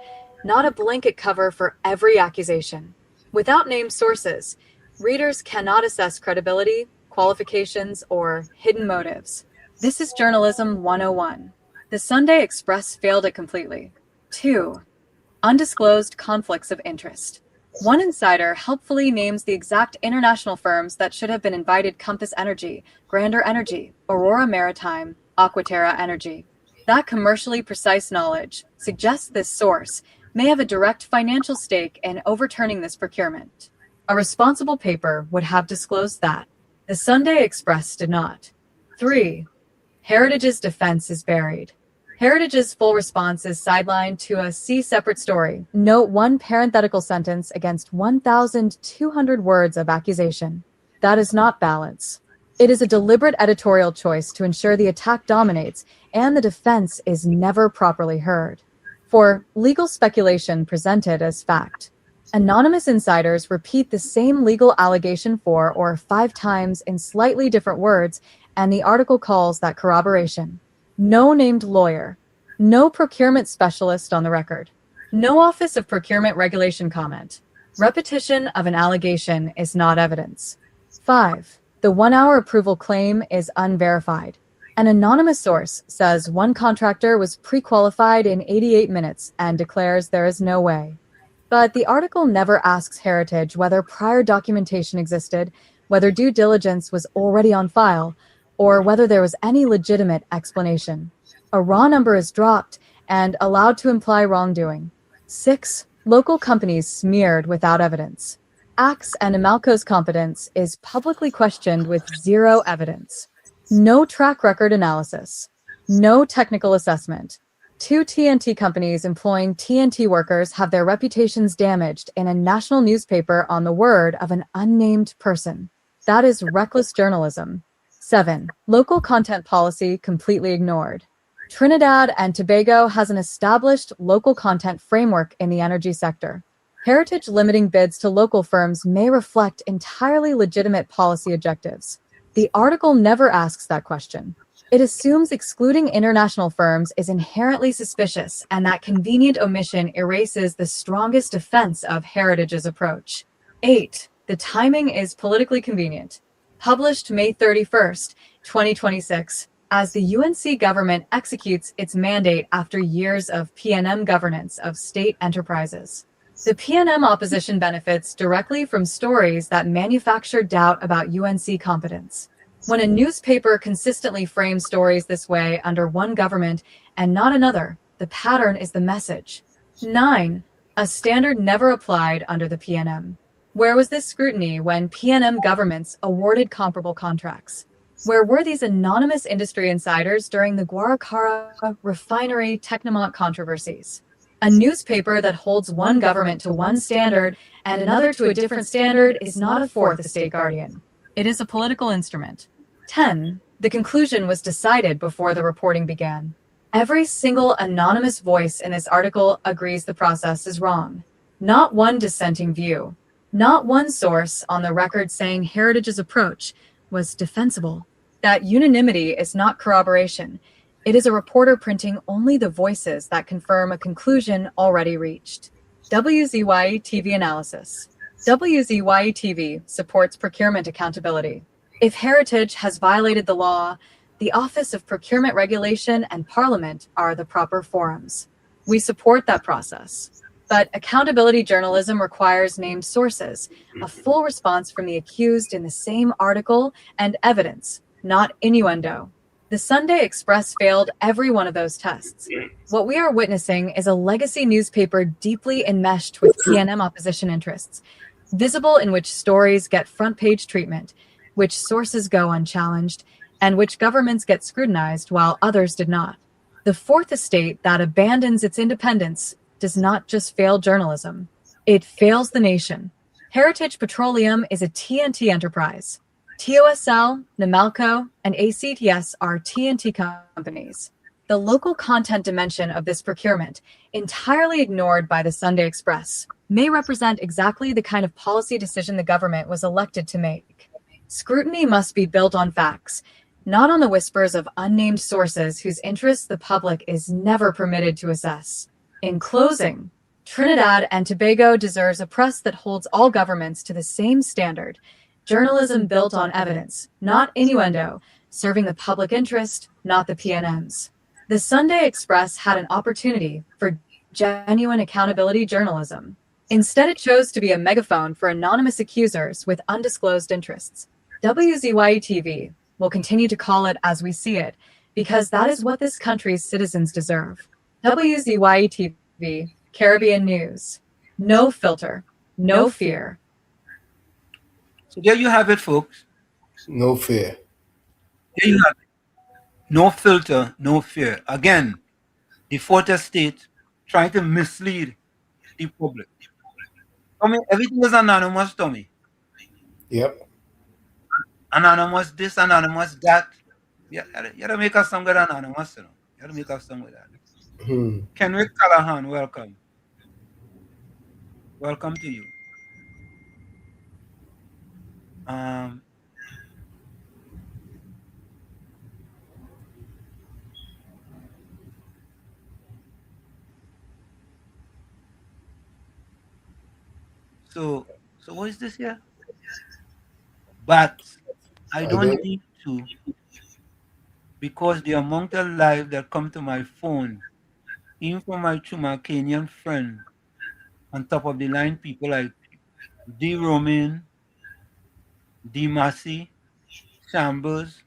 not a blanket cover for every accusation. Without named sources, readers cannot assess credibility, qualifications, or hidden motives. This is Journalism 101. The Sunday Express failed it completely. 2. Undisclosed conflicts of interest. One insider helpfully names the exact international firms that should have been invited: Compass Energy, Grandeur Energy, Aurora Maritime, Aquaterra Energy. That commercially precise knowledge suggests this source may have a direct financial stake in overturning this procurement. A responsible paper would have disclosed that. The Sunday Express did not. 3. Heritage's defense is buried. Heritage's full response is sidelined to a see separate story. Note one parenthetical sentence against 1,200 words of accusation. That is not balance. It is a deliberate editorial choice to ensure the attack dominates and the defense is never properly heard. 4. Legal speculation presented as fact. Anonymous insiders repeat the same legal allegation 4 or 5 times in slightly different words, and the article calls that corroboration. No named lawyer. No procurement specialist on the record. No Office of Procurement Regulation comment. Repetition of an allegation is not evidence. 5. The 1-hour approval claim is unverified. An anonymous source says one contractor was pre-qualified in 88 minutes and declares there is no way. But the article never asks Heritage whether prior documentation existed, whether due diligence was already on file, or whether there was any legitimate explanation. A raw number is dropped and allowed to imply wrongdoing. 6. Local companies smeared without evidence. Axe and Amalco's competence is publicly questioned with zero evidence. No track record analysis. No technical assessment. 2 TNT companies employing TNT workers have their reputations damaged in a national newspaper on the word of an unnamed person. That is reckless journalism. 7. Local content policy completely ignored. Trinidad and Tobago has an established local content framework in the energy sector. Heritage limiting bids to local firms may reflect entirely legitimate policy objectives. The article never asks that question. It assumes excluding international firms is inherently suspicious and that convenient omission erases the strongest defense of Heritage's approach. 8. The timing is politically convenient. Published May 31st, 2026, as the UNC government executes its mandate after years of PNM governance of state enterprises. The PNM opposition benefits directly from stories that manufacture doubt about UNC competence. When a newspaper consistently frames stories this way under one government and not another, the pattern is the message. 9. A standard never applied under the PNM. Where was this scrutiny when PNM governments awarded comparable contracts? Where were these anonymous industry insiders during the Guaracara refinery Technomont controversies? A newspaper that holds one government to one standard and another to a different standard is not a fourth estate guardian. It is a political instrument. 10. The conclusion was decided before the reporting began. Every single anonymous voice in this article agrees the process is wrong. Not one dissenting view. Not one source on the record saying Heritage's approach was defensible. That unanimity is not corroboration. It is a reporter printing only the voices that confirm a conclusion already reached. WZYE TV analysis. WZYE TV supports procurement accountability. If Heritage has violated the law, the Office of Procurement Regulation and Parliament are the proper forums. We support that process. But accountability journalism requires named sources, a full response from the accused in the same article, and evidence, not innuendo. The Sunday Express failed every one of those tests. What we are witnessing is a legacy newspaper deeply enmeshed with PNM opposition interests, visible in which stories get front-page treatment, which sources go unchallenged, and which governments get scrutinized while others did not. The fourth estate that abandons its independence does not just fail journalism, it fails the nation. Heritage Petroleum is a TNT enterprise. TOSL, Namalco, and ACTS are TNT companies. The local content dimension of this procurement, entirely ignored by the Sunday Express, may represent exactly the kind of policy decision the government was elected to make. Scrutiny must be built on facts, not on the whispers of unnamed sources whose interests the public is never permitted to assess. In closing, Trinidad and Tobago deserves a press that holds all governments to the same standard, journalism built on evidence, not innuendo, serving the public interest, not the PNM's. The Sunday Express had an opportunity for genuine accountability journalism. Instead, it chose to be a megaphone for anonymous accusers with undisclosed interests. WZYE TV will continue to call it as we see it, because that is what this country's citizens deserve. WZYE TV, Caribbean News. No filter, no fear. So there you have it, folks. No fear. There you have it. No filter, no fear. Again, the fourth estate trying to mislead the public. Tommy, everything is anonymous, Tommy. Yep. Anonymous this, anonymous that. Yeah, you gotta make us some good anonymous, you know. You gotta make us some with that. Hmm. Kenrick Callahan, welcome. Welcome to you. Um, so what is this here? But I don't need to, because the amount of live that come to my phone, even from my Kenyan friend, on top of the line people like D. Roman, D. Massey, Chambers,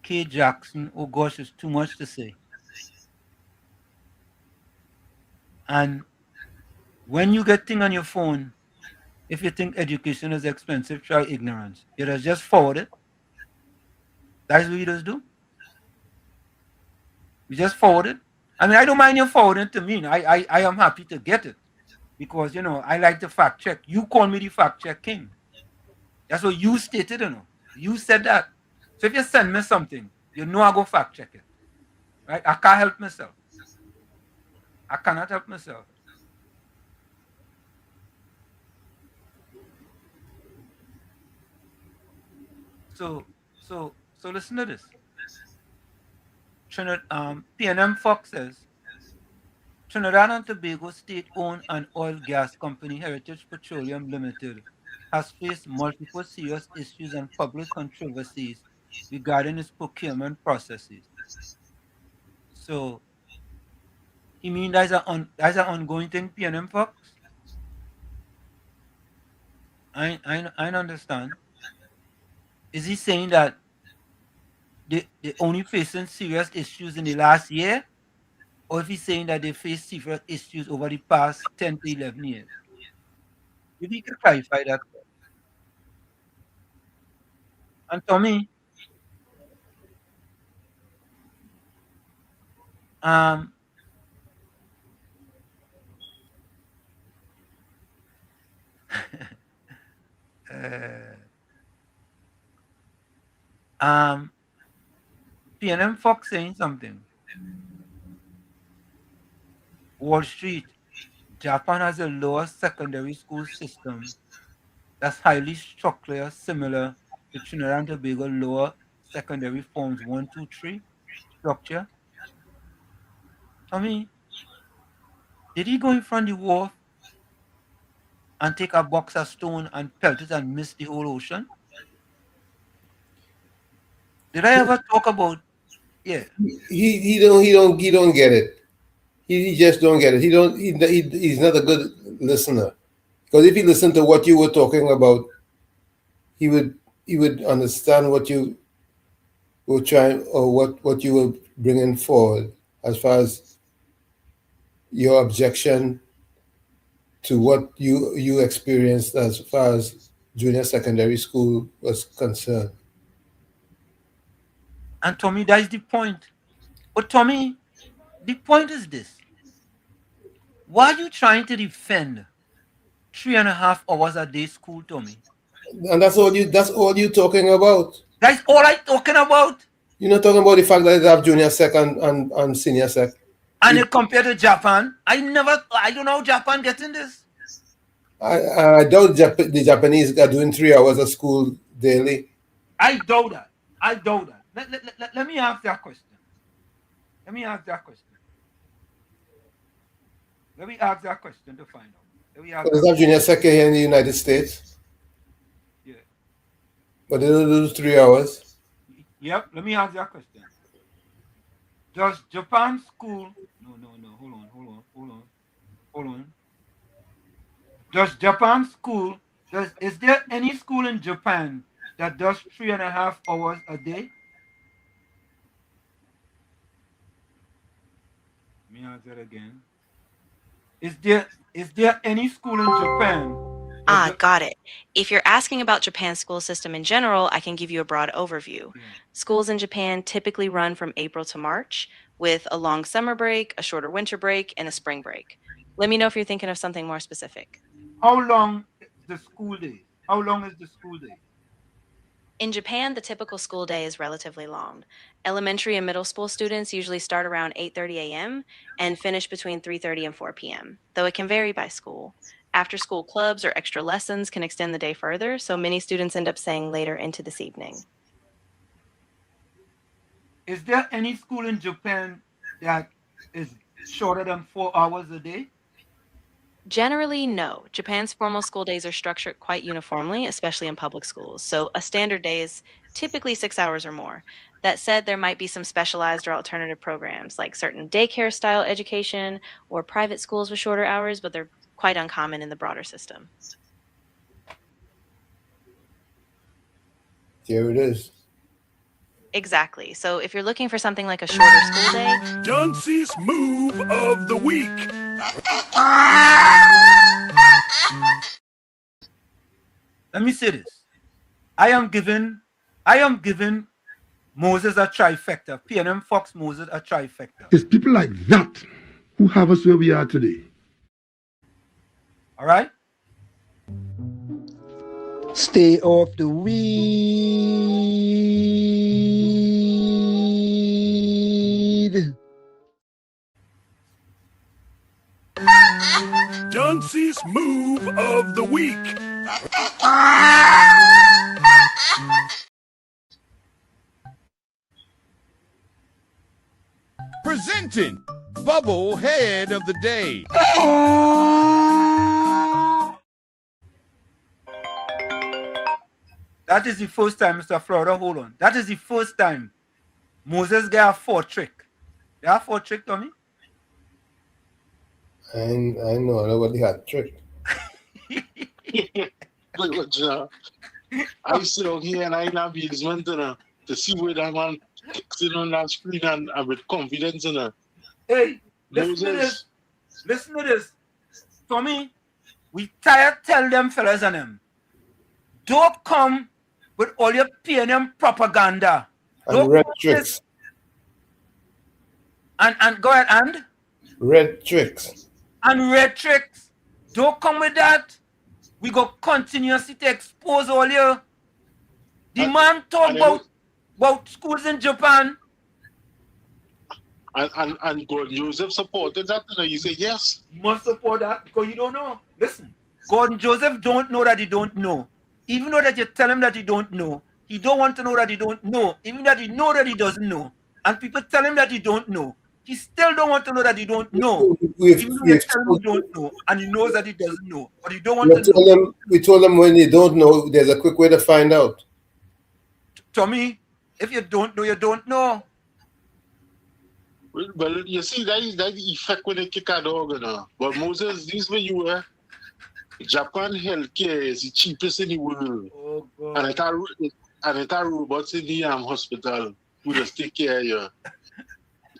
K. Jackson. Oh gosh, it's too much to say. And when you get thing on your phone, if you think education is expensive, try ignorance. You just forward it. That's what you just do. You just forward it. I mean, I don't mind you forwarding it to me. I am happy to get it because, you know, I like to fact check. You call me the fact check king. That's what you stated, you know. You said that. So if you send me something, you know I go fact check it. Right? I can't help myself. I cannot help myself. So listen to this. PNM Fox says Trinidad and Tobago state-owned and oil gas company Heritage Petroleum Limited has faced multiple serious issues and public controversies regarding its procurement processes. So, you mean that's an ongoing thing, PNM Fox? I understand. Is he saying that they only facing serious issues in the last year? Or if he's saying that they face serious issues over the past 10 to 11 years? If you could clarify that. And Tommy, um, um, PNM Fox saying something. Wall Street, Japan has a lower secondary school system that's highly structural, similar to Trinidad and Tobago lower secondary forms 1, 2, 3 structure. Tommy, did he go in front of the wharf and take a box of stone and pelt it and miss the whole ocean? Did I ever talk about? Yeah. He don't get it. He just don't get it. He's not a good listener. Because if he listened to what you were talking about, he would understand what you were trying or what you were bringing forward as far as your objection to what you experienced as far as junior secondary school was concerned. And Tommy, that is the point. But Tommy, the point is this. Why are you trying to defend 3.5 hours a day school, Tommy? And that's all you talking about. That's all I'm talking about. You're not talking about the fact that they have junior sec and senior sec. And you compare to Japan, I don't know how Japan getting this. I doubt the Japanese are doing 3 hours of school daily. I doubt that. Let me ask that question. Let me ask that question to find out. There's have junior sec here in the United States. Yeah. But they don't do 3 hours. Yep, let me ask that question. Does Japan school... No, hold on. Does Japan school... Is there any school in Japan that does 3.5 hours a day? Let me ask that again. Is there any school in Japan Ah, got it. If you're asking about Japan's school system in general, I can give you a broad overview. Schools in Japan typically run from April to March, with a long summer break, a shorter winter break, and a spring break. Let me know if you're thinking of something more specific. How long is the school day? How long is the school day? In Japan, the typical school day is relatively long. Elementary and middle school students usually start around 8:30 a.m. and finish between 3:30 and 4 p.m., though it can vary by school. After school clubs or extra lessons can extend the day further, so many students end up staying later into this evening. Is there any school in Japan that is shorter than 4 hours a day? Generally, no. Japan's formal school days are structured quite uniformly, especially in public schools. So a standard day is typically 6 hours or more. That said, there might be some specialized or alternative programs like certain daycare style education or private schools with shorter hours, but they're quite uncommon in the broader system. Here it is. Exactly. So if you're looking for something like a shorter school day, Dunce's move of the week. Let me say this. I am giving Moses a trifecta. PNM Fox Moses a trifecta. It's people like that who have us where we are today. All right? Stay off the weed. Dunce's move of the week. Presenting Bubble Head of the Day. That is the first time, Mr. Florida. Hold on. That is the first time Moses got a 4 trick. You have 4 trick, Tommy? I know nobody had trick. I sit out here and I in amazement to see where that man sitting on that screen and with confidence in her. Hey, listen to this. Listen to this. Tommy, we tired tell them fellas and them. Don't come with all your PNM propaganda. And red tricks. And go ahead and? Red tricks. And red tricks. Don't come with that. We go continuously to expose all you. The man talk about schools in Japan. And Gordon Joseph supported that, and he said yes. You must support that because you don't know. Listen, Gordon Joseph don't know that he don't know. Even though that you tell him that he don't know, he don't want to know that he don't know. Even that he know that he doesn't know. And people tell him that he don't know. He still don't want to know that he don't know. Even though you tell him he don't know, and he knows that he doesn't know. But he don't want to know. We told him when you don't know, there's a quick way to find out. Tommy, if you don't know, you don't know. Well, you see, that's the effect when they kick a dog, you know. But Moses, this way you were. Japan healthcare is the cheapest in the world. Oh, God. And it are robots in the hospital who just take care of you.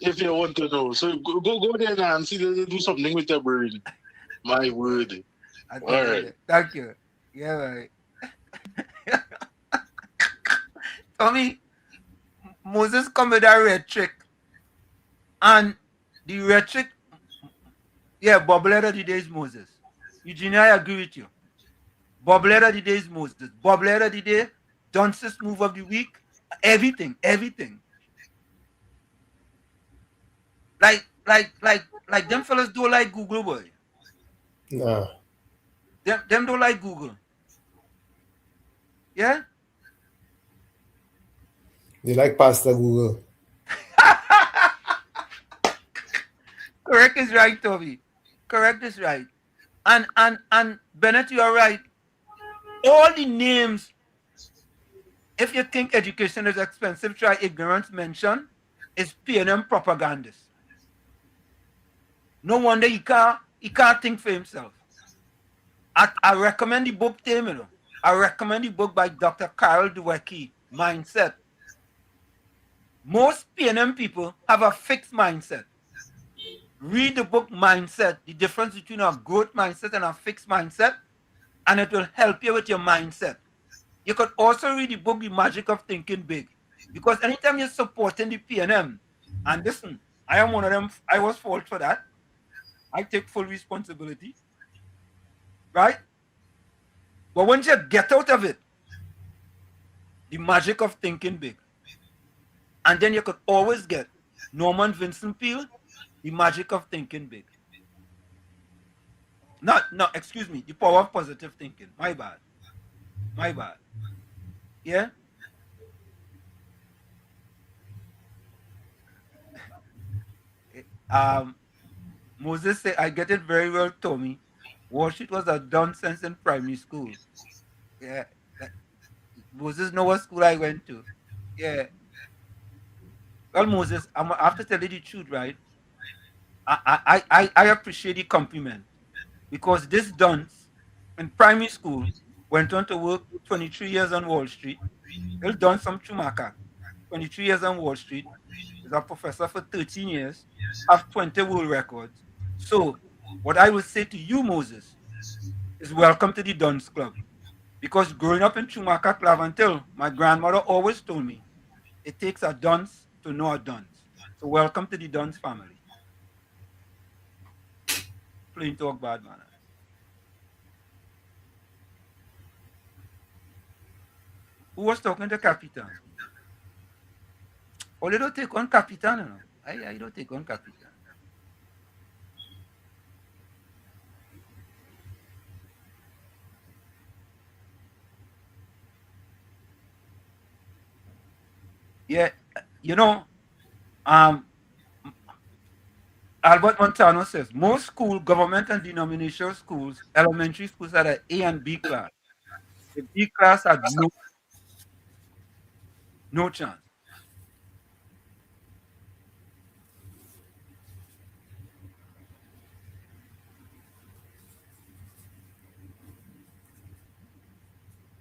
If you want to know. So go there now and see they do something with your brain. My word. All right. Thank you. Yeah, right. Tommy, Moses come with that red trick. And the red trick, yeah, bobblehead of the day is Moses. Eugenia, I agree with you. Bobblehead of the day is Moses. Bobblehead of the day, Dunce's move of the week, everything. Like them fellas don't like Google, boy. Nah. Them don't like Google. Yeah? They like pasta Google. Correct is right, Toby. Correct is right. And Bennett, you are right. All the names, if you think education is expensive, try ignorance mention, is PNM propagandists. No wonder he can't think for himself. I recommend the book to him, you know. I recommend the book by Dr. Carol Dweck, Mindset. Most PNM people have a fixed mindset. Read the book Mindset, the difference between a growth mindset and a fixed mindset, and it will help you with your mindset. You could also read the book, The Magic of Thinking Big, because anytime you're supporting the PNM, and listen, I am one of them, I was fault for that. I take full responsibility, right? But once you get out of it, the magic of thinking big, and then you could always get Norman Vincent Peale, The Magic of Thinking Big. No, excuse me, The Power of Positive Thinking. My bad. Yeah? Moses said, I get it very well, Tommy. Wall Street was a nonsense in primary school. Yeah. Moses know what school I went to. Yeah. Well, Moses, I have to tell you the truth, right? I appreciate the compliment, because this dunce in primary school went on to work 23 years on Wall Street. He'll done some Chumaka, 23 years on Wall Street. He's a professor for 13 years, have 20 world records. So what I will say to you, Moses, is welcome to the Dunce Club. Because growing up in Chumaka Clavantil, my grandmother always told me, it takes a dunce to know a dunce. So welcome to the Dunce family. Plain talk, bad manners. Who was talking to Capitan? Oh, they don't take on Capitan, you know. I don't take on Capitan. Yeah, you know, Albert Montano says most school, government and denominational schools, elementary schools are the A and B class. The B class had no chance.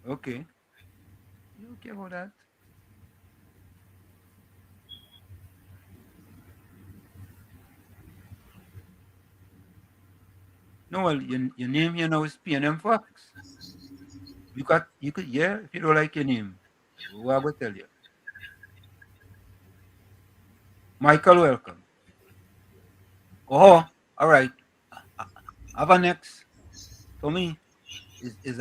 Okay. You okay about that? No, well, your name here now is PNM Fox. You could, yeah, if you don't like your name, what I will tell you. Michael, welcome. Oh, all right. Have a next for me is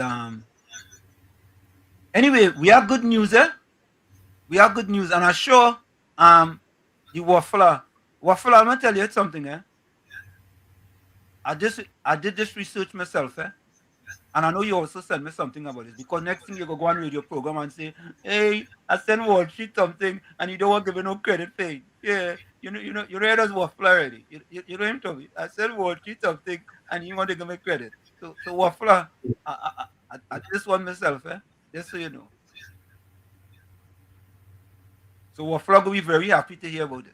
anyway, we have good news, eh? We have good news, and I'm sure the waffler, I'm gonna tell you something, eh? I did this research myself, eh? And I know you also sent me something about this, because next thing you go on radio program and say, hey, I sent Wall Street something and you don't want to give me no credit for it. Yeah, you know that's waffle already. You know him, Tommy. I sent Wall Street something and you want to give me credit. So waffler, I did this one myself, eh? Just so you know. So waffler will be very happy to hear about this.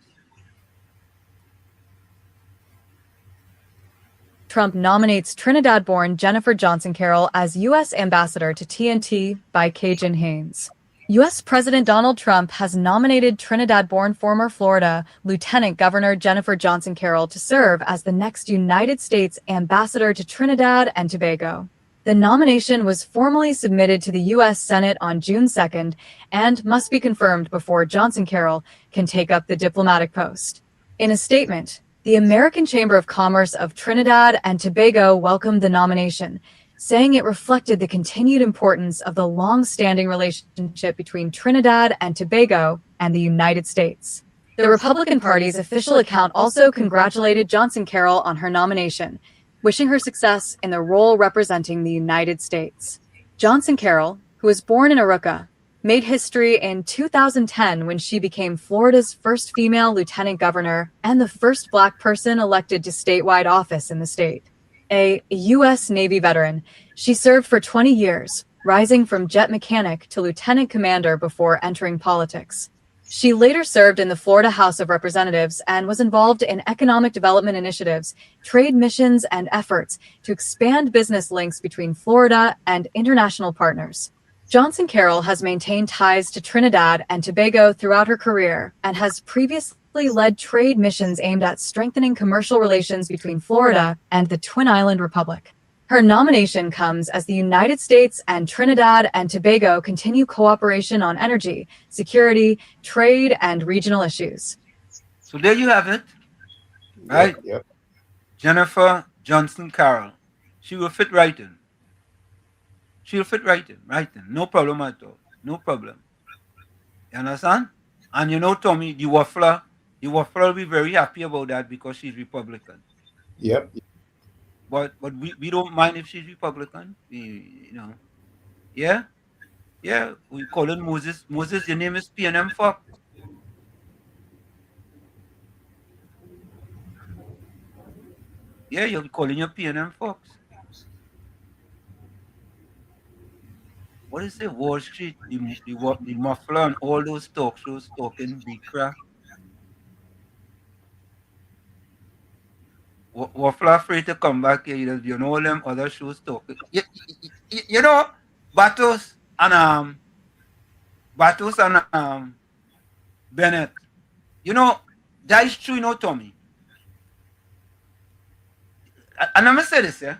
Trump nominates Trinidad-born Jennifer Johnson Carroll as U.S. ambassador to TNT by Cajun Haynes. U.S. President Donald Trump has nominated Trinidad-born former Florida Lieutenant Governor Jennifer Johnson Carroll to serve as the next United States ambassador to Trinidad and Tobago. The nomination was formally submitted to the U.S. Senate on June 2nd and must be confirmed before Johnson Carroll can take up the diplomatic post. In a statement, the American Chamber of Commerce of Trinidad and Tobago welcomed the nomination, saying it reflected the continued importance of the long-standing relationship between Trinidad and Tobago and the United States. The Republican Party's official account also congratulated Johnson Carroll on her nomination, wishing her success in the role representing the United States. Johnson Carroll, who was born in Aruca, made history in 2010 when she became Florida's first female lieutenant governor and the first Black person elected to statewide office in the state. A U.S. Navy veteran, she served for 20 years, rising from jet mechanic to lieutenant commander before entering politics. She later served in the Florida House of Representatives and was involved in economic development initiatives, trade missions, and efforts to expand business links between Florida and international partners. Johnson Carroll has maintained ties to Trinidad and Tobago throughout her career and has previously led trade missions aimed at strengthening commercial relations between Florida and the Twin Island Republic. Her nomination comes as the United States and Trinidad and Tobago continue cooperation on energy, security, trade, and regional issues. So there you have it, right? Yep. Jennifer Johnson Carroll. She will fit right in. She'll fit right in, No problem at all. No problem. You understand? And you know, Tommy, the waffler will be very happy about that because she's Republican. Yep. But we don't mind if she's Republican. You know. Yeah? Yeah. We call it Moses. Moses, your name is P&M Fox. Yeah, you're calling your P&M Fox. What is it? Wall Street, the muffler and all those talk shows talking big crap. Waffler afraid to come back here. You know all them other shows talking. You know, Batos and Bennett. You know, that is true, you know, Tommy. And I'm gonna say this, yeah.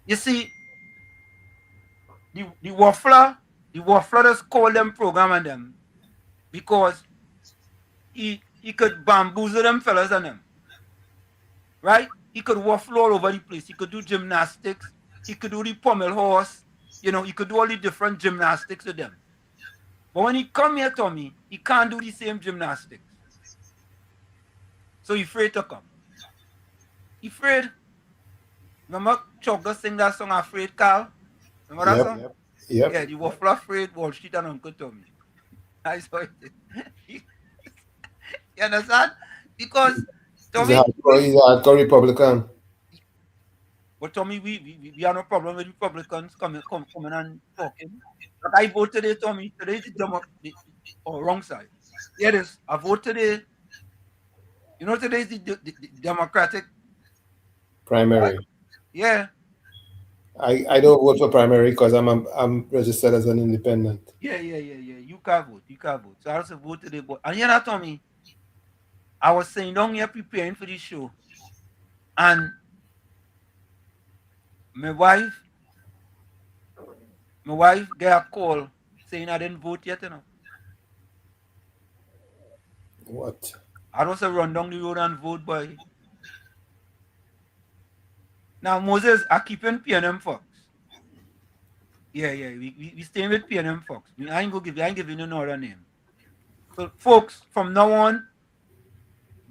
You see, the Waffler just call them program and them because he could bamboozle them fellas and them. Right? He could waffle all over the place. He could do gymnastics. He could do the pommel horse. You know, he could do all the different gymnastics with them. But when he come here, Tommy, he can't do the same gymnastics. So he's afraid to come. He's afraid. Remember Chugga sing that song, Afraid, Carl? Remember that song? Yep. Yeah, the Waffle Afraid, Wall Street and Uncle Tommy. I saw it. You understand? Because Tommy, he's a hardcore Republican. But Tommy, we have no problem with Republicans coming and talking. But I vote today, Tommy. Today is the wrong side. Here it is. I vote today. You know, today is the Democratic primary. Yeah. I don't vote for primary because I'm registered as an independent. Yeah. You can't vote. So I also vote today. But and you know, Tommy, I was saying down here preparing for this show, and my wife got a call saying I didn't vote yet, you know. What? I was run down the road and vote, boy. Now Moses, I keep in P&M Fox. Yeah, we staying with P&M Fox. I ain't giving you no other name. So folks, from now on,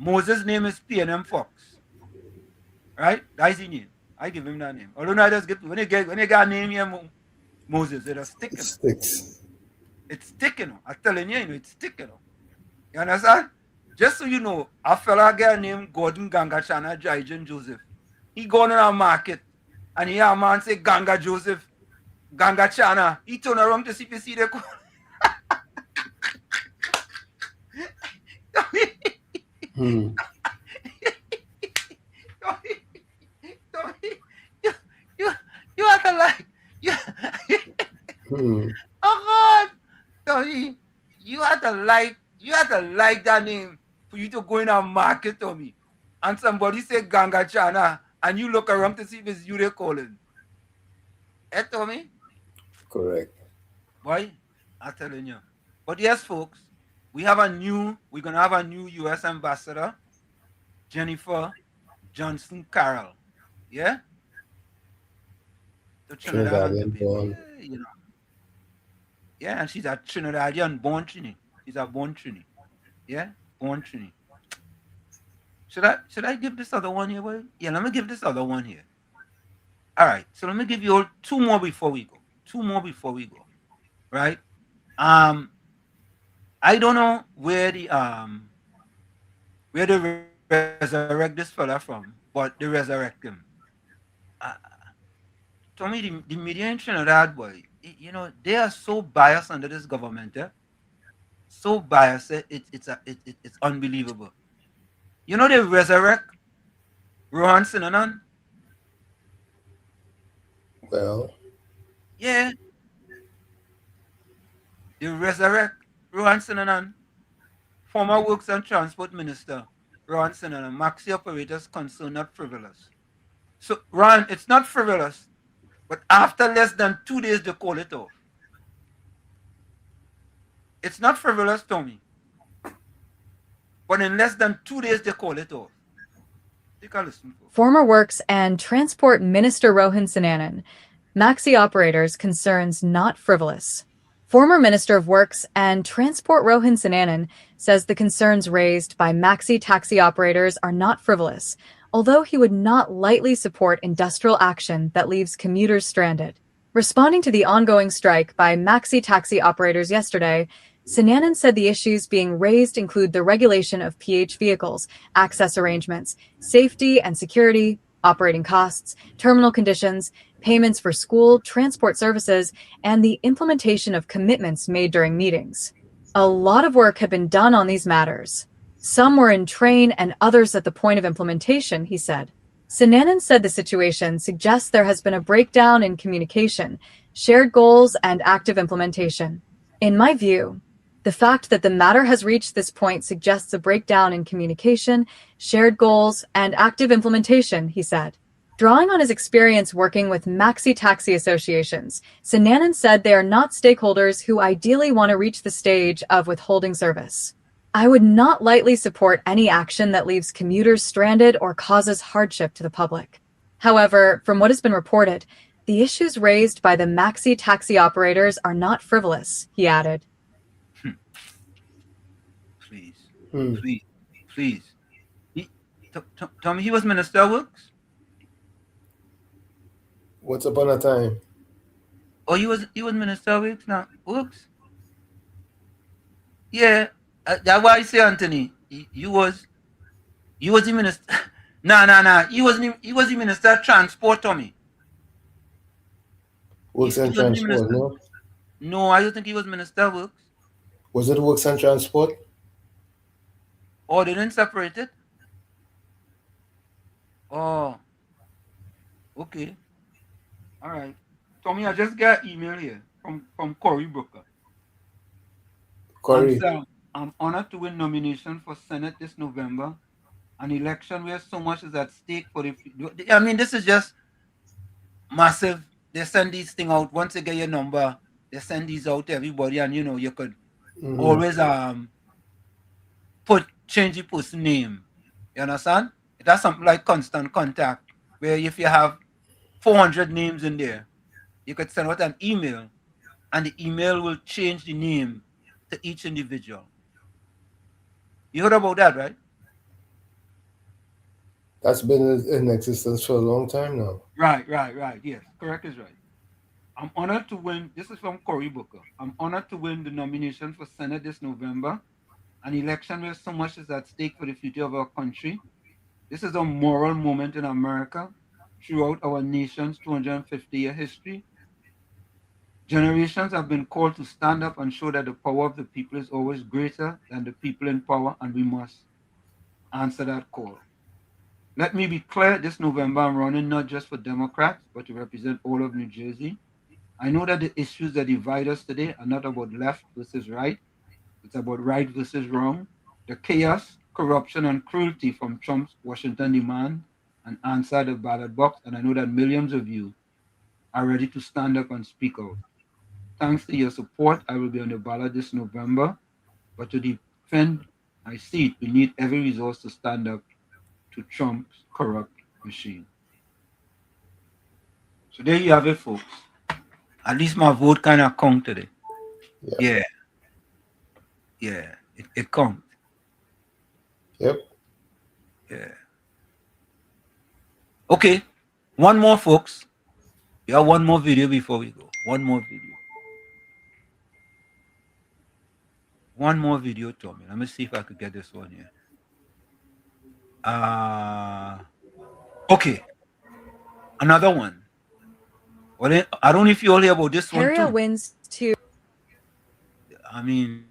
Moses' name is P&M Fox. Right? That's his name. I give him that name. Although I just give when you got a name here, Moses, it'll stick. It sticks. It's sticking. I'm telling you, it's sticking. You understand? Just so you know, a fella guy named Gordon Gangachana Jaijan Joseph. He gone in a market and he hear a man say Ganga Joseph, Gangachana. He turn around to see if you see the You have to like Oh God! Tommy, you have to like that name for you to go in a market, Tommy. And somebody say Ganga Chana, and you look around to see if it's you they're calling. Eh, Tommy? Correct. Boy, I'm telling you. But yes, folks, we're gonna have a new US ambassador, Jennifer Johnson Carroll. Yeah? To Trinidad and Tobago. Yeah, you know. Yeah, and she's a Trinidadian born Trini. She's a born Trini. Yeah, born Trini. Should I give this other one here, boy? Yeah, let me give this other one here. All right, so let me give you all two more before we go. Right? I don't know where they resurrect this fella from, but they resurrect him. Tommy, the media in Trinidad, boy, you know, they are so biased under this government, so biased, it's unbelievable. You know, they resurrect Rohan Sinanan. Well, yeah, they resurrect Rohan Sinanan, former Works and Transport Minister Rohan Sinanan. Maxi operators concerned, not frivolous. So, Ron, it's not frivolous, but after less than 2 days, they call it off. It's not frivolous, Tommy, but in less than 2 days, they call it off. Take a listen. Former Works and Transport Minister Rohan Sananan. Maxi operators concerns not frivolous. Former Minister of Works and Transport Rohan Sananan says the concerns raised by maxi taxi operators are not frivolous, although he would not lightly support industrial action that leaves commuters stranded. Responding to the ongoing strike by maxi taxi operators yesterday, Sananan said the issues being raised include the regulation of PH vehicles, access arrangements, safety and security, operating costs, terminal conditions, payments for school, transport services, and the implementation of commitments made during meetings. A lot of work had been done on these matters. Some were in train and others at the point of implementation, he said. Sananan said the situation suggests there has been a breakdown in communication, shared goals, and active implementation. In my view, the fact that the matter has reached this point suggests a breakdown in communication, shared goals, and active implementation, he said. Drawing on his experience working with maxi taxi associations, Sananan said they are not stakeholders who ideally want to reach the stage of withholding service. I would not lightly support any action that leaves commuters stranded or causes hardship to the public. However, from what has been reported, the issues raised by the maxi taxi operators are not frivolous, he added. Please. Tommy, he was Minister of Works? Once upon a time. Oh, he was Minister of Works now? Works? Yeah, that's why I say, Anthony, you was the minister. Nah. He was the Minister of Transport, Tommy. Works and Transport, no? No, I don't think he was Minister of Works. Was it Works and Transport? Oh, they didn't separate it? Oh. Okay. All right. Tommy, I just got an email here from Cory Booker. Cory. I'm honored to win nomination for Senate this November, an election where so much is at stake for the. I mean, this is just massive. They send these things out once they get your number. They send these out to everybody, and you could always change the person's name. You understand? It has something like constant contact, where if you have 400 names in there, you could send out an email, and the email will change the name to each individual. You heard about that, right? That's been in existence for a long time now. Right. Yes, correct is right. I'm honored to win. This is from Cory Booker. I'm honored to win the nomination for Senate this November, an election where so much is at stake for the future of our country. This is a moral moment in America throughout our nation's 250-year history. Generations have been called to stand up and show that the power of the people is always greater than the people in power, and we must answer that call. Let me be clear, this November I'm running not just for Democrats, but to represent all of New Jersey. I know that the issues that divide us today are not about left versus right. It's about right versus wrong. The chaos, corruption, and cruelty from Trump's Washington demand and answer the ballot box. And I know that millions of you are ready to stand up and speak out. Thanks to your support, I will be on the ballot this November. But to defend my seat, we need every resource to stand up to Trump's corrupt machine. So there you have it, folks. At least my vote kind of counted today. Yeah. It counts. Yep. Yeah. Okay. One more, folks. We have one more video before we go. One more video, Tommy. Let me see if I could get this one here. Okay. Another one. Well, I don't know if you all hear about this one too. wins too. I mean,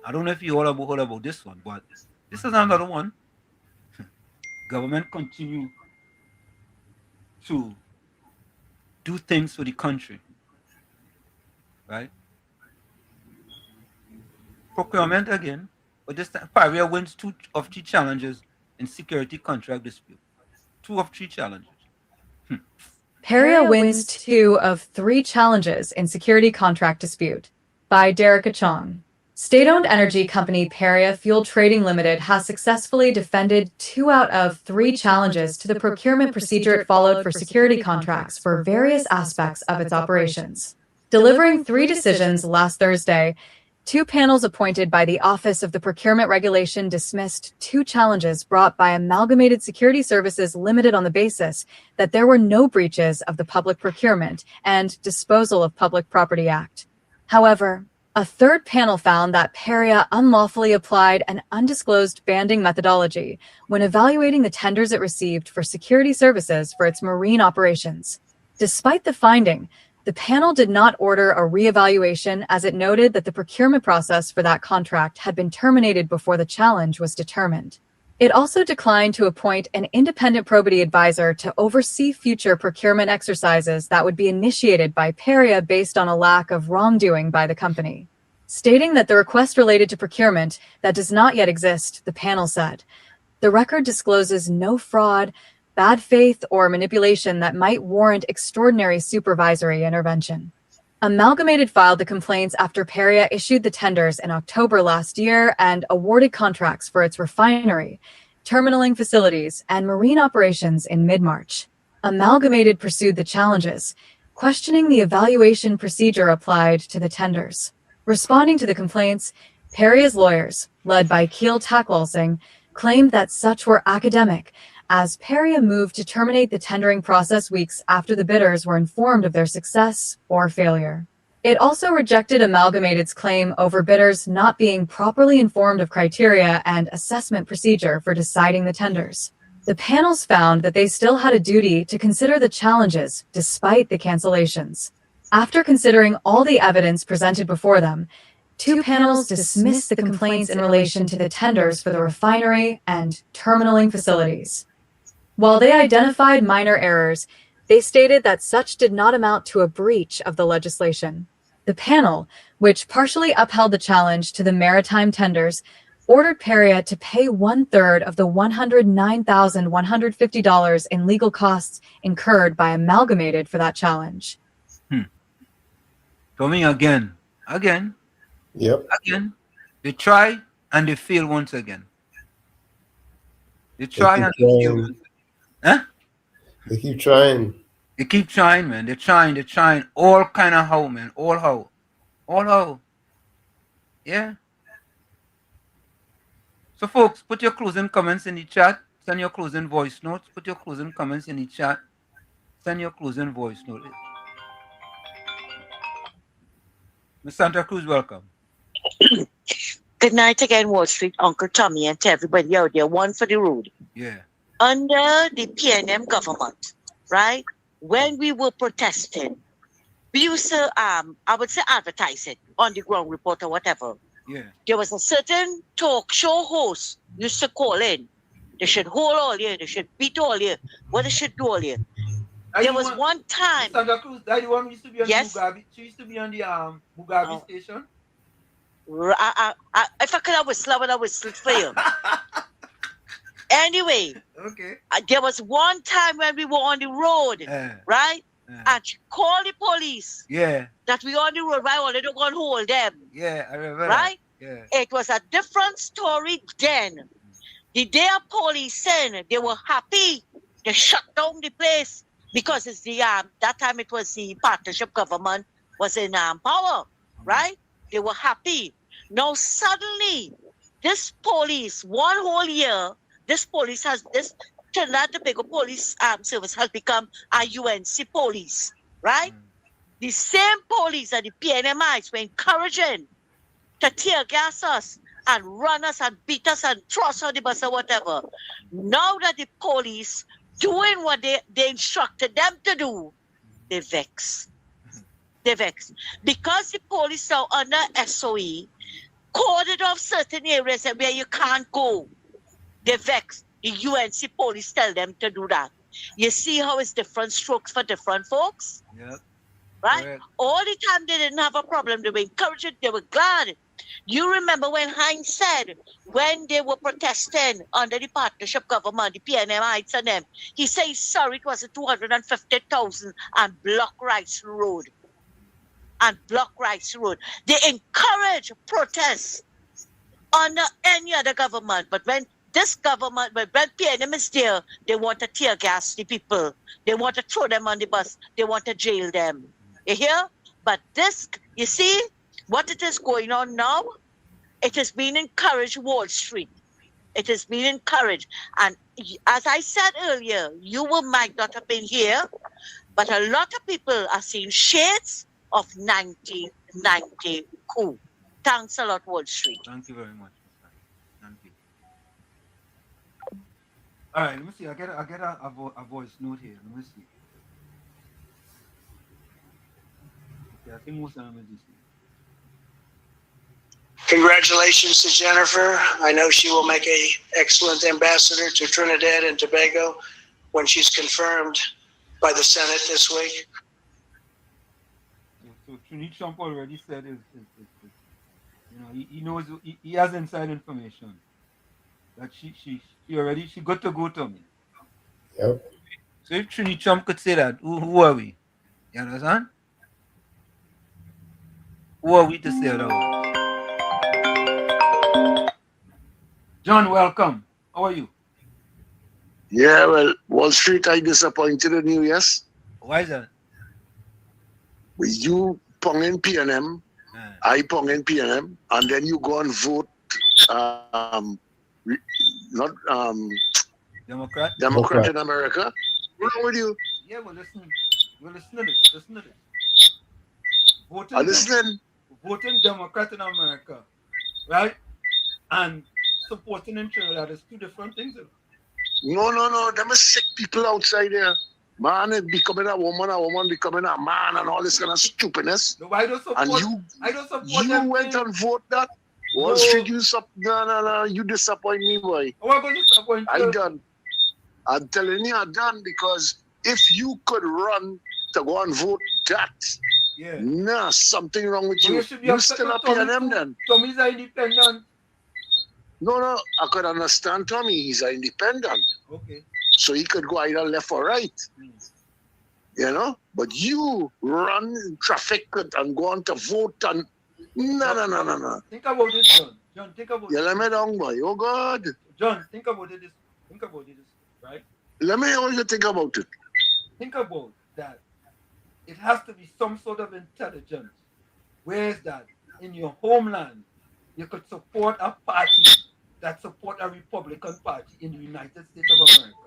I don't know if you all heard about this one, but this is another one. Government continue to do things for the country, right? Procurement again, but this time Paria wins 2 of 3 challenges in security contract dispute. 2 of 3 challenges. Peria wins 2 of 3 challenges in security contract dispute. By Derek Chong. State-owned energy company Peria Fuel Trading Limited has successfully defended 2 out of 3 challenges to the procurement procedure it followed for security contracts for various aspects of its operations. Delivering 3 decisions last Thursday, 2 panels appointed by the Office of the Procurement Regulation dismissed 2 challenges brought by Amalgamated Security Services Limited on the basis that there were no breaches of the Public Procurement and Disposal of Public Property Act. However, a third panel found that Peria unlawfully applied an undisclosed banding methodology when evaluating the tenders it received for security services for its marine operations. Despite the finding, the panel did not order a reevaluation as it noted that the procurement process for that contract had been terminated before the challenge was determined. It also declined to appoint an independent probity advisor to oversee future procurement exercises that would be initiated by Peria based on a lack of wrongdoing by the company. Stating that the request related to procurement that does not yet exist, the panel said, the record discloses no fraud, bad faith, or manipulation that might warrant extraordinary supervisory intervention. Amalgamated filed the complaints after Peria issued the tenders in October last year and awarded contracts for its refinery, terminaling facilities, and marine operations in mid-March. Amalgamated pursued the challenges, questioning the evaluation procedure applied to the tenders. Responding to the complaints, Peria's lawyers, led by Keel Takwalsing, claimed that such were academic, as Peria moved to terminate the tendering process weeks after the bidders were informed of their success or failure. It also rejected Amalgamated's claim over bidders not being properly informed of criteria and assessment procedure for deciding the tenders. The panels found that they still had a duty to consider the challenges despite the cancellations. After considering all the evidence presented before them, 2 panels dismissed the complaints in relation to the tenders for the refinery and terminaling facilities. While they identified minor errors, they stated that such did not amount to a breach of the legislation. The panel, which partially upheld the challenge to the maritime tenders, ordered Peria to pay 1/3 of the $109,150 in legal costs incurred by Amalgamated for that challenge. Coming again. Yep. Again. They try and they fail once again. They try and they fail once again. Huh? They keep trying. They keep trying, man. They're trying. All kind of how, man. All how. Yeah. So, folks, put your closing comments in the chat. Send your closing voice notes. Put your closing comments in the chat. Send your closing voice note. Miss Santa Cruz, welcome. Good night again, Wall Street, Uncle Tommy, and to everybody out there. One for the road. Yeah. Under the PNM government, right? When we were protesting, we used to, I would say, advertise it on the ground report or whatever. Yeah. There was a certain talk show host used to call in. They should hold all year. They should beat all year. What they should do all year. There was one time. Santa Cruz, that the one who used to be on yes? the Mugabe. She used to be on the Mugabe station. If I could have whistled, I would have whistled for you. Anyway, okay. There was one time when we were on the road, right? And she called the police. Yeah. That we on the road, right? Or they don't go and hold them. Yeah, I remember. Right? Yeah. It was a different story then. The day of police sent, they were happy. They shut down the place because it's the that time it was the partnership government was in power, right? They were happy. Now suddenly, this police, one whole year, this police has this Trinidad and Tobago Police Service has become a UNC police, right? The same police that the PNMIs were encouraging to tear gas us and run us and beat us and throw us on the bus or whatever. Now that the police doing what they instructed them to do, they vex. They vex. Because the police are under SOE, corded off certain areas where you can't go. They vex. The UNC police tell them to do that. You see how it's different strokes for different folks? Yep. Right? Correct. All the time they didn't have a problem. They were encouraged. They were glad You remember when Heinz said, when they were protesting under the partnership government, the PNMites and them, he said he's sorry it was a 250,000 and Block Rice Road. And Block Rice Road. They encourage protests under any other government. But when this government, when PNM is there, they want to tear gas the people. They want to throw them on the bus. They want to jail them. You hear? But this, you see, what it is going on now, it has been encouraged Wall Street. It has been encouraged. And as I said earlier, you might not have been here, but a lot of people are seeing shades of 1990 coup. Thanks a lot, Wall Street. Thank you very much. Thank you. All right, let me see. I get a voice note here. Let me see. Okay, I think most of them are just. Congratulations to Jennifer. I know she will make an excellent ambassador to Trinidad and Tobago when she's confirmed by the Senate this week. So Trinidad Trump already said he knows he has inside information that she got to go to me. Yep. So if Trinidad Trump could say that, who are we? You understand? Who are we to say otherwise? John, welcome. How are you? Yeah, well, Wall Street, I disappointed in you, yes? Why is that? With you ponging PNM, I ponging PNM, and then you go and vote Democrat in America. What's wrong with you? Yeah, well, listen to this. Listen to this. Voting Democrat in America, right? And supporting in Trinidad is two different things. No. Them are sick people outside there. Man is becoming a woman becoming a man, and all this kind of stupidness. No, I don't support. And I don't support you them went things. and vote that. Wall Street, no, you disappoint me, boy. Oh, I'm going to disappoint you. I done. I'm telling you, I done, because if you could run to go and vote that, something wrong with you. You still up here them then. Tommy's an independent. No, I could understand Tommy. He's an independent. Okay. So he could go either left or right. You know? But you run in traffic and go on to vote and no. Think about this, John. John, think about You let me down, boy. Oh, God. John, think about it. Right? Let me hear what you think about it. Think about that. It has to be some sort of intelligence. Where is that? In your homeland, you could support a party that support a Republican party in the United States of America.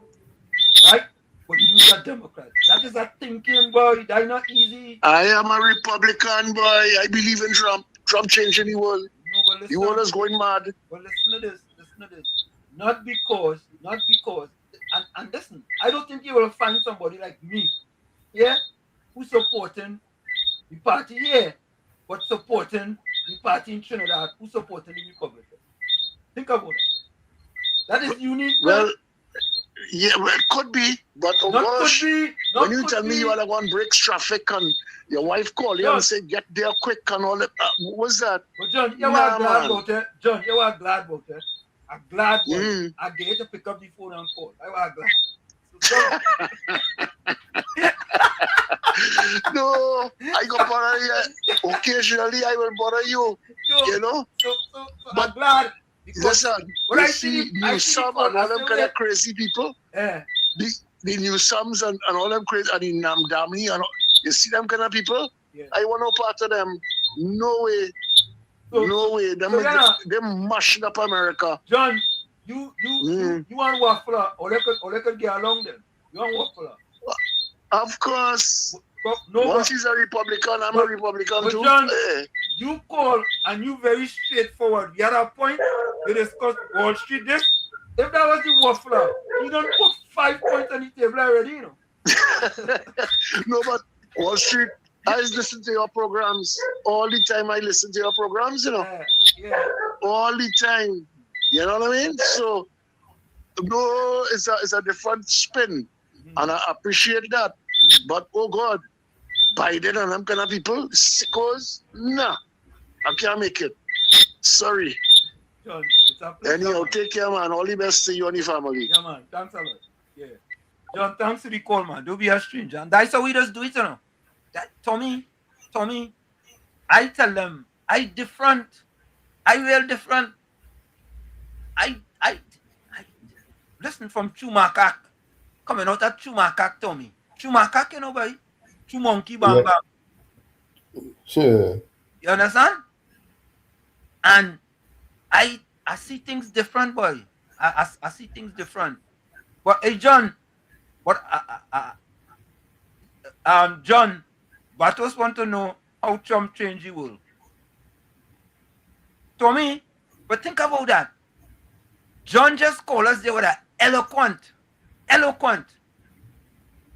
Right? But you are Democrat. That is a thinking, boy. That's not easy. I am a Republican, boy. I believe in Trump. Trump changing the world. No, the world is going mad. But listen to this. Not because, and listen, I don't think you will find somebody like me, who's supporting the party here, but supporting the party in Trinidad, who's supporting the Republican. Think about that. That is unique. Well, it could be, but when you tell me you are the one breaks traffic and your wife call you and say get there quick and all that, what's that? But John, you are glad about it. John, you are glad about it. I'm glad I get to pick up the phone and call. I was glad. No, I go bother you. Occasionally I will bother you. You know? So but I'm glad. Listen, you see Newsom and all them kind of crazy people. Yeah. The Newsoms and all them crazy, and the Namdami, and all, you see them kind of people? Yeah. I want no part of them. No way. No way. They mashing up America. John, you want waffler, or they could get along then. You want waffler. Of course. Once he's a Republican, I'm a Republican too. John, you call and you very straightforward. You had a point, we discussed Wall Street this. If that was the waffler, you don't put 5 points on the table already, you know. No, but Wall Street, I listen to your programs all the time. I listen to your programs, you know. Yeah. All the time. You know what I mean? So, no, it's a different spin. And I appreciate that. But, oh God, Biden and them kind of people, sickos, nah, I can't make it. Sorry. John, it's a pleasure. Anyhow, take care, man. All the best to you and the family. Yeah, man. Thanks a lot. Yeah. John, thanks to the call, man. Don't be a stranger. And that's how we just do it, you know. That, Tommy, I tell them, I different. I real different. I listen from Chumakak. Coming out of Chumakak, Tommy. Chumakak, you know, boy. Chumonkey bang bang. Sure. You understand? And I see things different, boy. I see things different. But hey, John, John, Batos want to know how Trump changed the world. Tommy, but think about that. John just called us there with an eloquent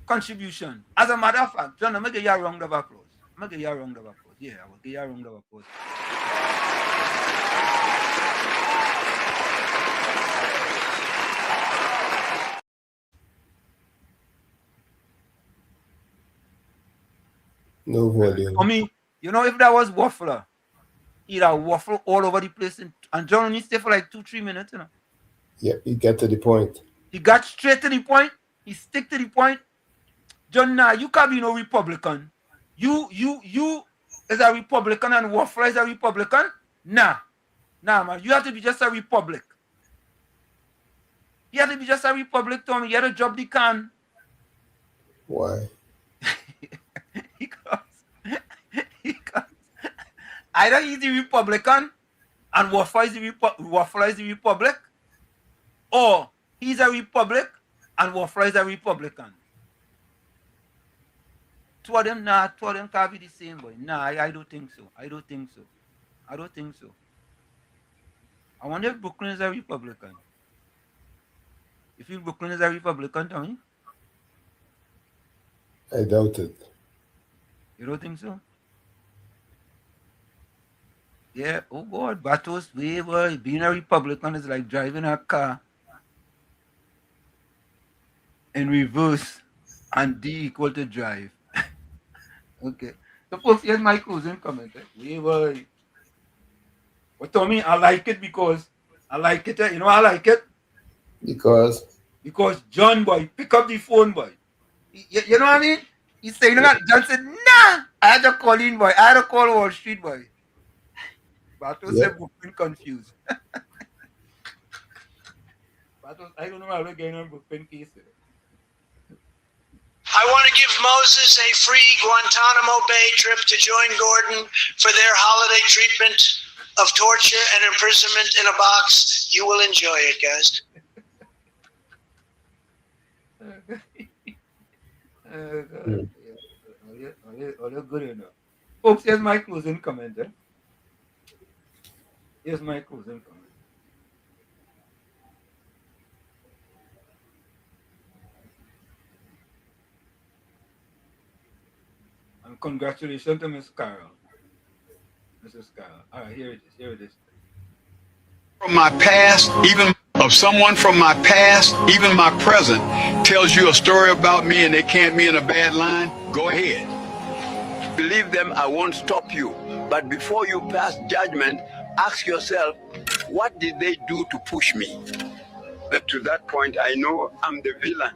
contribution. As a matter of fact, John, I'm going to give you a round of applause. Yeah, I will give you a round of applause. No volume. I mean, you know, if that was Waffler, he'd have waffle all over the place. And John only stayed for like 2-3 minutes, you know. Yep, he got to the point. He got straight to the point. He stick to the point. John, nah, you can't be no Republican. You is a Republican and Waffler is a Republican? Nah, man. You have to be just a Republic. You have to be just a Republic, Tommy. You have to drop the can. Why? because either he's the Republican and Waffler is the Republic, or he's a Republic and Waffler is a Republican. Two of them can't be the same, boy. Nah, I don't think so. I don't think so. I wonder if Brooklyn is a Republican. You feel Brooklyn is a Republican, Tommy? I doubt it. You don't think so? Yeah, oh God, Batos, boy, being a Republican is like driving a car in reverse and D equal to drive. Okay. So folks, here's my closing comment. Boy. But Tommy, I like it because I like it. You know I like it? Because John, boy, pick up the phone, boy. You know what I mean? He's saying that. John said, nah, I had to call in, boy. I had to call Wall Street, boy. Batos said Brooklyn confused. Batos, I don't know how to get on Brooklyn case. I want to give Moses a free Guantanamo Bay trip to join Gordon for their holiday treatment of torture and imprisonment in a box. You will enjoy it, guys. Good enough. Folks, here's my closing comment. Here's my closing comment. And congratulations to Miss Carol. Mrs. Carol. All right, here it is. From my past, even of someone from my past, even my present, tells you a story about me and they can't be in a bad line, go ahead. Believe them, I won't stop you. But before you pass judgment, ask yourself, what did they do to push me? But to that point, I know I'm the villain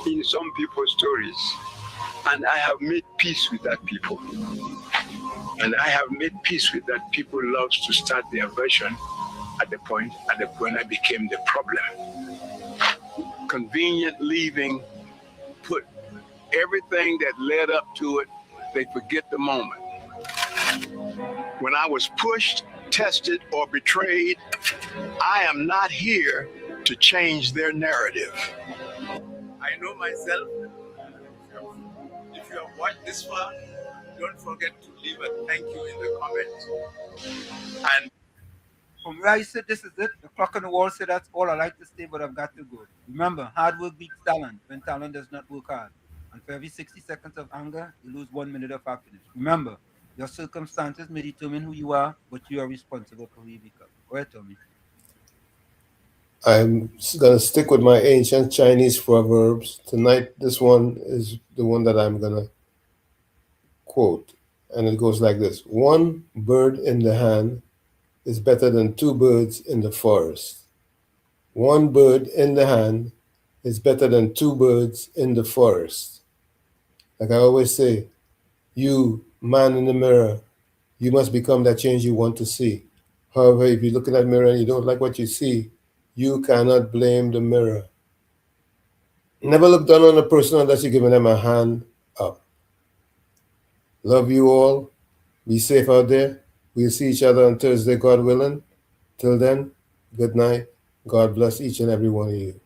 in some people's stories. And I have made peace with that people. And I have made peace with that people loves to start their version at the point I became the problem. Convenient leaving put everything that led up to it, they forget the moment. When I was pushed, tested, or betrayed, I am not here to change their narrative. I know myself. If you have watched this far, don't forget to leave a thank you in the comments. And from where I said this is it, the clock on the wall said that's all I like to say, but I've got to go. Remember, hard work beats talent when talent does not work hard. And for every 60 seconds of anger, you lose 1 minute of happiness. Remember, your circumstances may determine who you are, but you are responsible for who you become. Go ahead, Tommy. I'm going to stick with my ancient Chinese proverbs. Tonight, this one is the one that I'm going to quote. And it goes like this. One bird in the hand is better than two birds in the forest. One bird in the hand is better than two birds in the forest. Like I always say, you, man in the mirror, you must become that change you want to see. However, if you look in that mirror and you don't like what you see, you cannot blame the mirror. Never look down on a person unless you're giving them a hand up. Love you all. Be safe out there. We'll see each other on Thursday, God willing. Till then, good night. God bless each and every one of you.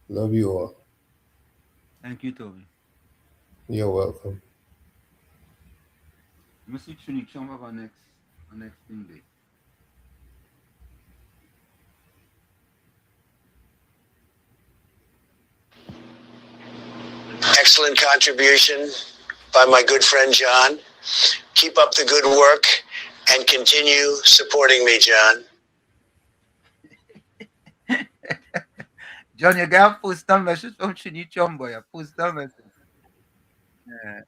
Love you all. Thank you, Toby. You're welcome. Mr. Chunik, show me our next thing day. Excellent contribution by my good friend John. Keep up the good work and continue supporting me, John. John, you got to post a message from Chunik Chumbo. You post a message. Yeah.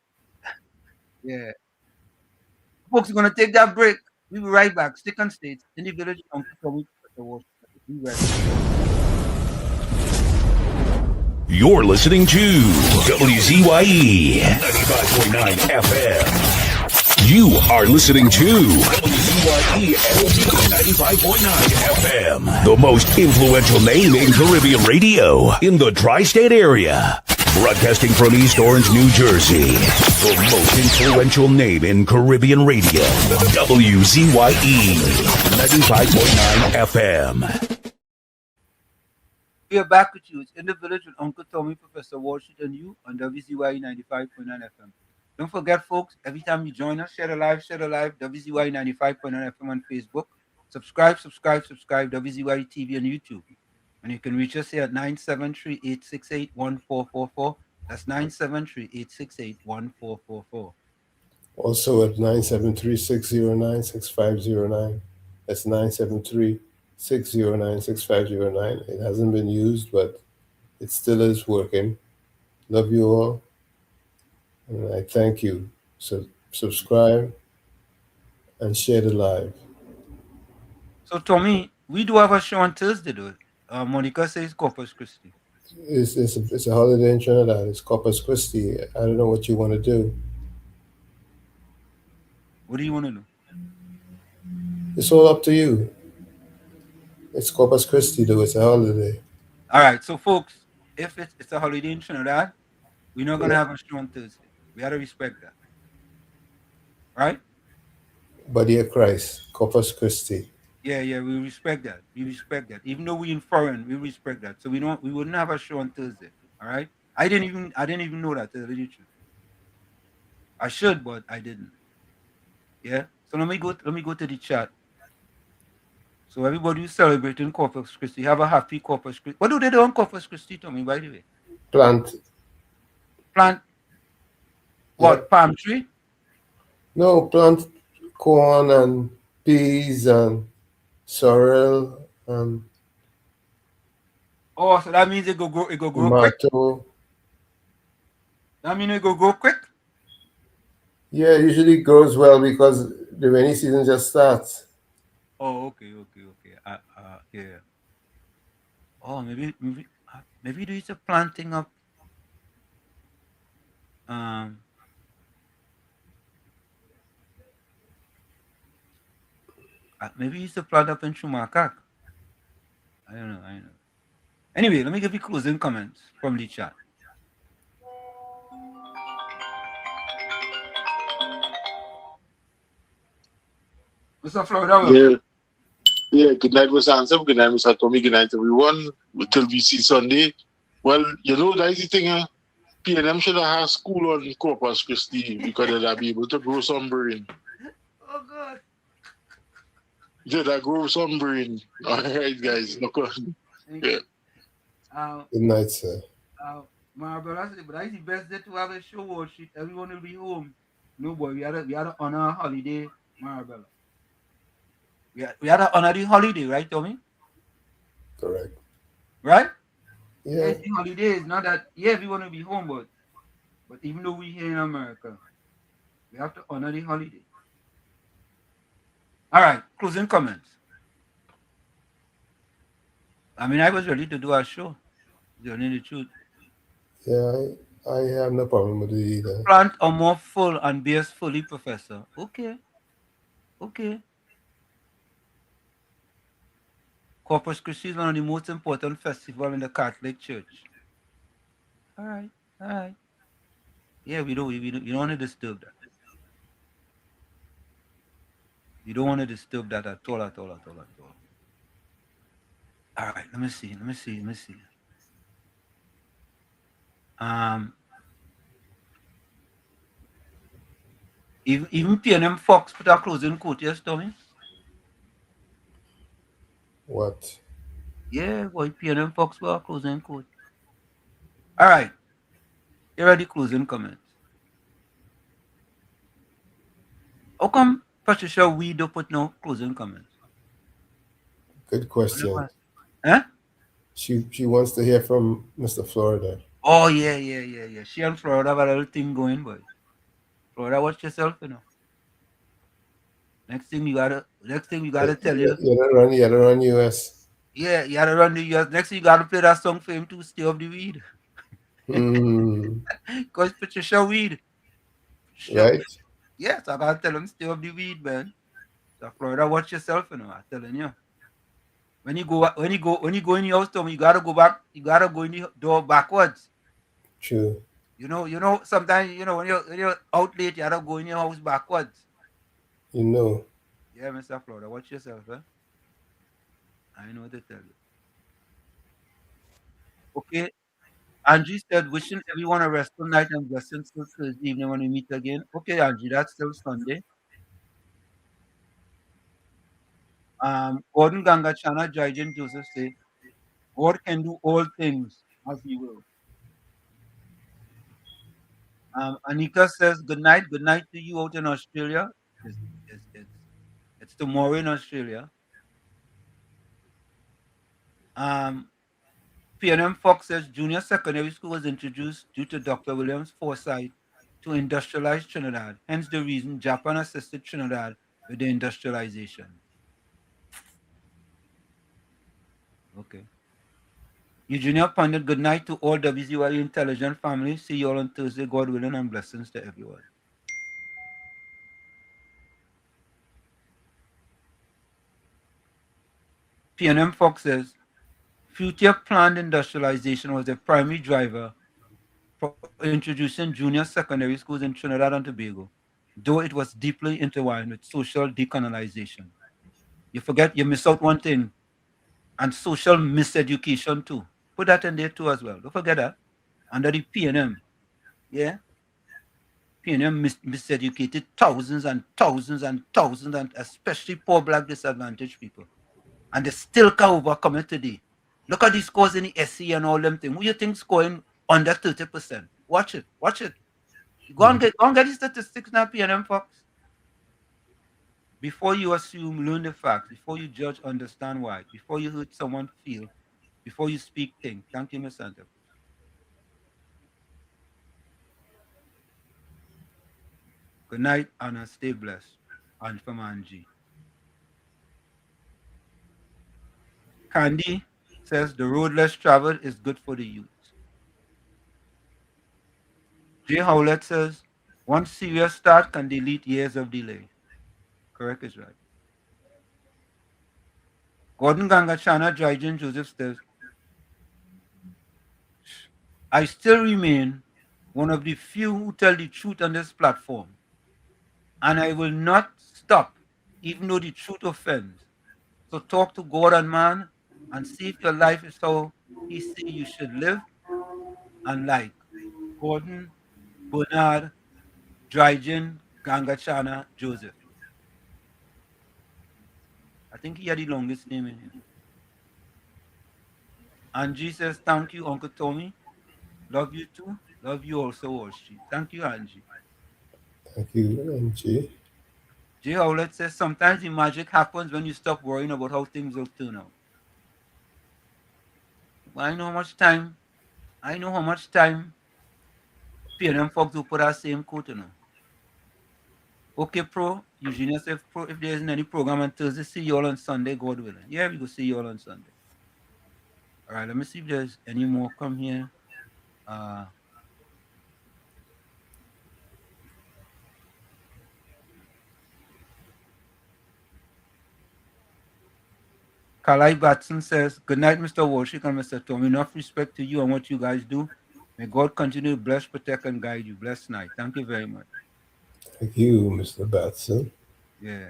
Yeah. Folks, we're going to take that break. We'll be right back. Stick on stage in the village. Uncle Tommy, be right back. You're listening to WZYE 95.9 FM. You are listening to WZYE 95.9 FM, the most influential name in Caribbean radio in the tri-state area. Broadcasting from East Orange, New Jersey, the most influential name in Caribbean radio, WZYE 95.9 FM. We are back with you. It's in the village with Uncle Tommy, Professor Walshit, and you on WZYE 95.9 FM. Don't forget, folks, every time you join us, share the live, WZYE 95.9 FM on Facebook. Subscribe, WZYE TV on YouTube. And you can reach us here at 973-868-1444. That's 973-868-1444. Also at 973-609-6509. That's 973-609-6509. It hasn't been used, but it still is working. Love you all. And I thank you. So subscribe and share the live. So, Tommy, we do have a show on Thursday, though. Monica says Corpus Christi. It's a holiday in Trinidad. It's Corpus Christi. I don't know what you want to do. What do you want to do? It's all up to you. It's Corpus Christi, though. It's a holiday. All right. So, folks, if it's a holiday in Trinidad, we're not going to have a show on Thursday. We got to respect that. Right? Body of Christ, Corpus Christi. Yeah, we respect that. We respect that. Even though we're in foreign, we respect that. So we wouldn't have a show on Thursday. All right. I didn't even know that, to tell you the truth. I should, but I didn't. Yeah. So let me go to the chat. So everybody who's celebrating Corpus Christi, have a happy Corpus Christi. What do they do on Corpus Christi, Tommy, by the way? Plant. What? Yeah. Palm tree? No, plant corn and peas and sorrel and oh, so that means it go grow tomato. Quick? That means it go grow quick? Yeah, it usually grows well because the rainy season just starts. Oh, okay. Yeah. Oh, maybe there's a planting up. Maybe it's a plant up in Chumakak. I don't know. Anyway, let me give you closing comments from the chat. Mr. Florida. Yeah, good night, Mr. Ansem. Good night, Mr. Tommy. Good night, everyone. Till we see Sunday. Well, you know, that is the thing. PNM should have had school on Corpus Christi because they'll be able to grow some brain. Oh, God. They'll grow some brain. All right, guys. Yeah. Good night, sir. Marabella said, but that's the best day to have a show worship. Everyone will be home. No, boy, we had to honor a holiday, Marabella. We had to honor the holiday, right, Tommy? Correct. Right? Yeah. The holiday is not that, yeah, everyone will be home, but even though we're here in America, we have to honor the holiday. All right, closing comments. I mean, I was ready to do our show. Telling the truth. Yeah, I have no problem with it either. Plant are more full and bears fully, Professor. Okay. Okay. Corpus Christi is one of the most important festivals in the Catholic Church. All right. All right. Yeah, we don't want to disturb that. You don't want to disturb that at all, at all, at all, at all. All right, let me see. Even PNM Fox put a closing quote, yes, Tommy? What? Yeah, boy, PNM Fox put a closing quote. All right. Here are the closing comments. How come Patricia we don't put no closing comments? Good question. Huh? She wants to hear from Mr. Florida. Oh yeah. She and Florida have a little thing going, boy. Florida, watch yourself, you know. Next thing you gotta tell you. You gotta run US. Yeah, you gotta run the US. Next thing you gotta play that song for him to stay off the weed. Because Patricia weed. Right? Yes, I gotta tell him stay off the weed, man. So Florida, watch yourself, you know. I'm telling you. When you go in your house, Tom, you gotta go back. You gotta go in the door backwards. True. You know. Sometimes when you're out late, you gotta go in your house backwards. You know. Yeah, Mr. Florida, watch yourself, eh? I know what to tell you. Okay. Angie said, wishing everyone a restful night and blessings till Thursday evening when we meet again. Okay, Angie, that's still Sunday. Gordon Gangachana, Jaijin Joseph say, God can do all things as he will. Anika says, good night to you out in Australia. It's tomorrow in Australia. PNM Fox says, junior secondary school was introduced due to Dr. Williams' foresight to industrialize Trinidad. Hence the reason Japan assisted Trinidad with the industrialization. Okay. Eugenia Pandit, good night to all WZYE intelligent family. See you all on Thursday, God willing, and blessings to everyone. PNM Fox says, future planned industrialization was the primary driver for introducing junior secondary schools in Trinidad and Tobago, though it was deeply intertwined with social decolonization. You miss out one thing, and social miseducation too. Put that in there too as well. Don't forget that. Under the PNM, yeah? PNM miseducated thousands and thousands and thousands, and especially poor black disadvantaged people. And they still can overcome it today. Look at the scores in the SC and all them things. Who you think scoring under 30%? Watch it. Go and get the statistics now, PNM Fox. Before you assume, learn the facts. Before you judge, understand why. Before you hurt someone, feel. Before you speak, think. Thank you, Ms. Santa. Good night, Anna. Stay blessed. And from Angie. Candy says the road less traveled is good for the youth. Jay Howlett says one serious start can delete years of delay. Correct is right. Gordon Gangachana, Jaijin Joseph says, I still remain one of the few who tell the truth on this platform. And I will not stop, even though the truth offends. So talk to God and man and see if your life is how he say you should live. And like Gordon, Bernard, Drygen, Gangachana, Joseph. I think he had the longest name in here. Angie says, thank you, Uncle Tommy. Love you too. Love you also, Wall Street. Thank you, Angie. Thank you, Angie. Jay Howlett says, sometimes the magic happens when you stop worrying about how things will turn out. Well, I know how much time PNM folks will put our same quote, you know. Okay, Pro, Eugenia said if there isn't any program on Thursday, see you all on Sunday, God willing. Yeah, we go see you all on Sunday. All right, let me see if there's any more come here. Kalai Batson says, good night, Mr. Walshik and Mr. Tom. Enough respect to you and what you guys do. May God continue to bless, protect, and guide you. Blessed night. Thank you very much. Thank you, Mr. Batson. Yeah.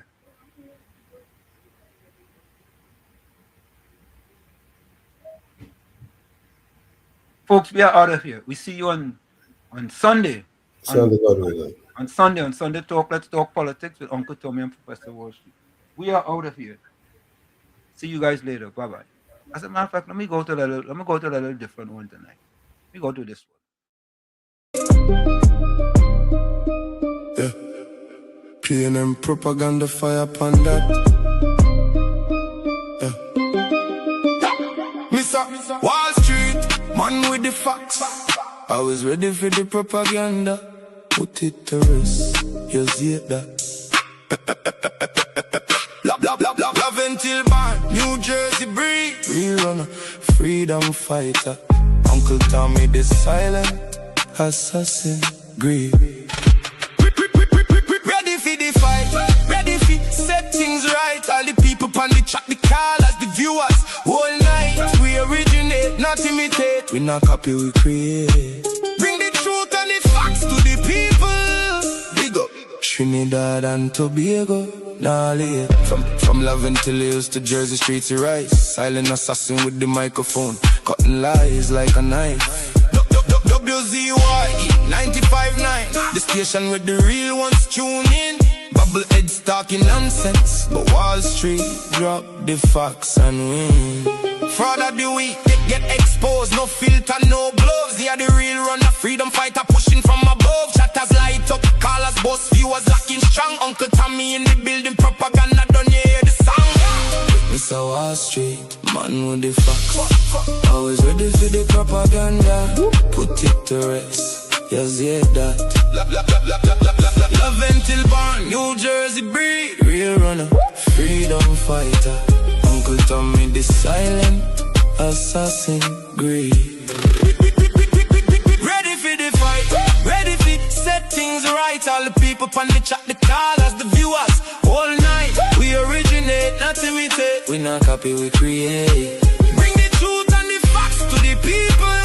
Folks, we are out of here. We see you on Sunday. Sunday, God willing. On Sunday Talk, Let's Talk Politics with Uncle Tommy and Professor Walshik. We are out of here. See you guys later. Bye-bye. As a matter of fact, let me go to a little different one tonight. Let me go to this one. Yeah. PNM propaganda fire upon that. Yeah. Mr. Wall Street, man with the facts. I was ready for the propaganda. Put it to rest. You see that? Love until born, New Jersey breed. Rerunner, freedom fighter. Uncle Tommy the silent assassin. Greed. Ready for the fight, ready for set things right. All the people on the track, the callers, the viewers. Whole night we originate, not imitate. We not copy, we create. Bring the truth and the facts to the people. Big up Trinidad and Tobago. Nah, from Love till Hills to Jersey streets, you rise. Silent assassin with the microphone, cutting lies like a knife. WZYE 95.9, the station where the real ones tune in. Bubble heads talking nonsense, but Wall Street drop the facts and win. Fraud of the week, they get exposed, no filter, no gloves. They are the real runner, freedom fighter pushing from above. Chatters light up, callers, boss, viewers locking strong. Uncle Tommy in the building, propaganda, don't you hear the song? Mr. Wall Street, man with the facts. Always ready for the propaganda. Put it to rest, yes, yeah, that. Love until born, New Jersey breed. Real runner, freedom fighter. Uncle Tommy the silent assassin. Greed. Ready for the fight, ready for set things right. All the people on the chat, the callers, the viewers. All night we originate, not imitate. We not copy, we create. Bring the truth and the facts to the people.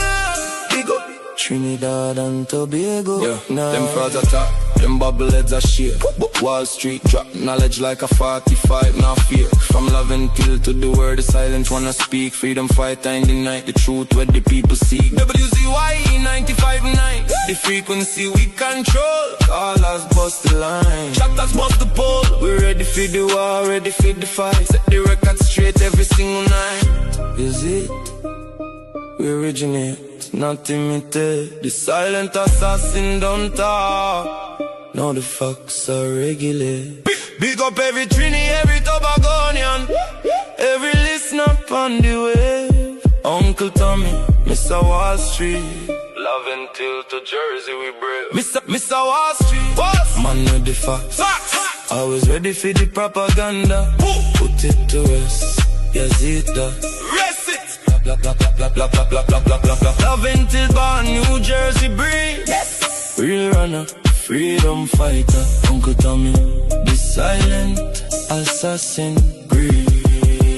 Big up Trinidad and Tobago. Yeah, nah. Them frauds attack, them bubble heads are shit. But Wall Street drop knowledge like a 45, now fear. From Love until to the word, the silent wanna speak. Freedom fighter in the night, the truth where the people seek. WZYE 95.9, the frequency we control. Callers bust the line, chapters bust the pole. We ready for the war, ready for the fight. Set the record straight every single night. Is it? We originate, not imitate. The silent assassin don't talk. Now the facts are regulate. Big up every Trini, every Tobagonian, every listener on the wave. Uncle Tommy, Mr. Wall Street. Love until to Jersey we brave. Mr. Wall Street, man with the facts. Always ready for the propaganda. Put it to rest, yes it does. Rest it. Love until born, New Jersey breed. Yes. Real runner, freedom fighter. Uncle Tommy, the silent assassin. Greed.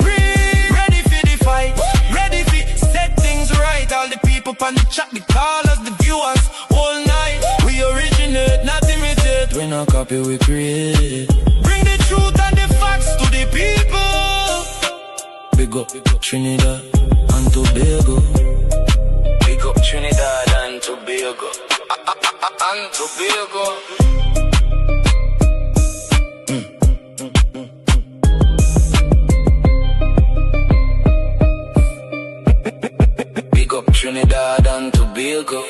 Ready for the fight, ready for set things right. All the people on the chat, the callers, the viewers. All night we originate, not imitate. We not copy, we create. Bring the truth and the facts to the people. Big up Trinidad and Tobago. Big up Trinidad and Tobago. And Tobago. Big up Trinidad and Tobago.